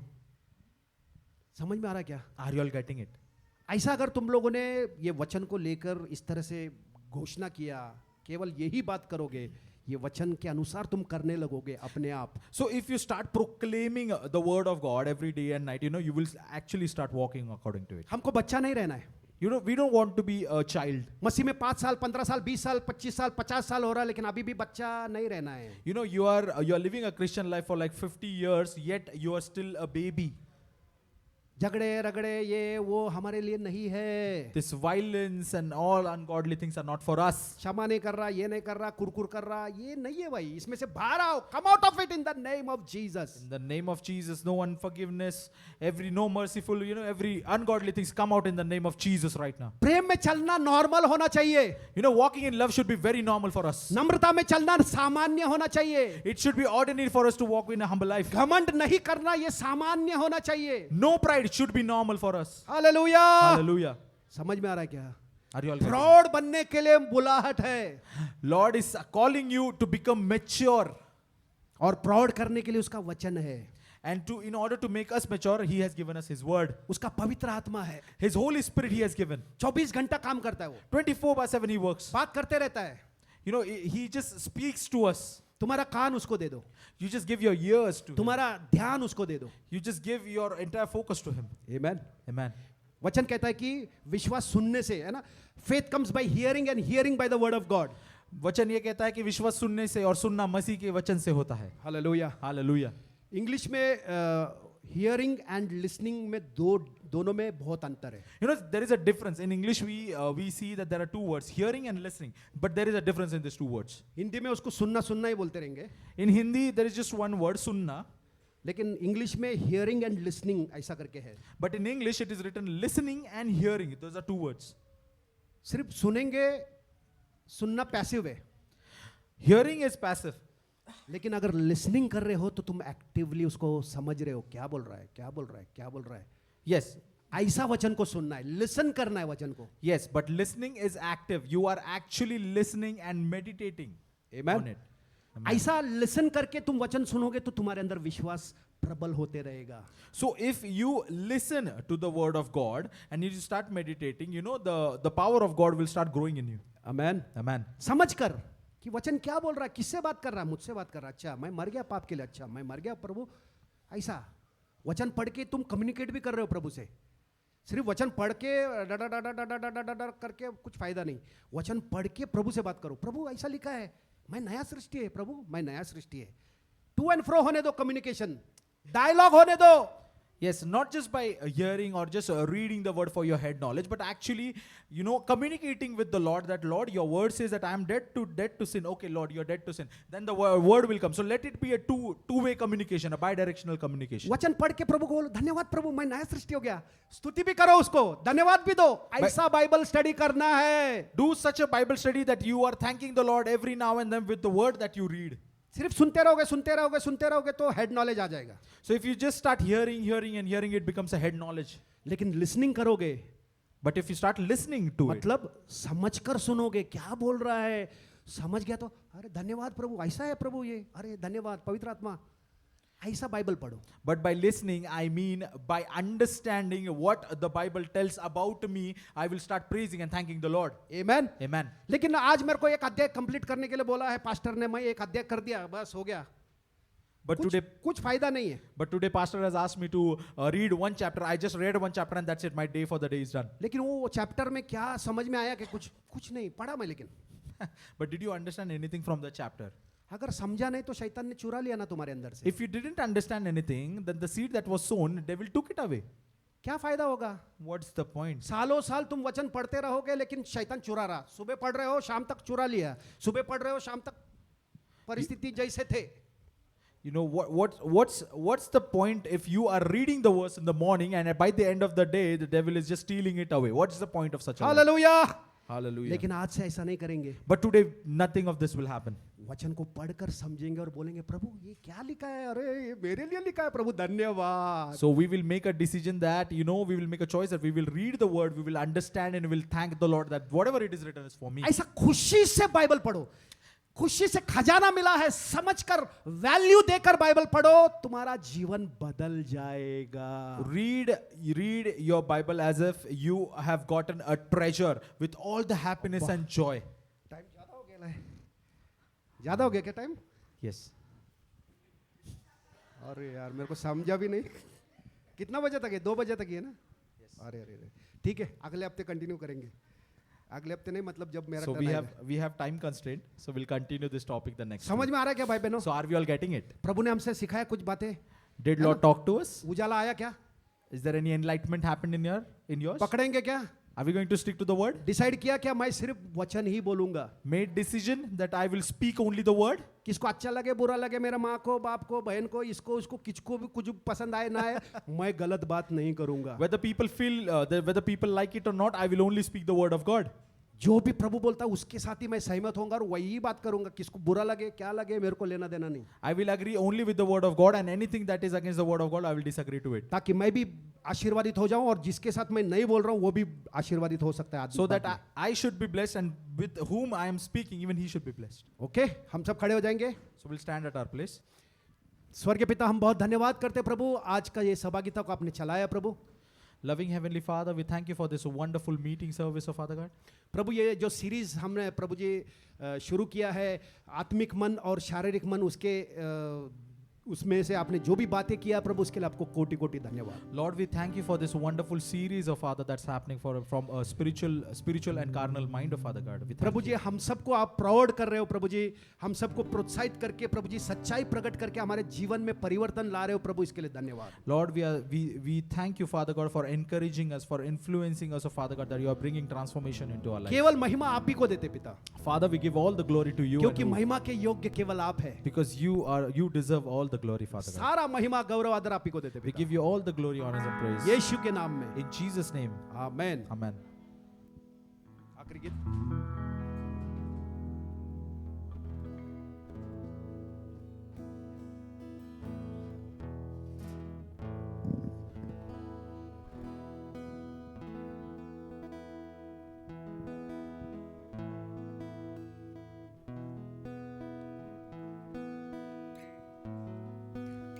समझ में आ रहा है क्या? Are you all getting it? ऐसा अगर तुम लोगों ने ये वचन को लेकर इस तरह से घोषणा किया, केवल यही बात करोगे, ये वचन के अनुसार तुम करने लगोगे अपने आप, So if you start proclaiming the word of God every day and night, you will actually start walking according to it. हमको बच्चा नहीं रहना है. We don't want to be a child. मसीह में 5 साल 15 साल 20 साल 25 साल 50 साल हो रहा है, लेकिन अभी भी बच्चा नहीं रहना है. You are living a Christian life for like 50 years, yet you are still a baby. झगड़े रगड़े ये वो हमारे लिए नहीं है. This violence and all ungodly things are not for us. क्षमा नहीं कर रहा, ये नहीं कर रहा, कुरकुर कर रहा, ये नहीं है भाई. इसमें से बाहर आओ. Come out of it in the name of Jesus. In the name of Jesus, no unforgiveness, no merciful, every ungodly things come out in the name of Jesus right now. प्रेम में चलना नॉर्मल होना चाहिए. Walking in love should be very normal for us. नम्रता में चलना सामान्य होना चाहिए. It should be ordinary for us to walk in a humble life. घमंड नहीं करना ये सामान्य होना चाहिए. No pride should be normal for us. Hallelujah. Hallelujah. समझ में आ रहा है क्या? Are you all getting it? प्रौढ़ बनने के लिए बुलाहट है, Lord is calling you to become mature. और प्रौढ़ करने के लिए उसका वचन है, And in order to make us mature, He has given us His word. उसका पवित्र आत्मा है. His Holy Spirit He has given. 24 घंटा काम करता है वो, 24/7 He works. बात करते रहता है. He just speaks to us. तुम्हारा कान उसको दे दो, You just give your ears to Him. तुम्हारा ध्यान उसको दे दो. You just give your entire focus to Him. Amen. Amen. वचन कहता है कि विश्वास सुनने से, है ना, faith comes by hearing and hearing by the word of God. वचन ये कहता है कि विश्वास सुनने से और सुनना मसीह के वचन से होता है. हालेलुया. Hallelujah. इंग्लिश में हियरिंग एंड लिसनिंग में दोनों में बहुत अंतर है. There is a difference. In English, we see that there are two words, hearing and listening. But there is a difference in these two words. Hindi में उसको सुनना सुनना ही बोलते रहेंगे, In Hindi, there is just one word, sunna. लेकिन English में hearing and listening ऐसा करके है. But in English, it is written listening and hearing. Those are two words. सिर्फ सुनेंगे, सुनना पैसिव है, Hearing is passive. लेकिन अगर लिसनिंग कर रहे हो तो तुम एक्टिवली उसको समझ रहे हो, क्या बोल रहा है, क्या बोल रहा है, क्या बोल रहा है. Yes. ऐसा वचन को सुनना है, लिसन करना है वचन को. Yes, but listening is active. You are actually listening and meditating Amen. on it. Amen. ऐसा लिसन करके तुम वचन सुनोगे तो तुम्हारे अंदर विश्वास प्रबल होते रहेगा. So if you listen to the word of God and you start meditating, the power of God will start growing in you. Amen. Amen. समझ कर कि वचन क्या बोल रहा है, किससे बात कर रहा है, मुझसे बात कर रहा है. अच्छा, मैं मर गया पाप के लिए, अच्छा मैं मर गया प्रभु. ऐसा वचन पढ़ के तुम कम्युनिकेट भी कर रहे हो प्रभु से. सिर्फ वचन पढ़ के डा करके कुछ फायदा नहीं. वचन पढ़ के प्रभु से बात करो. प्रभु ऐसा लिखा है, मैं नया सृष्टि है, प्रभु मैं नया सृष्टि है. टू एंड फ्रो होने दो, कम्युनिकेशन, डायलॉग होने दो. Yes, not just by hearing or just reading the word for your head knowledge, but actually, communicating with the Lord that, Lord, your word says that I am dead to sin. Okay, Lord, you're dead to sin. Then the word will come. So let it be a two-way communication, a bi-directional communication. वचन पढ़ के प्रभु को बोलो, धन्यवाद प्रभु मैं नया सृष्टि हो गया. स्तुति भी करो उसको, धन्यवाद भी दो. ऐसा बाइबल स्टडी करना है. Do such a Bible study that you are thanking the Lord every now and then with the word that you read. सिर्फ सुनते रहोगे सुनते रहोगे सुनते रहोगे तो हेड नॉलेज आ जाएगा. So if you just start hearing, it becomes a head knowledge. लेकिन लिसनिंग करोगे, But if you start listening to it, मतलब समझकर सुनोगे, क्या बोल रहा है, समझ गया तो अरे धन्यवाद प्रभु, ऐसा है प्रभु ये, अरे धन्यवाद पवित्र आत्मा, ऐसा बाइबल पढ़ो. but by listening, I mean by understanding what the Bible tells about me, I will start praising and thanking the Lord. Amen. Amen. लेकिन आज मेरे को एक अध्याय कंप्लीट करने के लिए बोला है पास्टर ने, मैं एक अध्याय कर दिया, बस हो गया. But today, कुछ फायदा नहीं है. Pastor has asked me to read one chapter. I just read one chapter and that's it. My day for the day is done. लेकिन वो चैप्टर में क्या समझ में आया कि कुछ नहीं पढ़ा मैं. लेकिन But did you understand anything from the chapter? अगर समझा नहीं तो शैतान ने चुरा लिया ना तुम्हारे अंदर से. If you didn't understand anything, then the seed that was sown, devil took it away. क्या फायदा होगा? What's the point? सालों साल तुम वचन पढ़ते रहोगे लेकिन शैतान चुरा रहा. सुबह पढ़ रहे हो शाम तक चुरा लिया, सुबह पढ़ रहे हो शाम तक परिस्थिति जैसे थे. What's the point if you are reading the verse in the morning and by the end of the day the devil is just stealing it away? What's the point of such a life? Hallelujah. Hallelujah. लेकिन आज से ऐसा नहीं करेंगे. But today nothing of this will happen. वचन को पढ़कर समझेंगे और बोलेंगे प्रभु ये क्या लिखा है, अरे ये मेरे लिए लिखा है प्रभु, धन्यवाद. So we will make a decision that, we will make a choice that we will read the word, we will understand and we will thank the Lord that whatever it is written is for me. ऐसा खुशी से Bible पढ़ो. खुशी से खजाना मिला है समझकर, वैल्यू देकर बाइबल पढ़ो, तुम्हारा जीवन बदल जाएगा. Read your Bible as if you have gotten a treasure with all the happiness and joy. Time ज्यादा हो गया है. ज्यादा हो गया क्या टाइम? Yes. अरे यार मेरे को समझा भी नहीं. कितना बजे तक है? 2 बजे तक ही है ना? अरे अरे अरे ठीक है, अगले हफ्ते कंटिन्यू करेंगे. अगले हफ्ते नहीं, मतलब जब मेरा So turn आएगा. we have time constraint. So we'll continue this topic the next समझ week. में आ रहा है क्या भाई बहनों? So are we all getting it? प्रभु ने हमसे सिखाया कुछ बातें. Did Lord talk to us? उजाला आया क्या? Is there any enlightenment happened in yours? पकड़ेंगे क्या? Are we going to stick to the word? Decide किया क्या मैं सिर्फ वचन ही बोलूंगा? Made decision that I will speak only the word? किसको अच्छा लगे बुरा लगे, मेरा माँ को, बाप को, बहन को, इसको उसको, किसको भी कुछ पसंद आए ना आए, मैं गलत बात नहीं करूंगा. Whether people feel, whether people like it or not, I will only speak the word of God. जो भी प्रभु बोलता है उसके साथ ही मैं सहमत होऊंगा और वही बात करूंगा. किसको बुरा लगे क्या लगे मेरे को लेना देना नहीं. I will agree only with the word of God, and anything that is against the word of God, I will disagree to it. ताकि मैं भी आशीर्वादित हो जाऊं और जिसके साथ मैं नहीं बोल रहा हूं वो भी आशीर्वादित हो सकता है. So that I should be blessed, and with whom I am speaking, even he should be blessed. Okay, हम सब खड़े हो जाएंगे. So we'll stand at our place. स्वर्गीय पिता, हम बहुत धन्यवाद करते हैं प्रभु, आज का ये सहभागिता को आपने चलाया प्रभु. Loving Heavenly Father, we thank you for this wonderful meeting service of Father God. प्रभु ये जो सीरीज हमने प्रभु जी शुरू किया है, आत्मिक मन और शारीरिक मन, उसके उसमें से आपने जो भी बातें किया प्रभु, उसके लिए आपको कोटि कोटि धन्यवाद. Lord, we thank you for this wonderful series of Father that's happening from a spiritual and carnal mind of Father God. We thank Prabhu ji you. हम सबको आप प्राउड कर रहे हो प्रभु जी, हम सबको प्रोत्साहित करके प्रभु जी सच्चाई प्रकट करके हमारे जीवन में परिवर्तन ला रहे हो प्रभु, इसके लिए धन्यवाद. Lord, we thank you, Father God, for encouraging us, for influencing us, Father God, that you are bringing transformation into our life. केवल महिमा आप ही को देते पिता, Father, we give all the glory to you, क्योंकि and महिमा के योग्य केवल आप है. because you deserve all the glory, Father God. सारा महिमा गौरव आदर आप ही को देते We पिता, give you all the glory, honors, and praise. यीशु के नाम में, In Jesus' name, amen. Amen. आखिरी गीत.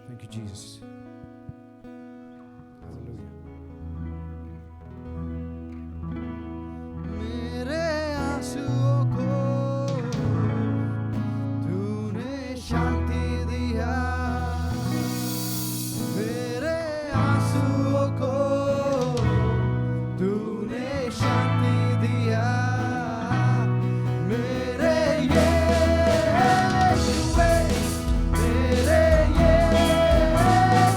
Thank you, Jesus. मेरे आंसुओं को तूने शांति दिया, मेरे आंसुओं को तूने शांति दिया, मेरे यीशुए, मेरे यीशुए,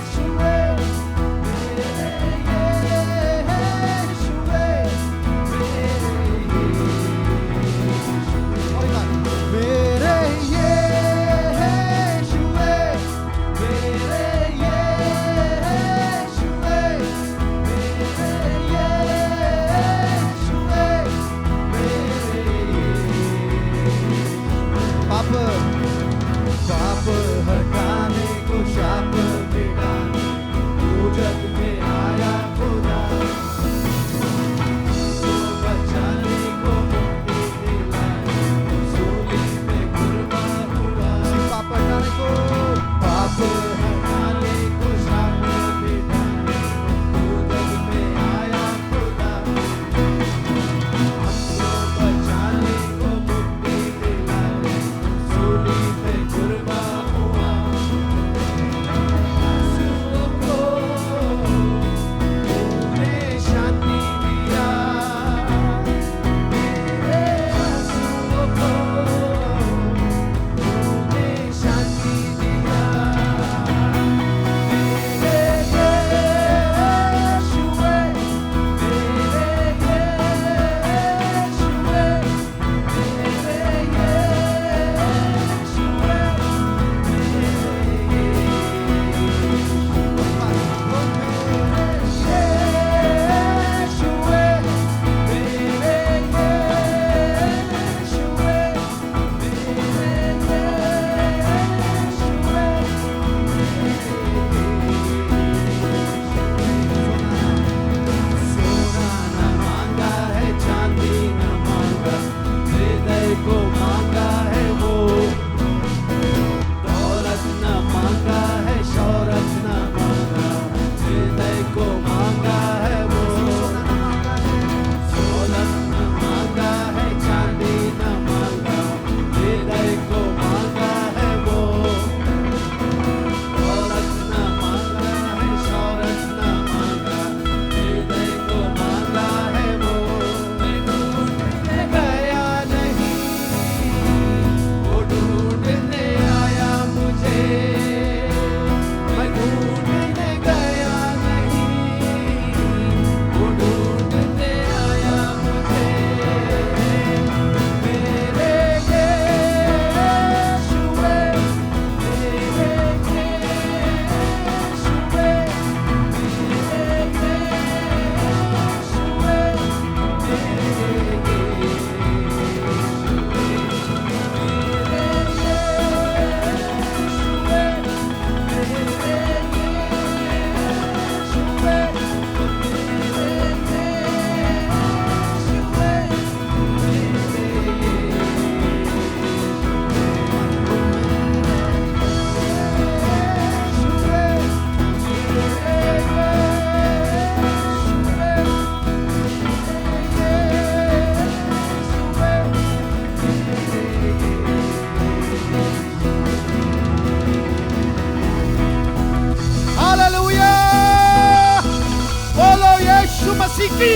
मसीह की,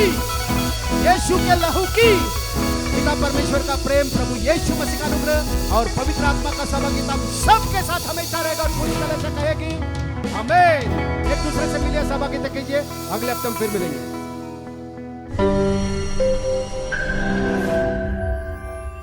यीशु के लहू की, पिता परमेश्वर का प्रेम, प्रभु यीशु मसीह का अनुग्रह और पवित्र आत्मा का सहभागिता हम सबके साथ हमेशा रहेगा। और पूरी तरह से कहेगी आमीन। एक दूसरे से मिलिए, सहभागिता कीजिए। अगले हफ्ते हम फिर मिलेंगे।